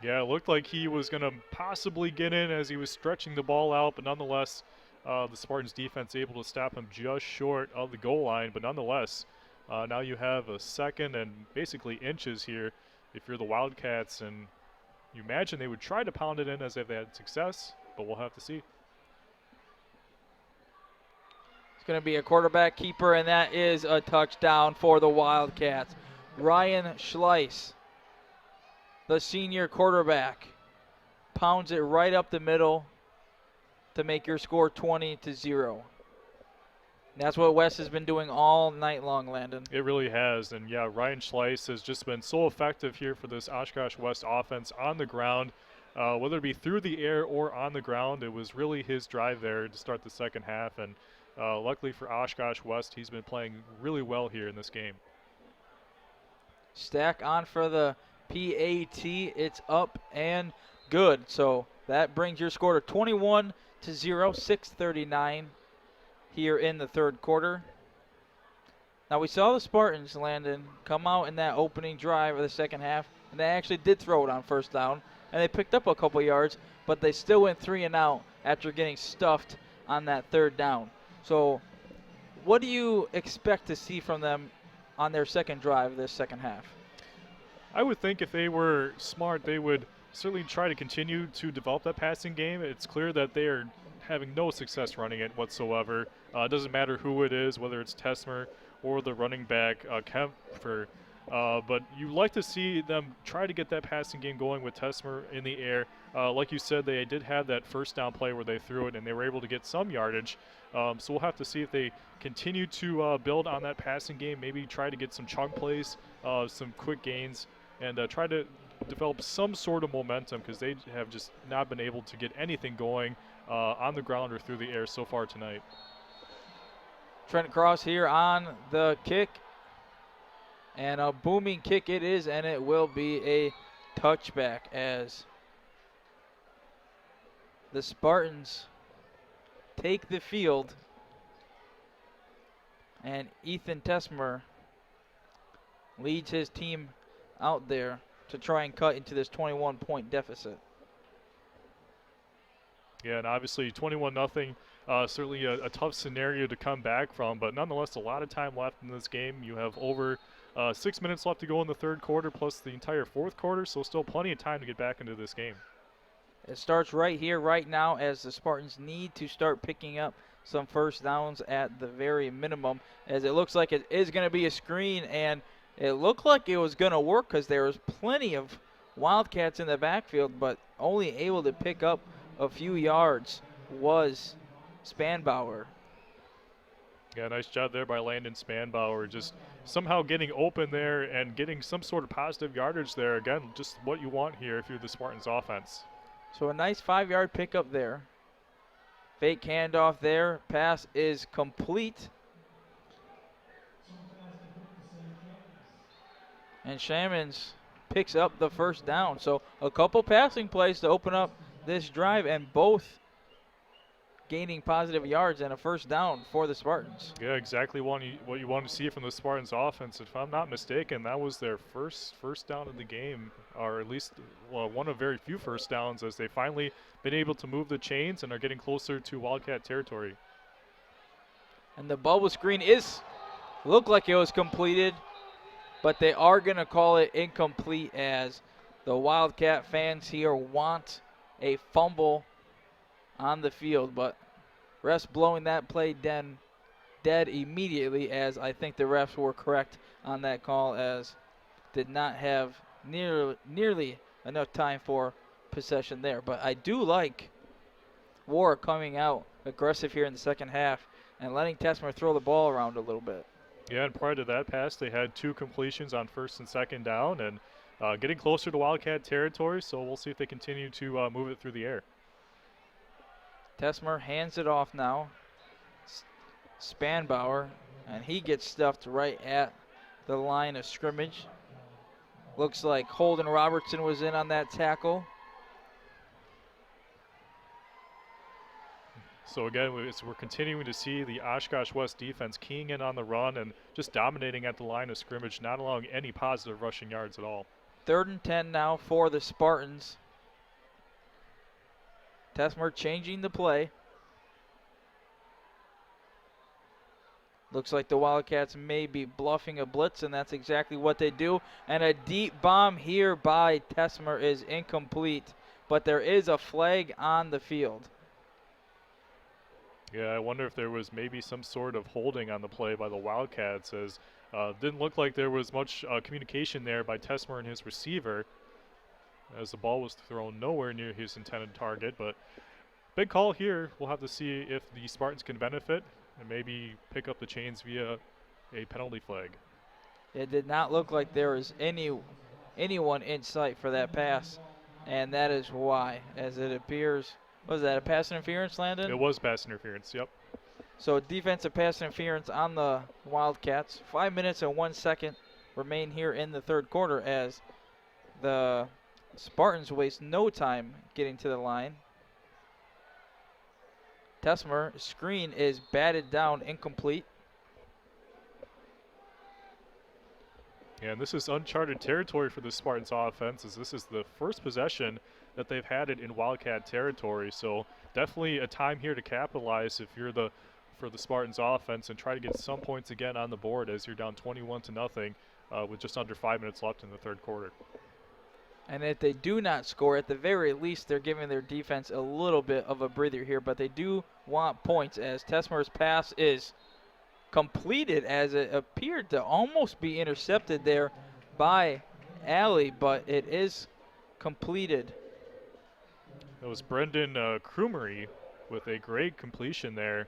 Yeah, it looked like he was going to possibly get in as he was stretching the ball out, but nonetheless, the Spartans defense able to stop him just short of the goal line. But nonetheless, now you have a 2nd and basically inches here if you're the Wildcats, and you imagine they would try to pound it in as if they had success, but we'll have to see. It's going to be a quarterback keeper, and that is a touchdown for the Wildcats. Ryan Schleiss, the senior quarterback, pounds it right up the middle to make your score 20-0. That's what West has been doing all night long, Landon. It really has, and yeah, Ryan Schleiss has just been so effective here for this Oshkosh West offense on the ground, whether it be through the air or on the ground. It was really his drive there to start the second half, and luckily for Oshkosh West, he's been playing really well here in this game. Stack on for the PAT. It's up and good. So that brings your score to 21-0, 6:39 here in the third quarter. Now we saw the Spartans, Landon, come out in that opening drive of the second half, and they actually did throw it on first down, and they picked up a couple yards, but they still went 3 and out after getting stuffed on that 3rd down. So what do you expect to see from them on their second drive of this second half? I would think if they were smart, they would certainly try to continue to develop that passing game. It's clear that they are having no success running it whatsoever. It doesn't matter who it is, whether it's Tesmer or the running back, Kemper. But you like to see them try to get that passing game going with Tesmer in the air. Like you said, they did have that first down play where they threw it and they were able to get some yardage. So we'll have to see if they continue to build on that passing game, maybe try to get some chunk plays, some quick gains, and try to develop some sort of momentum, because they have just not been able to get anything going on the ground or through the air so far tonight. Trent Cross here on the kick. And a booming kick it is, and it will be a touchback as the Spartans take the field. And Ethan Tesmer leads his team out there to try and cut into this 21-point deficit. Yeah, and obviously 21-0, certainly a tough scenario to come back from, but nonetheless a lot of time left in this game. You have over 6 minutes left to go in the third quarter, plus the entire fourth quarter, so still plenty of time to get back into this game. It starts right here, right now, as the Spartans need to start picking up some first downs at the very minimum, as it looks like it is going to be a screen, and it looked like it was going to work because there was plenty of Wildcats in the backfield, but only able to pick up a few yards was Spanbauer. Yeah, nice job there by Landon Spanbauer, just somehow getting open there and getting some sort of positive yardage there. Again, just what you want here if you're the Spartans offense. So a nice 5-yard pickup there. Fake handoff there. Pass is complete. And Shamans picks up the first down. So a couple passing plays to open up this drive, and both gaining positive yards and a first down for the Spartans. Yeah, exactly what you want to see from the Spartans offense. If I'm not mistaken, that was their first down of the game, or at least one of very few first downs, as they finally been able to move the chains and are getting closer to Wildcat territory. And the bubble screen looked like it was completed, but they are going to call it incomplete, as the Wildcat fans here want a fumble on the field, but refs blowing that play dead immediately, as I think the refs were correct on that call, as did not have nearly enough time for possession there. But I do like Warwick coming out aggressive here in the second half and letting Tesmer throw the ball around a little bit. Yeah, and prior to that pass, they had 2 completions on first and second down, and getting closer to Wildcat territory, so we'll see if they continue to move it through the air. Tesmer hands it off now. Spanbauer, and he gets stuffed right at the line of scrimmage. Looks like Holden Robertson was in on that tackle. So again, we're continuing to see the Oshkosh West defense keying in on the run and just dominating at the line of scrimmage, not allowing any positive rushing yards at all. 3rd and 10 now for the Spartans. Tesmer changing the play. Looks like the Wildcats may be bluffing a blitz, and that's exactly what they do. And a deep bomb here by Tesmer is incomplete, but there is a flag on the field. Yeah, I wonder if there was maybe some sort of holding on the play by the Wildcats, as didn't look like there was much communication there by Tesmer and his receiver, as the ball was thrown nowhere near his intended target. But big call here. We'll have to see if the Spartans can benefit and maybe pick up the chains via a penalty flag. It did not look like there was anyone in sight for that pass, and that is why, as it appears. Was that a pass interference, Landon? It was pass interference, yep. So defensive pass interference on the Wildcats. 5 minutes and 1 second remain here in the third quarter, as the Spartans waste no time getting to the line. Tesmer, screen is batted down, incomplete. And this is uncharted territory for the Spartans offense, as this is the first possession that they've had it in Wildcat territory. So definitely a time here to capitalize if you're for the Spartans offense and try to get some points again on the board, as you're down 21-0. with just under 5 minutes left in the third quarter. And if they do not score, at the very least, they're giving their defense a little bit of a breather here. But they do want points, as Tesmer's pass is completed, as it appeared to almost be intercepted there by Alley, but it is completed. It was Brendan Krumery with a great completion there.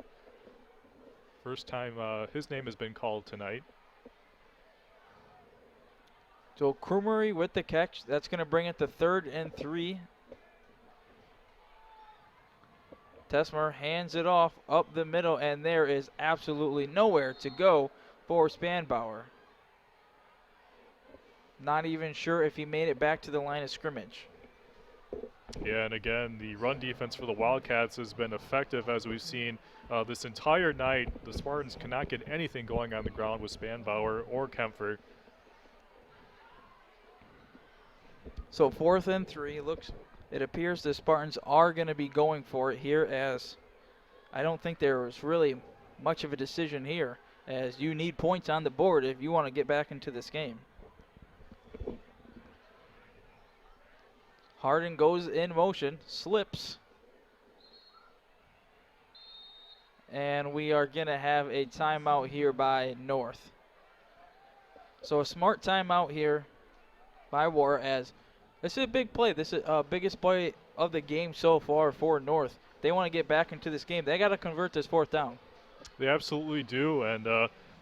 First time his name has been called tonight. So Krumery with the catch. That's going to bring it to 3rd and 3. Tesmer hands it off up the middle, and there is absolutely nowhere to go for Spanbauer. Not even sure if he made it back to the line of scrimmage. Yeah, and again, the run defense for the Wildcats has been effective, as we've seen this entire night. The Spartans cannot get anything going on the ground with Spanbauer or Kempfer. So 4th and 3. It appears the Spartans are going to be going for it here, as I don't think there was really much of a decision here, as you need points on the board if you want to get back into this game. Harden goes in motion, slips. And we are going to have a timeout here by North. So a smart timeout here by War, as this is a big play. This is biggest play of the game so far for North. They want to get back into this game. They got to convert this 4th down. They absolutely do, and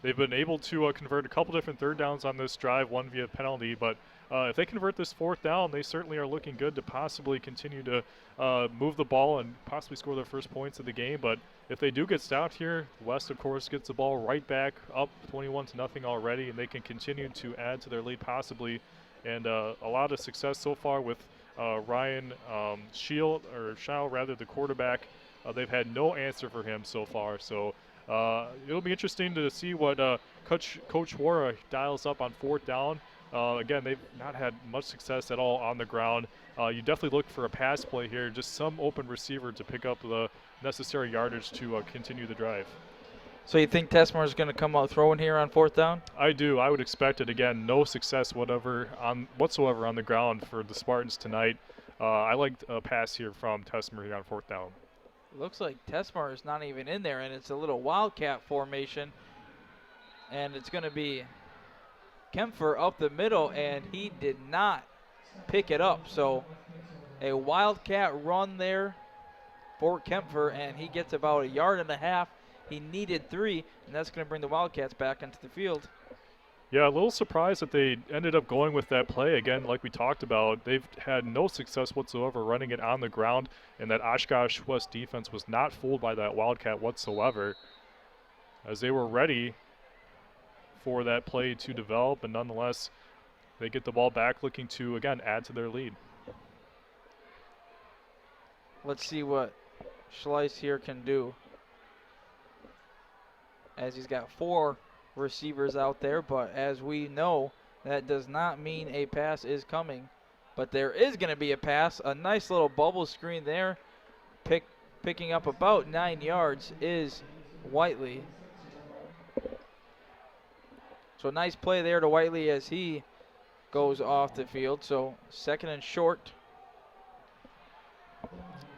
they've been able to convert a couple different third downs on this drive, one via penalty, but if they convert this 4th down, they certainly are looking good to possibly continue to move the ball and possibly score their first points of the game. But if they do get stopped here, West, of course, gets the ball right back up 21-0 already, and they can continue to add to their lead possibly. And a lot of success so far with Ryan Schau, the quarterback. They've had no answer for him so far. So it'll be interesting to see what Coach Wara dials up on 4th down. Again, they've not had much success at all on the ground. You definitely look for a pass play here, just some open receiver to pick up the necessary yardage to continue the drive. So you think Tesmer is going to come out throwing here on 4th down? I do. I would expect it. Again, no success whatsoever on the ground for the Spartans tonight. I like a pass here from Tesmer here on 4th down. Looks like Tesmer is not even in there, and it's a little Wildcat formation. And it's going to be Kempfer up the middle, and he did not pick it up. So a Wildcat run there for Kempfer, and he gets about 1.5 yards. He needed 3, and that's going to bring the Wildcats back into the field. Yeah, a little surprised that they ended up going with that play. Again, like we talked about, they've had no success whatsoever running it on the ground, and that Oshkosh West defense was not fooled by that Wildcat whatsoever, as they were ready for that play to develop, and nonetheless, they get the ball back looking to, again, add to their lead. Let's see what Schleiss here can do, as he's got 4 receivers out there, but as we know, that does not mean a pass is coming. But there is going to be a pass. A nice little bubble screen there. Picking up about 9 yards is Whiteley. So nice play there to Whiteley as he goes off the field. So 2nd and short.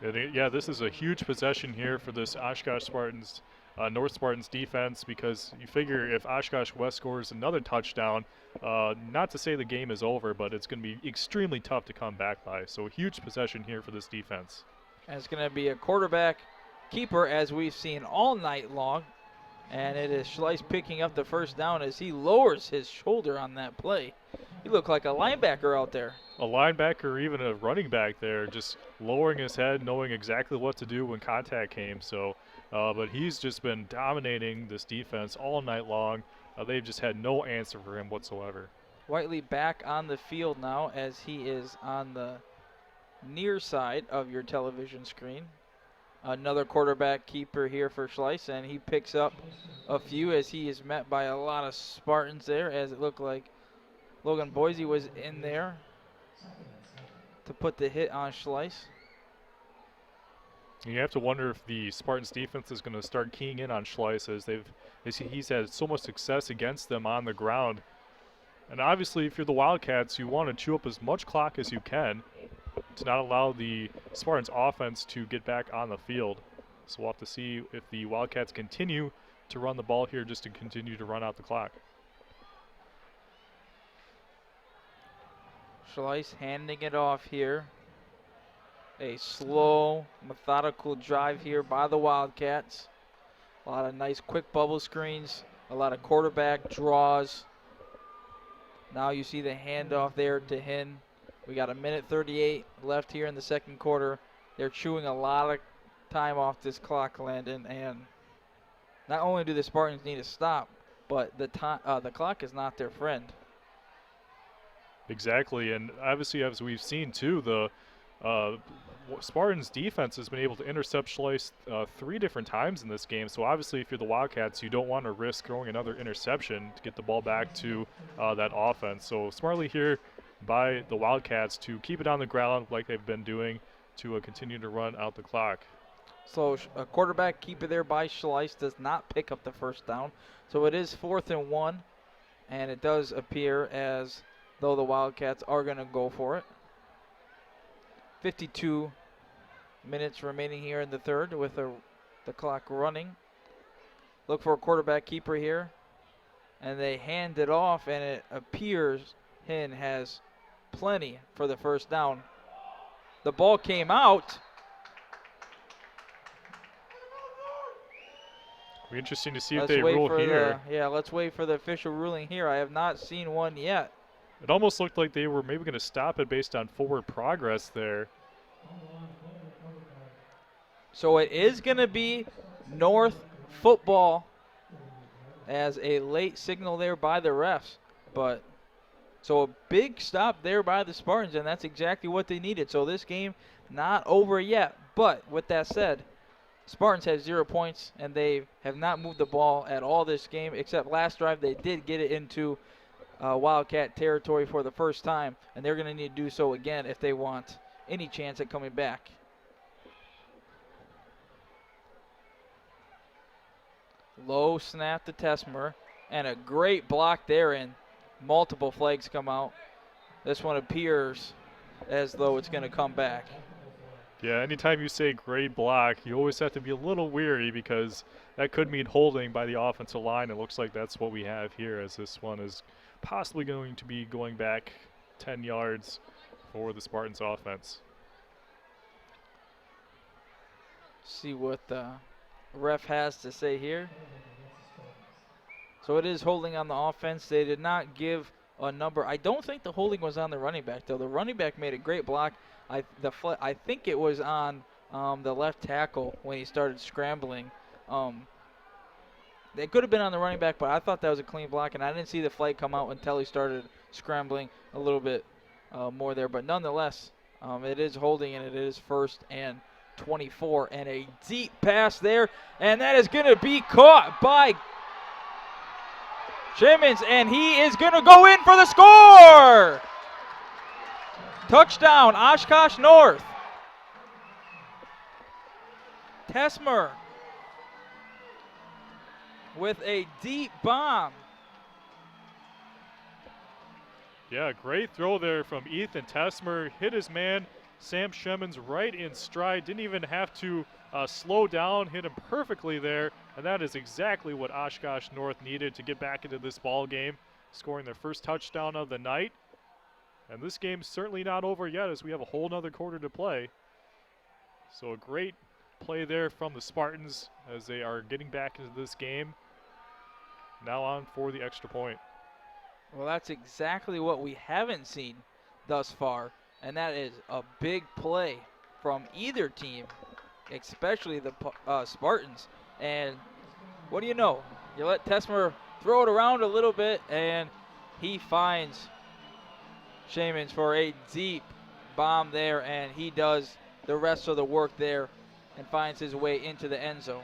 Yeah, this is a huge possession here for this Oshkosh Spartans, North Spartans defense, because you figure if Oshkosh West scores another touchdown, not to say the game is over, but it's going to be extremely tough to come back by. So a huge possession here for this defense. And it's going to be a quarterback keeper, as we've seen all night long. And it is Schleiss picking up the 1st down as he lowers his shoulder on that play. He looked like a linebacker out there. A linebacker or even a running back there, just lowering his head, knowing exactly what to do when contact came. So, but he's just been dominating this defense all night long. They've just had no answer for him whatsoever. Whiteley back on the field now, as he is on the near side of your television screen. Another quarterback keeper here for Schleiss, and he picks up a few as he is met by a lot of Spartans there, as it looked like Logan Boise was in there to put the hit on Schleiss. You have to wonder if the Spartans defense is going to start keying in on Schleiss, as he's had so much success against them on the ground. And obviously, if you're the Wildcats, you want to chew up as much clock as you can to not allow the Spartans offense to get back on the field. So we'll have to see if the Wildcats continue to run the ball here just to continue to run out the clock. Schleiss handing it off here. A slow, methodical drive here by the Wildcats. A lot of nice quick bubble screens, a lot of quarterback draws. Now you see the handoff there to Hin. We got 1:38 left here in the second quarter. They're chewing a lot of time off this clock, Landon, and not only do the Spartans need to stop, but the clock is not their friend. Exactly, and obviously, as we've seen too, the Spartans defense has been able to intercept Schleiss 3 different times in this game. So obviously, if you're the Wildcats, you don't want to risk throwing another interception to get the ball back to that offense. So smartly here by the Wildcats to keep it on the ground like they've been doing to continue to run out the clock. So a quarterback keeper there by Schleiss does not pick up the first down. So it is 4th and 1, and it does appear as though the Wildcats are going to go for it. 52 minutes remaining here in the third with the clock running. Look for a quarterback keeper here. And they hand it off, and it appears Hin has plenty for the first down. The ball came out. It'll be interesting to see if they rule here. Let's wait for the official ruling here. I have not seen one yet. It almost looked like they were maybe going to stop it based on forward progress there. So it is going to be North football as a late signal there by the refs. But so a big stop there by the Spartans, and that's exactly what they needed. So this game not over yet. But with that said, Spartans have 0 points, and they have not moved the ball at all this game, except last drive they did get it into Wildcat territory for the first time, and they're going to need to do so again if they want any chance at coming back. Low snap to Tesmer, and a great block there, and multiple flags come out. This one appears as though it's going to come back. Yeah, anytime you say great block, you always have to be a little weary because that could mean holding by the offensive line. It looks like that's what we have here, as this one is possibly going to be going back 10 yards for the Spartans offense. See what the ref has to say here. So it is holding on the offense. They did not give a number. I don't think the holding was on the running back, though. The running back made a great block. I think it was on the left tackle when he started scrambling. They could have been on the running back, but I thought that was a clean block, and I didn't see the flag come out until he started scrambling a little bit more there. But nonetheless, it is holding, and it is 1st and 24, and a deep pass there, and that is going to be caught by Simmons, and he is going to go in for the score! Touchdown, Oshkosh North. Tesmer with a deep bomb. Yeah, great throw there from Ethan Tesmer. Hit his man, Sam Shemmons, right in stride. Didn't even have to slow down, hit him perfectly there. And that is exactly what Oshkosh North needed to get back into this ball game, scoring their first touchdown of the night. And this game's certainly not over yet, as we have a whole nother quarter to play. So a great play there from the Spartans as they are getting back into this game. Now on for the extra point. Well, that's exactly what we haven't seen thus far, and that is a big play from either team, especially the Spartans. And what do you know? You let Tesmer throw it around a little bit, and he finds Shamans for a deep bomb there, and he does the rest of the work there and finds his way into the end zone.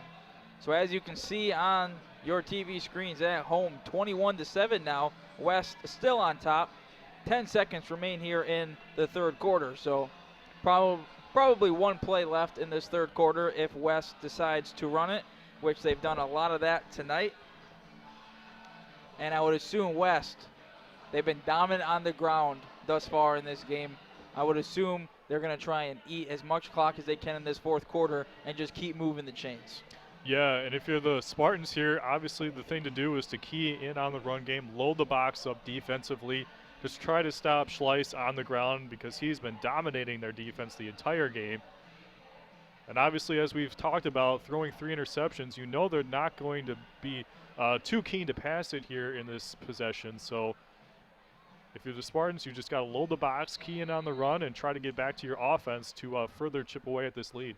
So as you can see on your TV screens at home, 21-7 now. West still on top. 10 seconds remain here in the third quarter. So probably one play left in this third quarter if West decides to run it, which they've done a lot of that tonight. And I would assume West They've been dominant on the ground thus far in this game. I would assume they're going to try and eat as much clock as they can in this fourth quarter and just keep moving the chains. Yeah, and if you're the Spartans here, obviously the thing to do is to key in on the run game, load the box up defensively, just try to stop Schleiss on the ground because he's been dominating their defense the entire game. And obviously, as we've talked about, throwing 3 interceptions, you know they're not going to be too keen to pass it here in this possession. So if you're the Spartans, you just got to load the box, key in on the run, and try to get back to your offense to further chip away at this lead.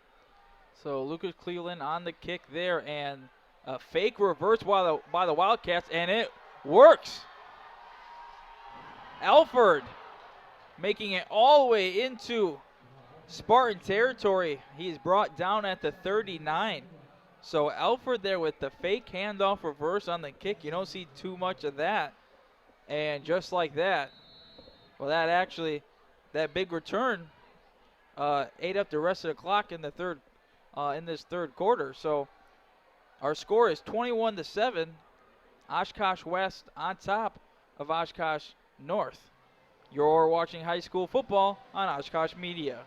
So Lucas Cleveland on the kick there, and a fake reverse by the Wildcats, and it works. Alford making it all the way into Spartan territory. He's brought down at the 39. So Alford there with the fake handoff reverse on the kick. You don't see too much of that. And just like that, well, that big return ate up the rest of the clock in this third quarter. So our score is 21-7. Oshkosh West on top of Oshkosh North. You're watching high school football on Oshkosh Media.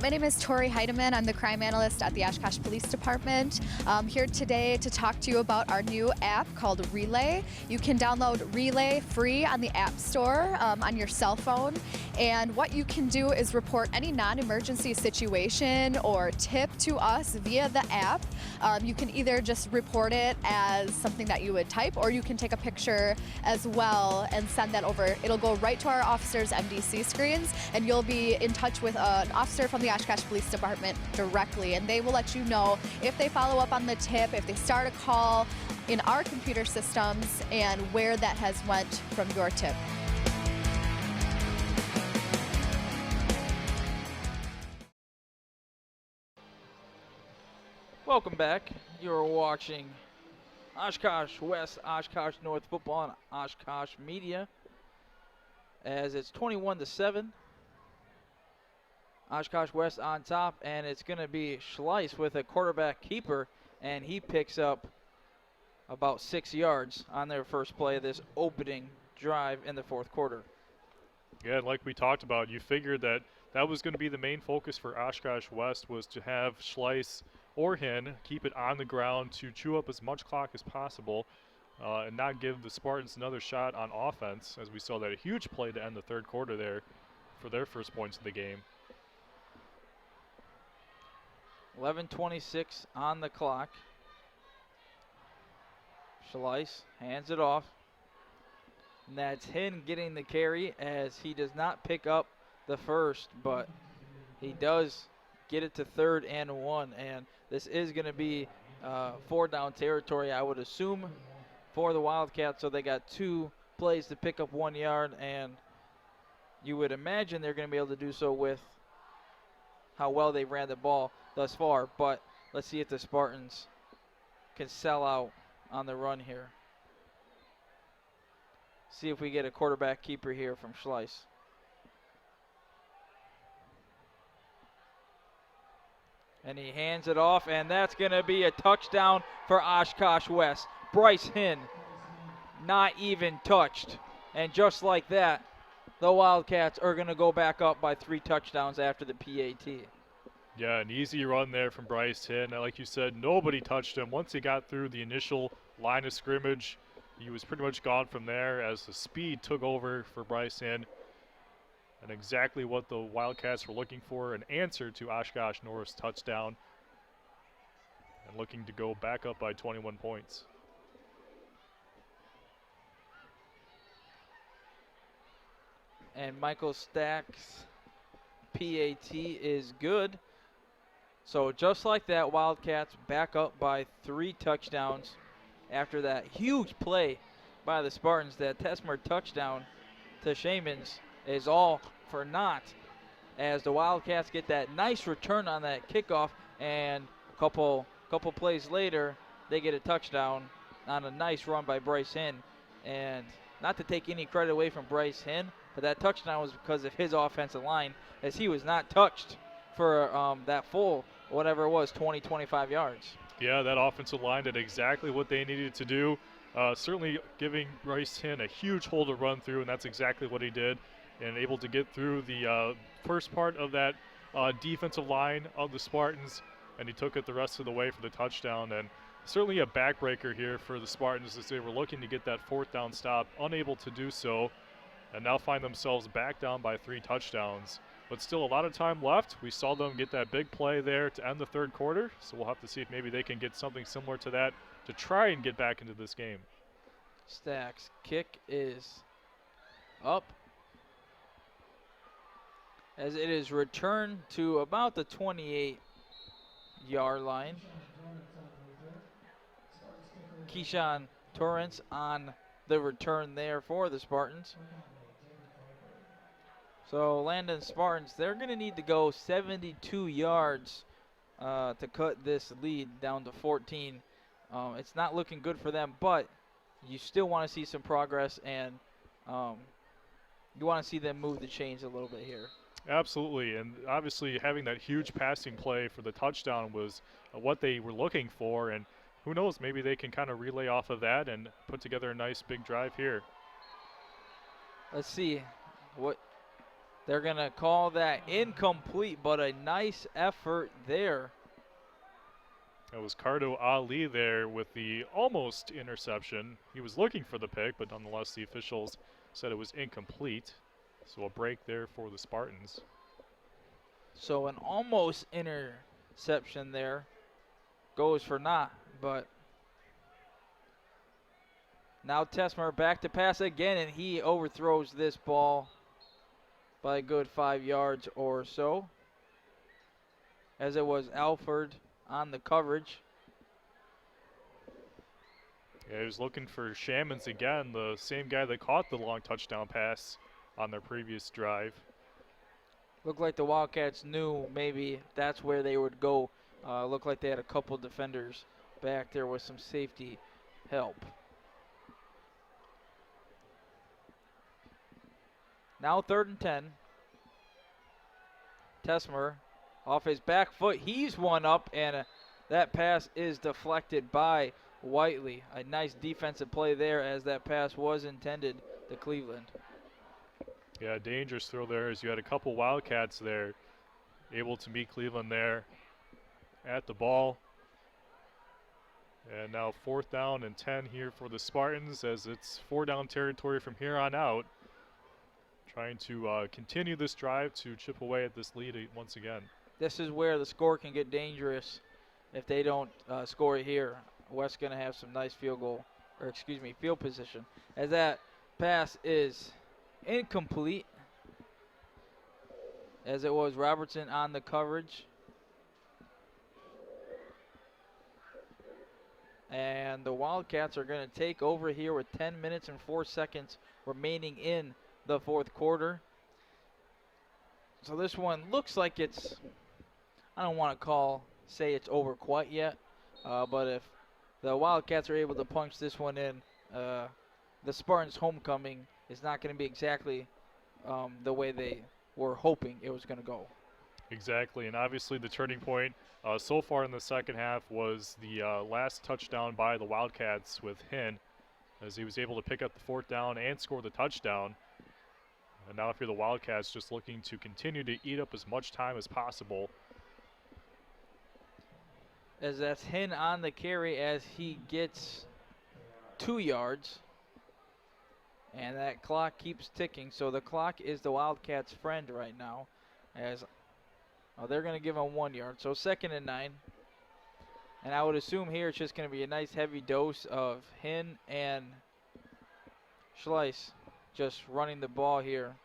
My name is Tori Heidemann. I'm the crime analyst at the Oshkosh Police Department. I'm here today to talk to you about our new app called Relay. You can download Relay free on the App Store on your cell phone. And what you can do is report any non-emergency situation or tip to us via the app. You can either just report it as something that you would type, or you can take a picture as well and send that over. It'll go right to our officers' MDC screens, and you'll be in touch with an officer from the Oshkosh Police Department directly, and they will let you know if they follow up on the tip, if they start a call in our computer systems, and where that has went from your tip. Welcome back. You're watching Oshkosh West, Oshkosh North football on Oshkosh Media, as it's 21-7. Oshkosh West on top, and it's going to be Schleiss with a quarterback keeper, and he picks up about 6 yards on their first play of this opening drive in the fourth quarter. Yeah, and like we talked about, you figured that was going to be the main focus for Oshkosh West, was to have Schleiss or Hin keep it on the ground to chew up as much clock as possible and not give the Spartans another shot on offense, as we saw that a huge play to end the third quarter there for their first points of the game. 11:26 on the clock. Schleiss hands it off. And that's Hin getting the carry, as he does not pick up the first, but he does get it to 3rd and 1. And this is going to be 4-down territory, I would assume, for the Wildcats. So they got 2 plays to pick up 1 yard, and you would imagine they're going to be able to do so with how well they ran the ball thus far. But let's see if the Spartans can sell out on the run here. See if we get a quarterback keeper here from Schleiss. And he hands it off, and that's going to be a touchdown for Oshkosh West. Bryce Hin not even touched. And just like that, the Wildcats are going to go back up by 3 touchdowns after the PAT. Yeah, an easy run there from Bryce Hin. Like you said, nobody touched him. Once he got through the initial line of scrimmage, he was pretty much gone from there as the speed took over for Bryce Hin. And exactly what the Wildcats were looking for, an answer to Oshkosh North's touchdown. And looking to go back up by 21 points. And Michael Stack's PAT is good. So just like that, Wildcats back up by 3 touchdowns after that huge play by the Spartans. That Tesmer touchdown to Shamans is all for naught, as the Wildcats get that nice return on that kickoff, and a couple plays later, they get a touchdown on a nice run by Bryce Hin. And not to take any credit away from Bryce Hin, but that touchdown was because of his offensive line, as he was not touched for that full, whatever it was, 20, 25 yards. Yeah, that offensive line did exactly what they needed to do. certainly giving Bryce Hinn a huge hole to run through, and that's exactly what he did, and able to get through the first part of that defensive line of the Spartans, and he took it the rest of the way for the touchdown. And certainly a backbreaker here for the Spartans as they were looking to get that fourth down stop, unable to do so, and now find themselves back down by 3 touchdowns. But still a lot of time left. We saw them get that big play there to end the third quarter, so we'll have to see if maybe they can get something similar to that to try and get back into this game. Stacks kick is up as it is returned to about the 28-yard line. Keyshawn Torrance on the return there for the Spartans. So Landon Spartans, they're going to need to go 72 yards to cut this lead down to 14. It's not looking good for them, but you still want to see some progress, and you want to see them move the chains a little bit here. Absolutely, and obviously having that huge passing play for the touchdown was what they were looking for, and who knows, maybe they can kind of relay off of that and put together a nice big drive here. Let's see what they're going to call that. Incomplete, but a nice effort there. It was Cardo Ali there with the almost interception. He was looking for the pick, but nonetheless the officials said it was incomplete. So a break there for the Spartans. So an almost interception there goes for naught, but now Tesmer back to pass again, and he overthrows this ball by a good 5 yards or so, as it was Alford on the coverage. Yeah, he was looking for Shamans again, the same guy that caught the long touchdown pass on their previous drive. Looked like the Wildcats knew maybe that's where they would go. Looked like they had a couple defenders back there with some safety help. Now 3rd and 10. Tesmer off his back foot. He's one up, and that pass is deflected by Whiteley. A nice defensive play there, as that pass was intended to Cleveland. Yeah, dangerous throw there, as you had a couple Wildcats there able to meet Cleveland there at the ball. And now 4th down and 10 here for the Spartans, as it's 4-down territory from here on out. Trying to continue this drive to chip away at this lead once again. This is where the score can get dangerous if they don't score it here. West's going to have some nice field position, as that pass is incomplete, as it was Robertson on the coverage. And the Wildcats are going to take over here with 10 minutes and 4 seconds remaining in the 4th quarter. So this one looks like it's, I don't want to say it's over quite yet, but if the Wildcats are able to punch this one in, the Spartans' homecoming is not going to be exactly the way they were hoping it was going to go. Exactly, and obviously the turning point so far in the second half was the last touchdown by the Wildcats with Hinn, as he was able to pick up the 4th down and score the touchdown. And now if you're the Wildcats, just looking to continue to eat up as much time as possible. As that's Hinn on the carry, as he gets 2 yards. And that clock keeps ticking. So the clock is the Wildcats' friend right now, as they're going to give him 1 yard. So 2nd and 9. And I would assume here it's just going to be a nice heavy dose of Hinn and Schleiss just running the ball here,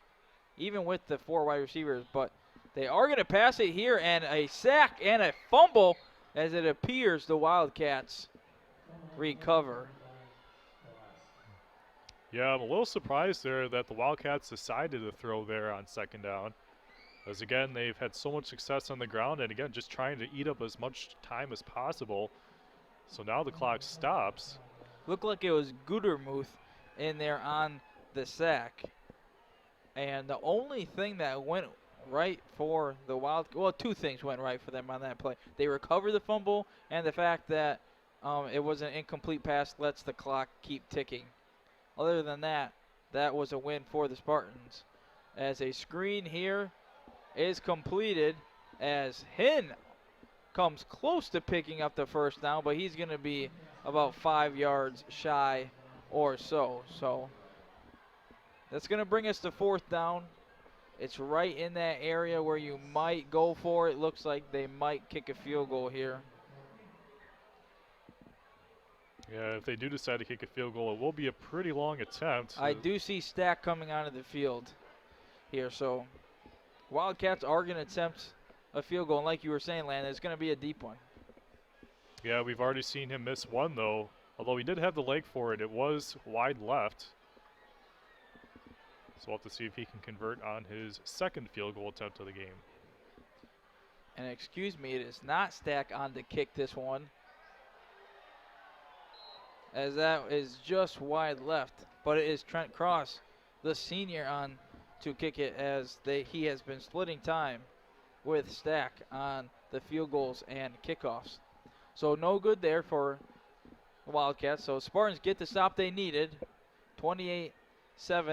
even with the 4 wide receivers. But they are going to pass it here, and a sack and a fumble, as it appears the Wildcats recover. Yeah, I'm a little surprised there that the Wildcats decided to throw there on 2nd down. As again, they've had so much success on the ground, and again, just trying to eat up as much time as possible. So now the clock stops. Looked like it was Gutermuth in there on the sack. And the only thing that went right for the 2 things went right for them on that play. They recovered the fumble, and the fact that it was an incomplete pass, lets the clock keep ticking. Other than that, that was a win for the Spartans. As a screen here is completed, as Hinn comes close to picking up the first down, but he's going to be about 5 yards shy or so. So that's going to bring us to fourth down. It's right in that area where you might go for it. Looks like they might kick a field goal here. Yeah, if they do decide to kick a field goal, it will be a pretty long attempt. I do see Stack coming onto the field here, so Wildcats are going to attempt a field goal, and like you were saying, Landon, it's going to be a deep one. Yeah, we've already seen him miss one, though. Although he did have the leg for it, it was wide left. So we'll have to see if he can convert on his second field goal attempt of the game. And excuse me, it is not Stack on to kick this one, as that is just wide left. But it is Trent Cross, the senior, on to kick it, as he has been splitting time with Stack on the field goals and kickoffs. So no good there for the Wildcats. So Spartans get the stop they needed. 28-7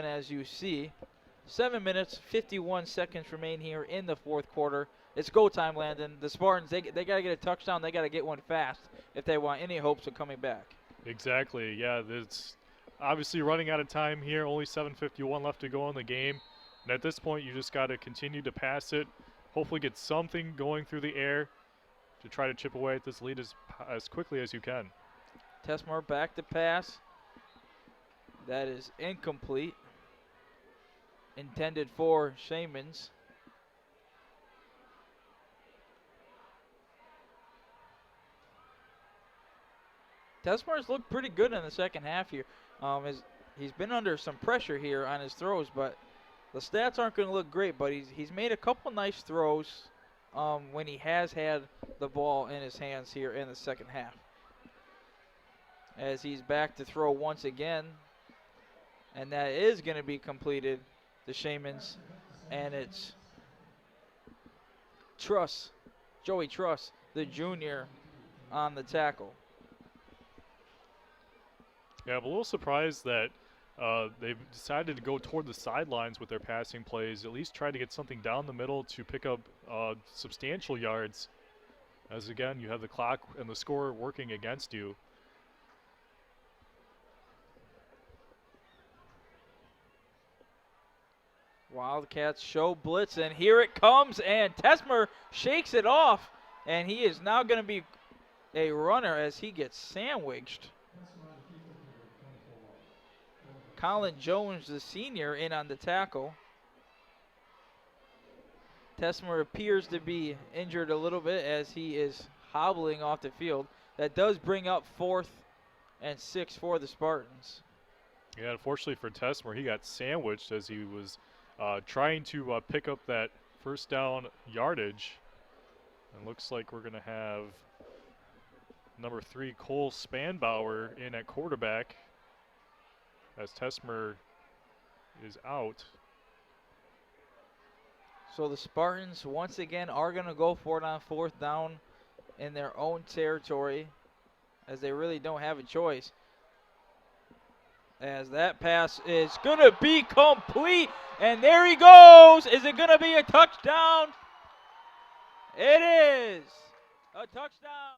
as you see. 7 minutes, 51 seconds remain here in the fourth quarter. It's go time, Landon. The Spartans, they got to get a touchdown. They got to get one fast if they want any hopes of coming back. Exactly, yeah. It's obviously running out of time here. Only 7:51 left to go in the game. And at this point, you just got to continue to pass it. Hopefully get something going through the air to try to chip away at this lead as quickly as you can. Tessmore back to pass. That is incomplete. Intended for Shamans. Tessmore's looked pretty good in the second half here. He's been under some pressure here on his throws, but the stats aren't going to look great. But he's made a couple nice throws when he has had the ball in his hands here in the second half. As he's back to throw once again, and that is going to be completed, the Shamans, and it's Joey Truss, the junior, on the tackle. Yeah, I'm a little surprised that they've decided to go toward the sidelines with their passing plays, at least try to get something down the middle to pick up substantial yards, as again, you have the clock and the score working against you. Wildcats show blitz, and here it comes, and Tessmer shakes it off, and he is now going to be a runner as he gets sandwiched. Colin Jones, the senior, in on the tackle. Tessmer appears to be injured a little bit as he is hobbling off the field. That does bring up 4th and 6 for the Spartans. Yeah, unfortunately for Tessmer, he got sandwiched as he was trying to pick up that first down yardage. And looks like we're going to have number 3, Cole Spanbauer, in at quarterback, as Tessmer is out. So the Spartans once again are going to go for it on 4th down in their own territory, as they really don't have a choice. As that pass is going to be complete, and there he goes. Is it going to be a touchdown? It is a touchdown.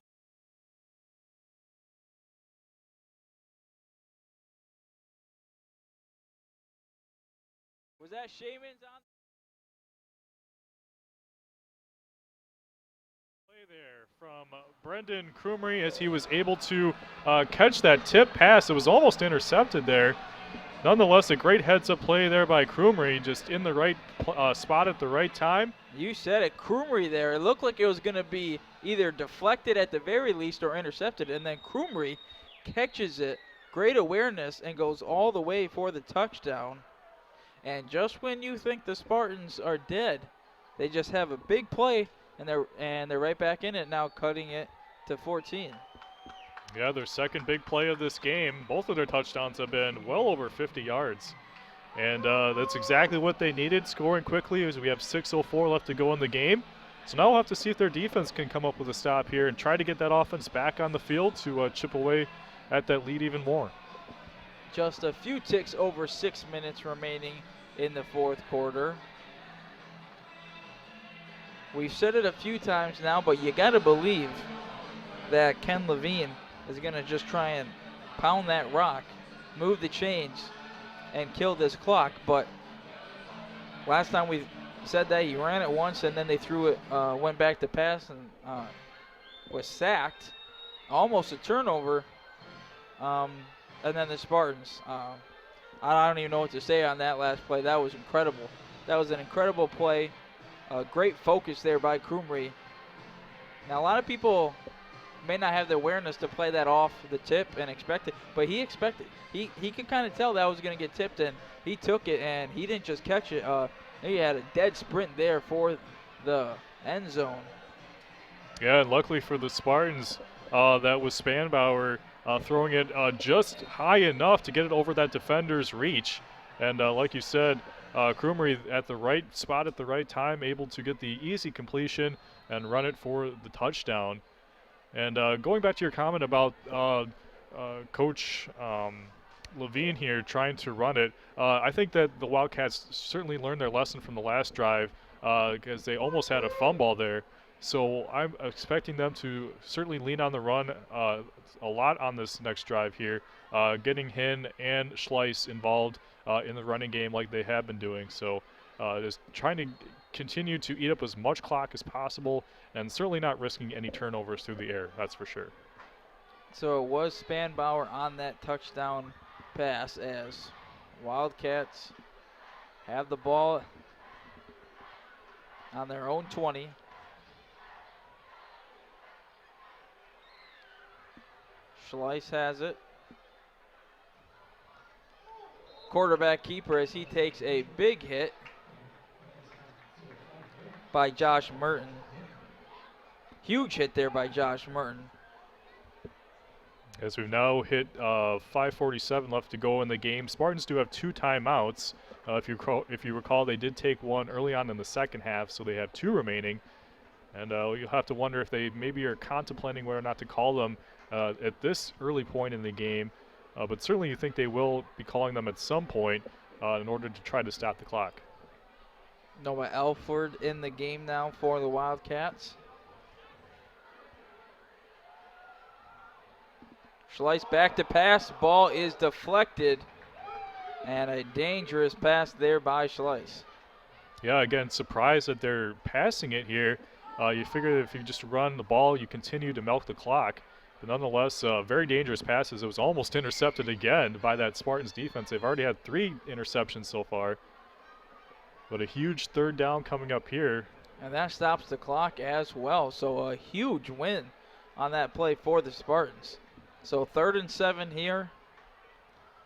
Was that Shamans on? Play there from Brendan Krumrie, as he was able to catch that tip pass. It was almost intercepted there. Nonetheless, a great heads-up play there by Krumrie, just in the right spot at the right time. You said it, Krumrie there. It looked like it was going to be either deflected at the very least or intercepted, and then Krumrie catches it. Great awareness and goes all the way for the touchdown. And just when you think the Spartans are dead, they just have a big play, and they're right back in it now, cutting it to 14. Yeah, their second big play of this game. Both of their touchdowns have been well over 50 yards. And that's exactly what they needed, scoring quickly, as we have 6:04 left to go in the game. So now we'll have to see if their defense can come up with a stop here and try to get that offense back on the field to chip away at that lead even more. Just a few ticks over 6 minutes remaining in the fourth quarter. We've said it a few times now, but you got to believe that Ken Levine is going to just try and pound that rock, move the chains, and kill this clock. But last time we said that, he ran it once and then they threw it, went back to pass and was sacked. Almost a turnover. And then the Spartans. I don't even know what to say on that last play. That was incredible. That was an incredible play. Great focus there by Krumrie. Now, a lot of people may not have the awareness to play that off the tip and expect it, but he expected. He could kind of tell that was going to get tipped, and he took it, and he didn't just catch it. He had a dead sprint there for the end zone. Yeah, and luckily for the Spartans, that was Spanbauer throwing it just high enough to get it over that defender's reach. And like you said, Krumrie at the right spot at the right time, able to get the easy completion and run it for the touchdown. And going back to your comment about Coach Levine here trying to run it, I think that the Wildcats certainly learned their lesson from the last drive because they almost had a fumble there. So I'm expecting them to certainly lean on the run a lot on this next drive here, getting Hinn and Schleiss involved in the running game like they have been doing. So just trying to continue to eat up as much clock as possible and certainly not risking any turnovers through the air, that's for sure. So it was Spanbauer on that touchdown pass as Wildcats have the ball on their own 20. Schleiss has it. Quarterback keeper as he takes a big hit by Josh Merton. Huge hit there by Josh Merton. As we've now hit 5:47 left to go in the game. Spartans do have 2 timeouts. If you recall, they did take one early on in the second half, so they have 2 remaining. And you'll have to wonder if they maybe are contemplating whether or not to call them at this early point in the game. But certainly you think they will be calling them at some point in order to try to stop the clock. Noah Elford in the game now for the Wildcats. Schleiss back to pass. Ball is deflected. And a dangerous pass there by Schleiss. Yeah, again, surprised that they're passing it here. You figure that if you just run the ball, you continue to milk the clock. But nonetheless, very dangerous passes. It was almost intercepted again by that Spartans defense. They've already had 3 interceptions so far. But a huge third down coming up here. And that stops the clock as well. So a huge win on that play for the Spartans. So 3rd and 7 here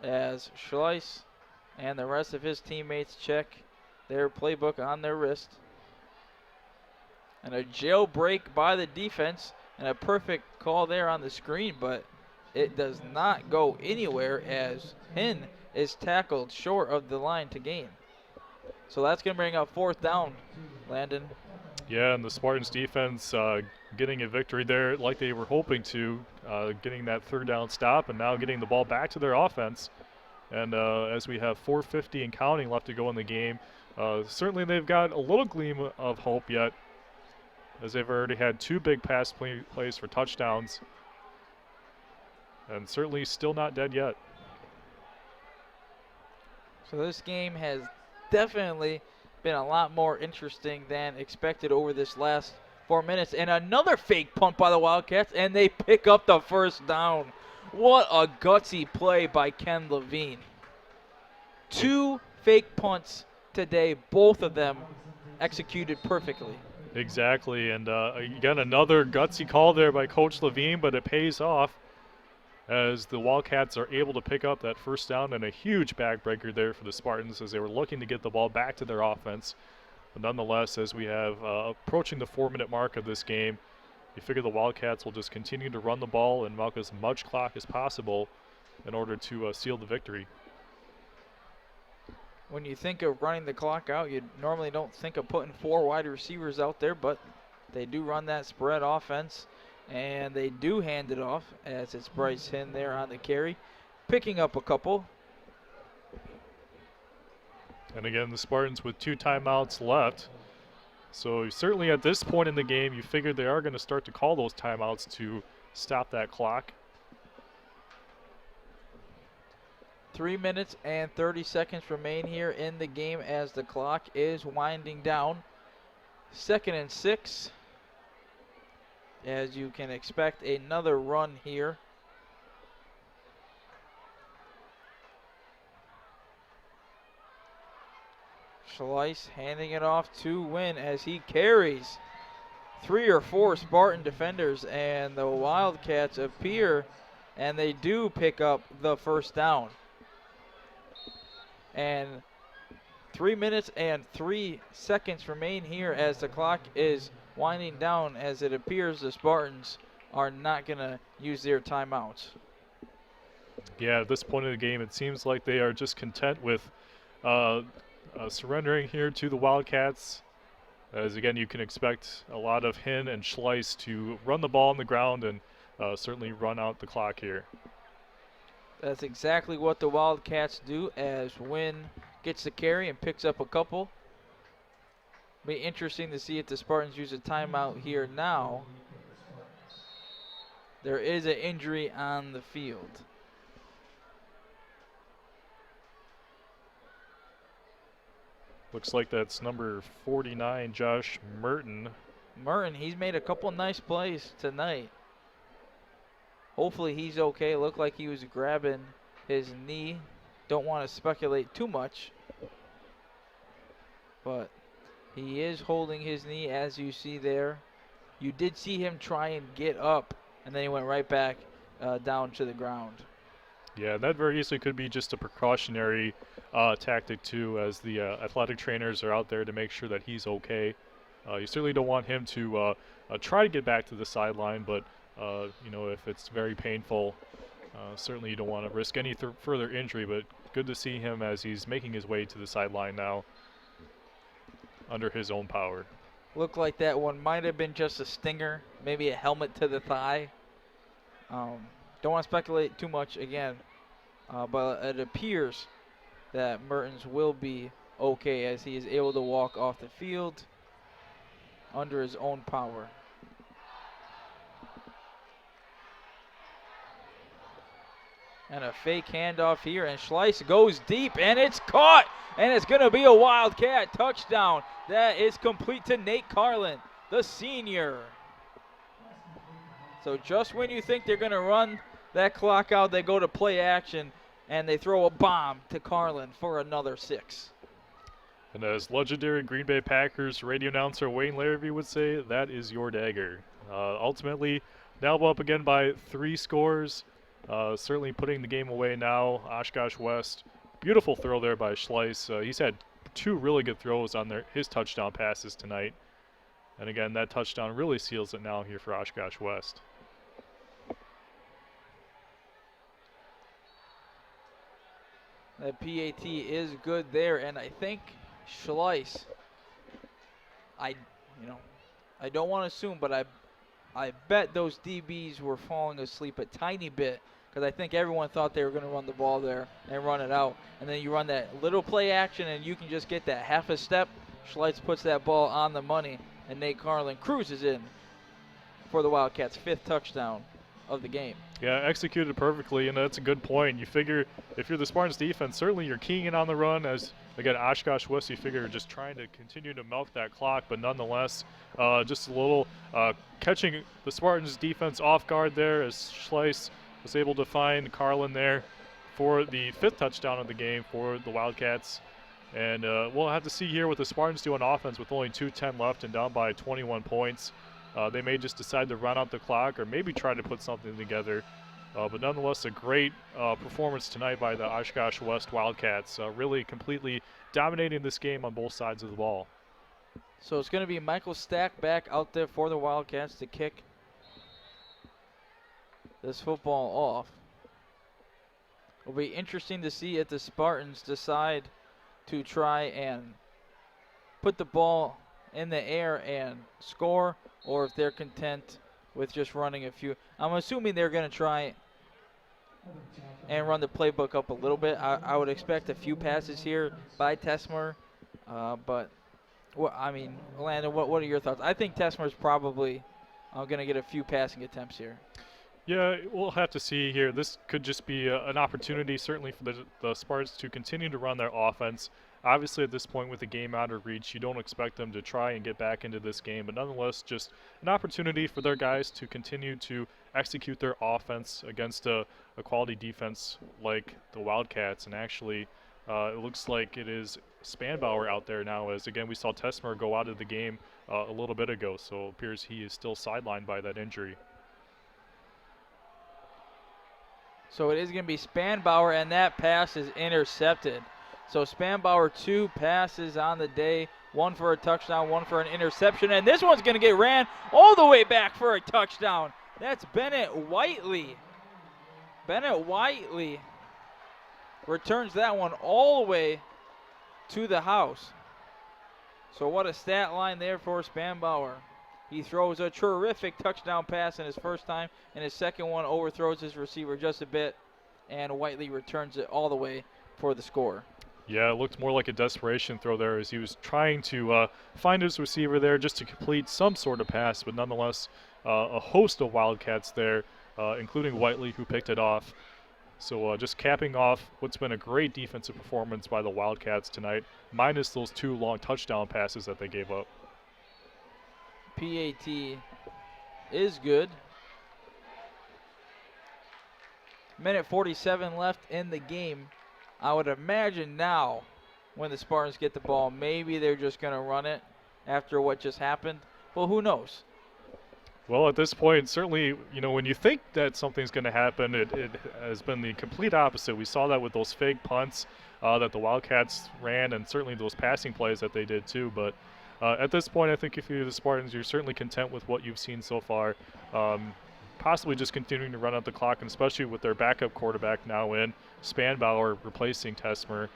as Schleiss and the rest of his teammates check their playbook on their wrist. And a jailbreak by the defense and a perfect call there on the screen, but it does not go anywhere as Hinn is tackled short of the line to gain. So that's going to bring up 4th down, Landon. Yeah, and the Spartans defense getting a victory there like they were hoping to, getting that 3rd down stop and now getting the ball back to their offense. And as we have 4:50 and counting left to go in the game, certainly they've got a little gleam of hope yet, as they've already had 2 big pass plays for touchdowns. And certainly still not dead yet. So this game has definitely been a lot more interesting than expected over this last 4 minutes. And another fake punt by the Wildcats, and they pick up the 1st down. What a gutsy play by Ken Levine. 2 fake punts today, both of them executed perfectly. Exactly, and again, another gutsy call there by Coach Levine, but it pays off as the Wildcats are able to pick up that 1st down and a huge backbreaker there for the Spartans as they were looking to get the ball back to their offense. But nonetheless, as we have approaching the 4-minute mark of this game, you figure the Wildcats will just continue to run the ball and milk as much clock as possible in order to seal the victory. When you think of running the clock out, you normally don't think of putting 4 wide receivers out there, but They do run that spread offense, and they do hand it off as it's Bryce Hinn there on the carry, picking up a couple. And again, the Spartans with 2 timeouts left. So certainly at this point in the game, you figured they are going to start to call those timeouts to stop that clock. 3 minutes and 30 seconds remain here in the game as the clock is winding down. 2nd and 6. As you can expect, another run here. Schleiss handing it off to Wynn as he carries 3 or 4 Spartan defenders, and the Wildcats appear, and they do pick up the first down. And 3 minutes and 3 seconds remain here as the clock is winding down, as it appears the Spartans are not going to use their timeouts. Yeah, at this point in the game, it seems like they are just content with surrendering here to the Wildcats. As again, you can expect a lot of Hinn and Schleiss to run the ball on the ground and certainly run out the clock here. That's exactly what the Wildcats do, as Wynn gets the carry and picks up a couple. Be interesting to see if the Spartans use a timeout here now. There is an injury on the field. Looks like that's number 49, Josh Merton. Merton, he's made a couple nice plays tonight. Hopefully he's okay. Looked like he was grabbing his knee. Don't want to speculate too much, but he is holding his knee, as you see there. You did see him try and get up, and then he went right back down to the ground. Yeah, that very easily could be just a precautionary tactic too, as the athletic trainers are out there to make sure that he's okay. You certainly don't want him to try to get back to the sideline, but you know, if it's very painful, certainly you don't want to risk any further injury. But good to see him as he's making his way to the sideline now under his own power. Looked like that one might have been just a stinger, maybe a helmet to the thigh. Don't want to speculate too much again, but it appears that Mertens will be okay, as he is able to walk off the field under his own power. And a fake handoff here, and Schleiss goes deep, and it's caught, and it's going to be a Wildcat touchdown. That is complete to Nate Carlin, the senior. So just when you think they're going to run that clock out, they go to play action, and they throw a bomb to Carlin for another 6. And as legendary Green Bay Packers radio announcer Wayne Larrabee would say, that is your dagger. Ultimately, now up again by 3 scores. Certainly putting the game away now. Oshkosh West, beautiful throw there by Schleiss. He's had 2 really good throws on his touchdown passes tonight. And again, that touchdown really seals it now here for Oshkosh West. That PAT is good there, and I think Schleiss, I don't want to assume, but I bet those DBs were falling asleep a tiny bit, because I think everyone thought they were going to run the ball there and run it out. And then you run that little play action, and you can just get that half a step. Schleiss puts that ball on the money, and Nate Carlin cruises in for the Wildcats' 5th touchdown of the game. Yeah, executed perfectly, and that's a good point. You figure if you're the Spartans defense, certainly you're keying in on the run. As, again, Oshkosh West, you figure just trying to continue to milk that clock, but nonetheless, just a little catching the Spartans defense off guard there, as Schleiss was able to find Carlin there for the 5th touchdown of the game for the Wildcats. And we'll have to see here what the Spartans do on offense with only 2:10 left and down by 21 points. They may just decide to run out the clock or maybe try to put something together. But nonetheless, a great performance tonight by the Oshkosh West Wildcats, really completely dominating this game on both sides of the ball. So it's going to be Michael Stack back out there for the Wildcats to kick this football off. It'll be interesting to see if the Spartans decide to try and put the ball in the air and score, or if they're content with just running a few. I'm assuming they're going to try and run the playbook up a little bit. I would expect a few passes here by Tesmer, but I mean, Landon, what are your thoughts? I think Tesmer's probably going to get a few passing attempts here. Yeah, we'll have to see here. This could just be an opportunity, certainly for the Spartans to continue to run their offense. Obviously, at this point with the game out of reach, you don't expect them to try and get back into this game, but nonetheless, just an opportunity for their guys to continue to execute their offense against a quality defense like the Wildcats. And actually, it looks like it is Spanbauer out there now, as again we saw Tesmer go out of the game a little bit ago, so it appears he is still sidelined by that injury. So it is going to be Spanbauer, and that pass is intercepted. So Spanbauer 2 passes on the day, 1 for a touchdown, 1 for an interception, and this one's going to get ran all the way back for a touchdown. That's Bennett Whiteley. Bennett Whiteley returns that one all the way to the house. So what a stat line there for Spanbauer. He throws a terrific touchdown pass in his first time, and his second one overthrows his receiver just a bit, and Whiteley returns it all the way for the score. Yeah, it looked more like a desperation throw there as he was trying to find his receiver there just to complete some sort of pass, but nonetheless a host of Wildcats there, including Whiteley, who picked it off. So just capping off what's been a great defensive performance by the Wildcats tonight, minus those 2 long touchdown passes that they gave up. PAT is good. Minute 47 left in the game. I would imagine now when the Spartans get the ball, maybe they're just going to run it after what just happened. Well, who knows? Well, at this point, certainly, you know, when you think that something's going to happen, it has been the complete opposite. We saw that with those fake punts that the Wildcats ran, and certainly those passing plays that they did too. But at this point, I think if you're the Spartans, you're certainly content with what you've seen so far. Possibly just continuing to run out the clock, and especially with their backup quarterback now in, Spanbauer replacing Tesmer.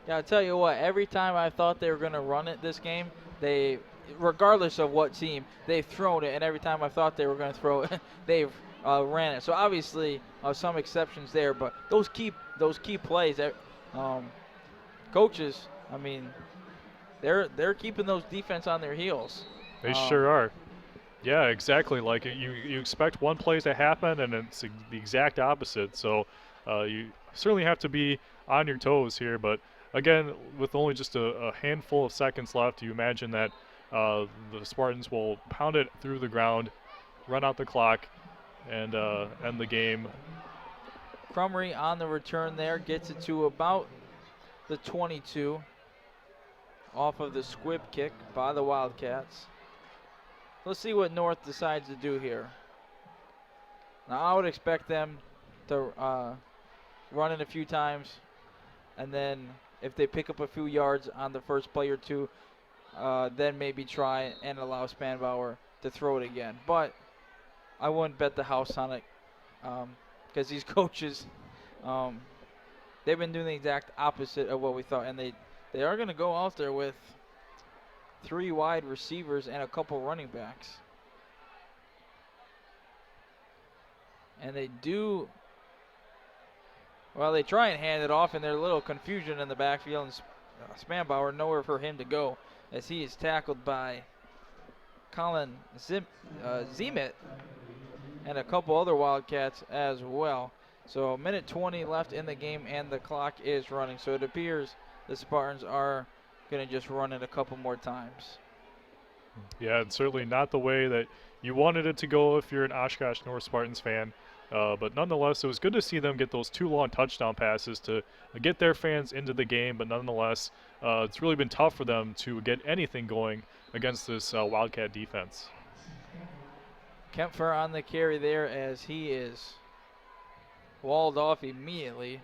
Yeah, I'll tell you what, every time I thought they were going to run it this game, they, regardless of what team, they've thrown it, and every time I thought they were going to throw it, they've ran it. So obviously some exceptions there, but those key plays, coaches, I mean, they're keeping those defense on their heels. They sure are. Yeah, exactly. Like you expect one play to happen, and it's the exact opposite. So you certainly have to be on your toes here. But again, with only just a handful of seconds left, you imagine that the Spartans will pound it through the ground, run out the clock, and end the game. Crumry on the return there gets it to about the 22 off of the squib kick by the Wildcats. Let's see what North decides to do here. Now, I would expect them to run it a few times, and then if they pick up a few yards on the first play or two, then maybe try and allow Spanbauer to throw it again. But I wouldn't bet the house on it because these coaches, they've been doing the exact opposite of what we thought, and they are going to go out there with 3 wide receivers and a couple running backs. And they do, well, they try and hand it off, and there's a little confusion in the backfield, and Spanbauer, nowhere for him to go, as he is tackled by Colin Zemet and a couple other Wildcats as well. So 1:20 left in the game, and the clock is running. So it appears the Spartans are going to just run it a couple more times. Yeah, it's certainly not the way that you wanted it to go if you're an Oshkosh North Spartans fan. But nonetheless, it was good to see them get those 2 long touchdown passes to get their fans into the game. But nonetheless, it's really been tough for them to get anything going against this Wildcat defense. Kempfer on the carry there as he is walled off immediately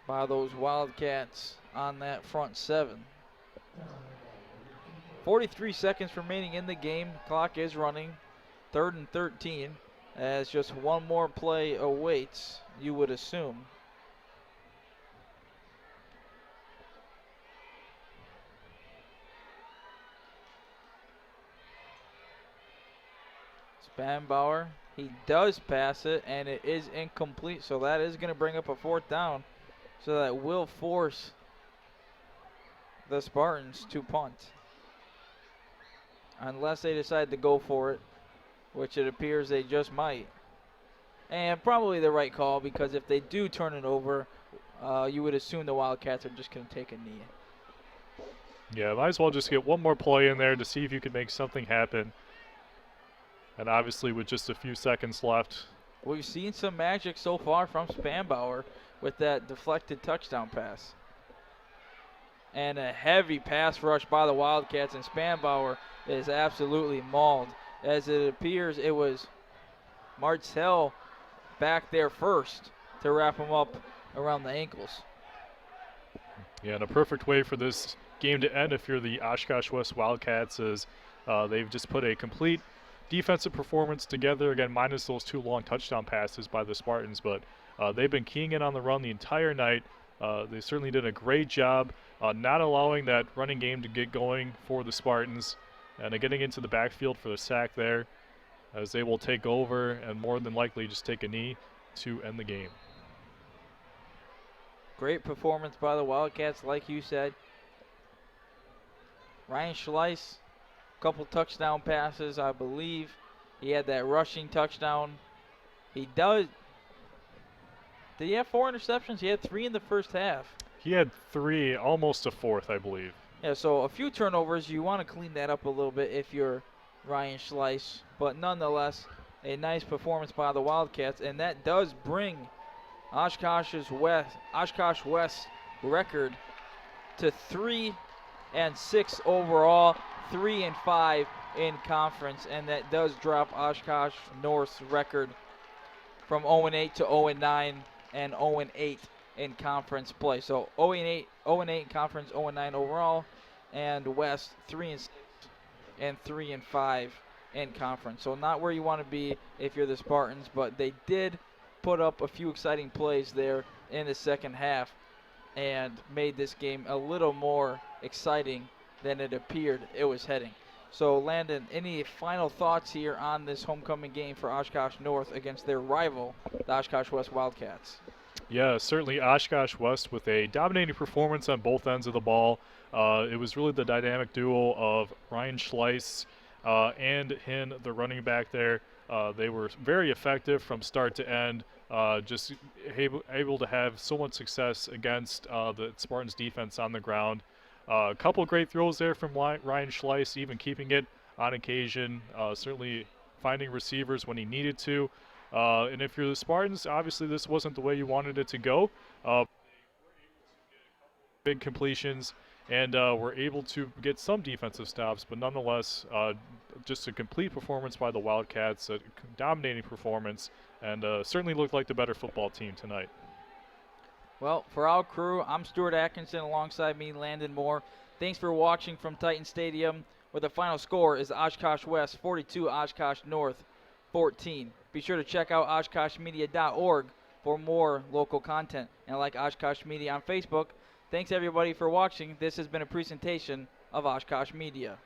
by those Wildcats on that front 7. 43 seconds remaining in the game. Clock is running. 3rd and 13 as just one more play awaits, you would assume. Spanbauer, he does pass it, and it is incomplete, so that is going to bring up a 4th down. So that will force the Spartans to punt. Unless they decide to go for it, which it appears they just might. And probably the right call, because if they do turn it over, you would assume the Wildcats are just going to take a knee. Yeah, might as well just get one more play in there to see if you can make something happen. And obviously with just a few seconds left. We've seen some magic so far from Spanbauer with that deflected touchdown pass. And a heavy pass rush by the Wildcats, and Spanbauer is absolutely mauled. As it appears, it was Martell back there first to wrap him up around the ankles. Yeah, and a perfect way for this game to end if you're the Oshkosh West Wildcats is they've just put a complete defensive performance together, again, minus those 2 long touchdown passes by the Spartans, but they've been keying in on the run the entire night. They certainly did a great job not allowing that running game to get going for the Spartans, and getting into the backfield for the sack there, as they will take over and more than likely just take a knee to end the game. Great performance by the Wildcats, like you said. Ryan Schleiss, couple touchdown passes, I believe. He had that rushing touchdown. Did he have 4 interceptions? He had 3 in the first half. He had 3, almost a 4th, I believe. Yeah, so a few turnovers. You want to clean that up a little bit if you're Ryan Schleiss. But nonetheless, a nice performance by the Wildcats. And that does bring Oshkosh West record to 3-6 overall, 3-5 in conference. And that does drop Oshkosh North's record from 0-8 to 0-9 and 0-8 in conference play. So 0-8 in conference, 0-9 overall, and West 3-6 and 3-5 in conference. So not where you want to be if you're the Spartans, but they did put up a few exciting plays there in the second half and made this game a little more exciting than it appeared it was heading. So Landon, any final thoughts here on this homecoming game for Oshkosh North against their rival, the Oshkosh West Wildcats? Yeah, certainly Oshkosh West with a dominating performance on both ends of the ball. It was really the dynamic duo of Ryan Schleiss and Hinn, the running back there. They were very effective from start to end, just able to have so much success against the Spartans defense on the ground. A couple great throws there from Ryan Schleiss, even keeping it on occasion, certainly finding receivers when he needed to. And if you're the Spartans, obviously this wasn't the way you wanted it to go. Big completions, and were able to get some defensive stops, but nonetheless, just a complete performance by the Wildcats, a dominating performance, and certainly looked like the better football team tonight. Well, for our crew, I'm Stuart Atkinson, alongside me, Landon Moore. Thanks for watching from Titan Stadium, where the final score is Oshkosh West 42, Oshkosh North 14. Be sure to check out OshkoshMedia.org for more local content, and like Oshkosh Media on Facebook. Thanks everybody for watching. This has been a presentation of Oshkosh Media.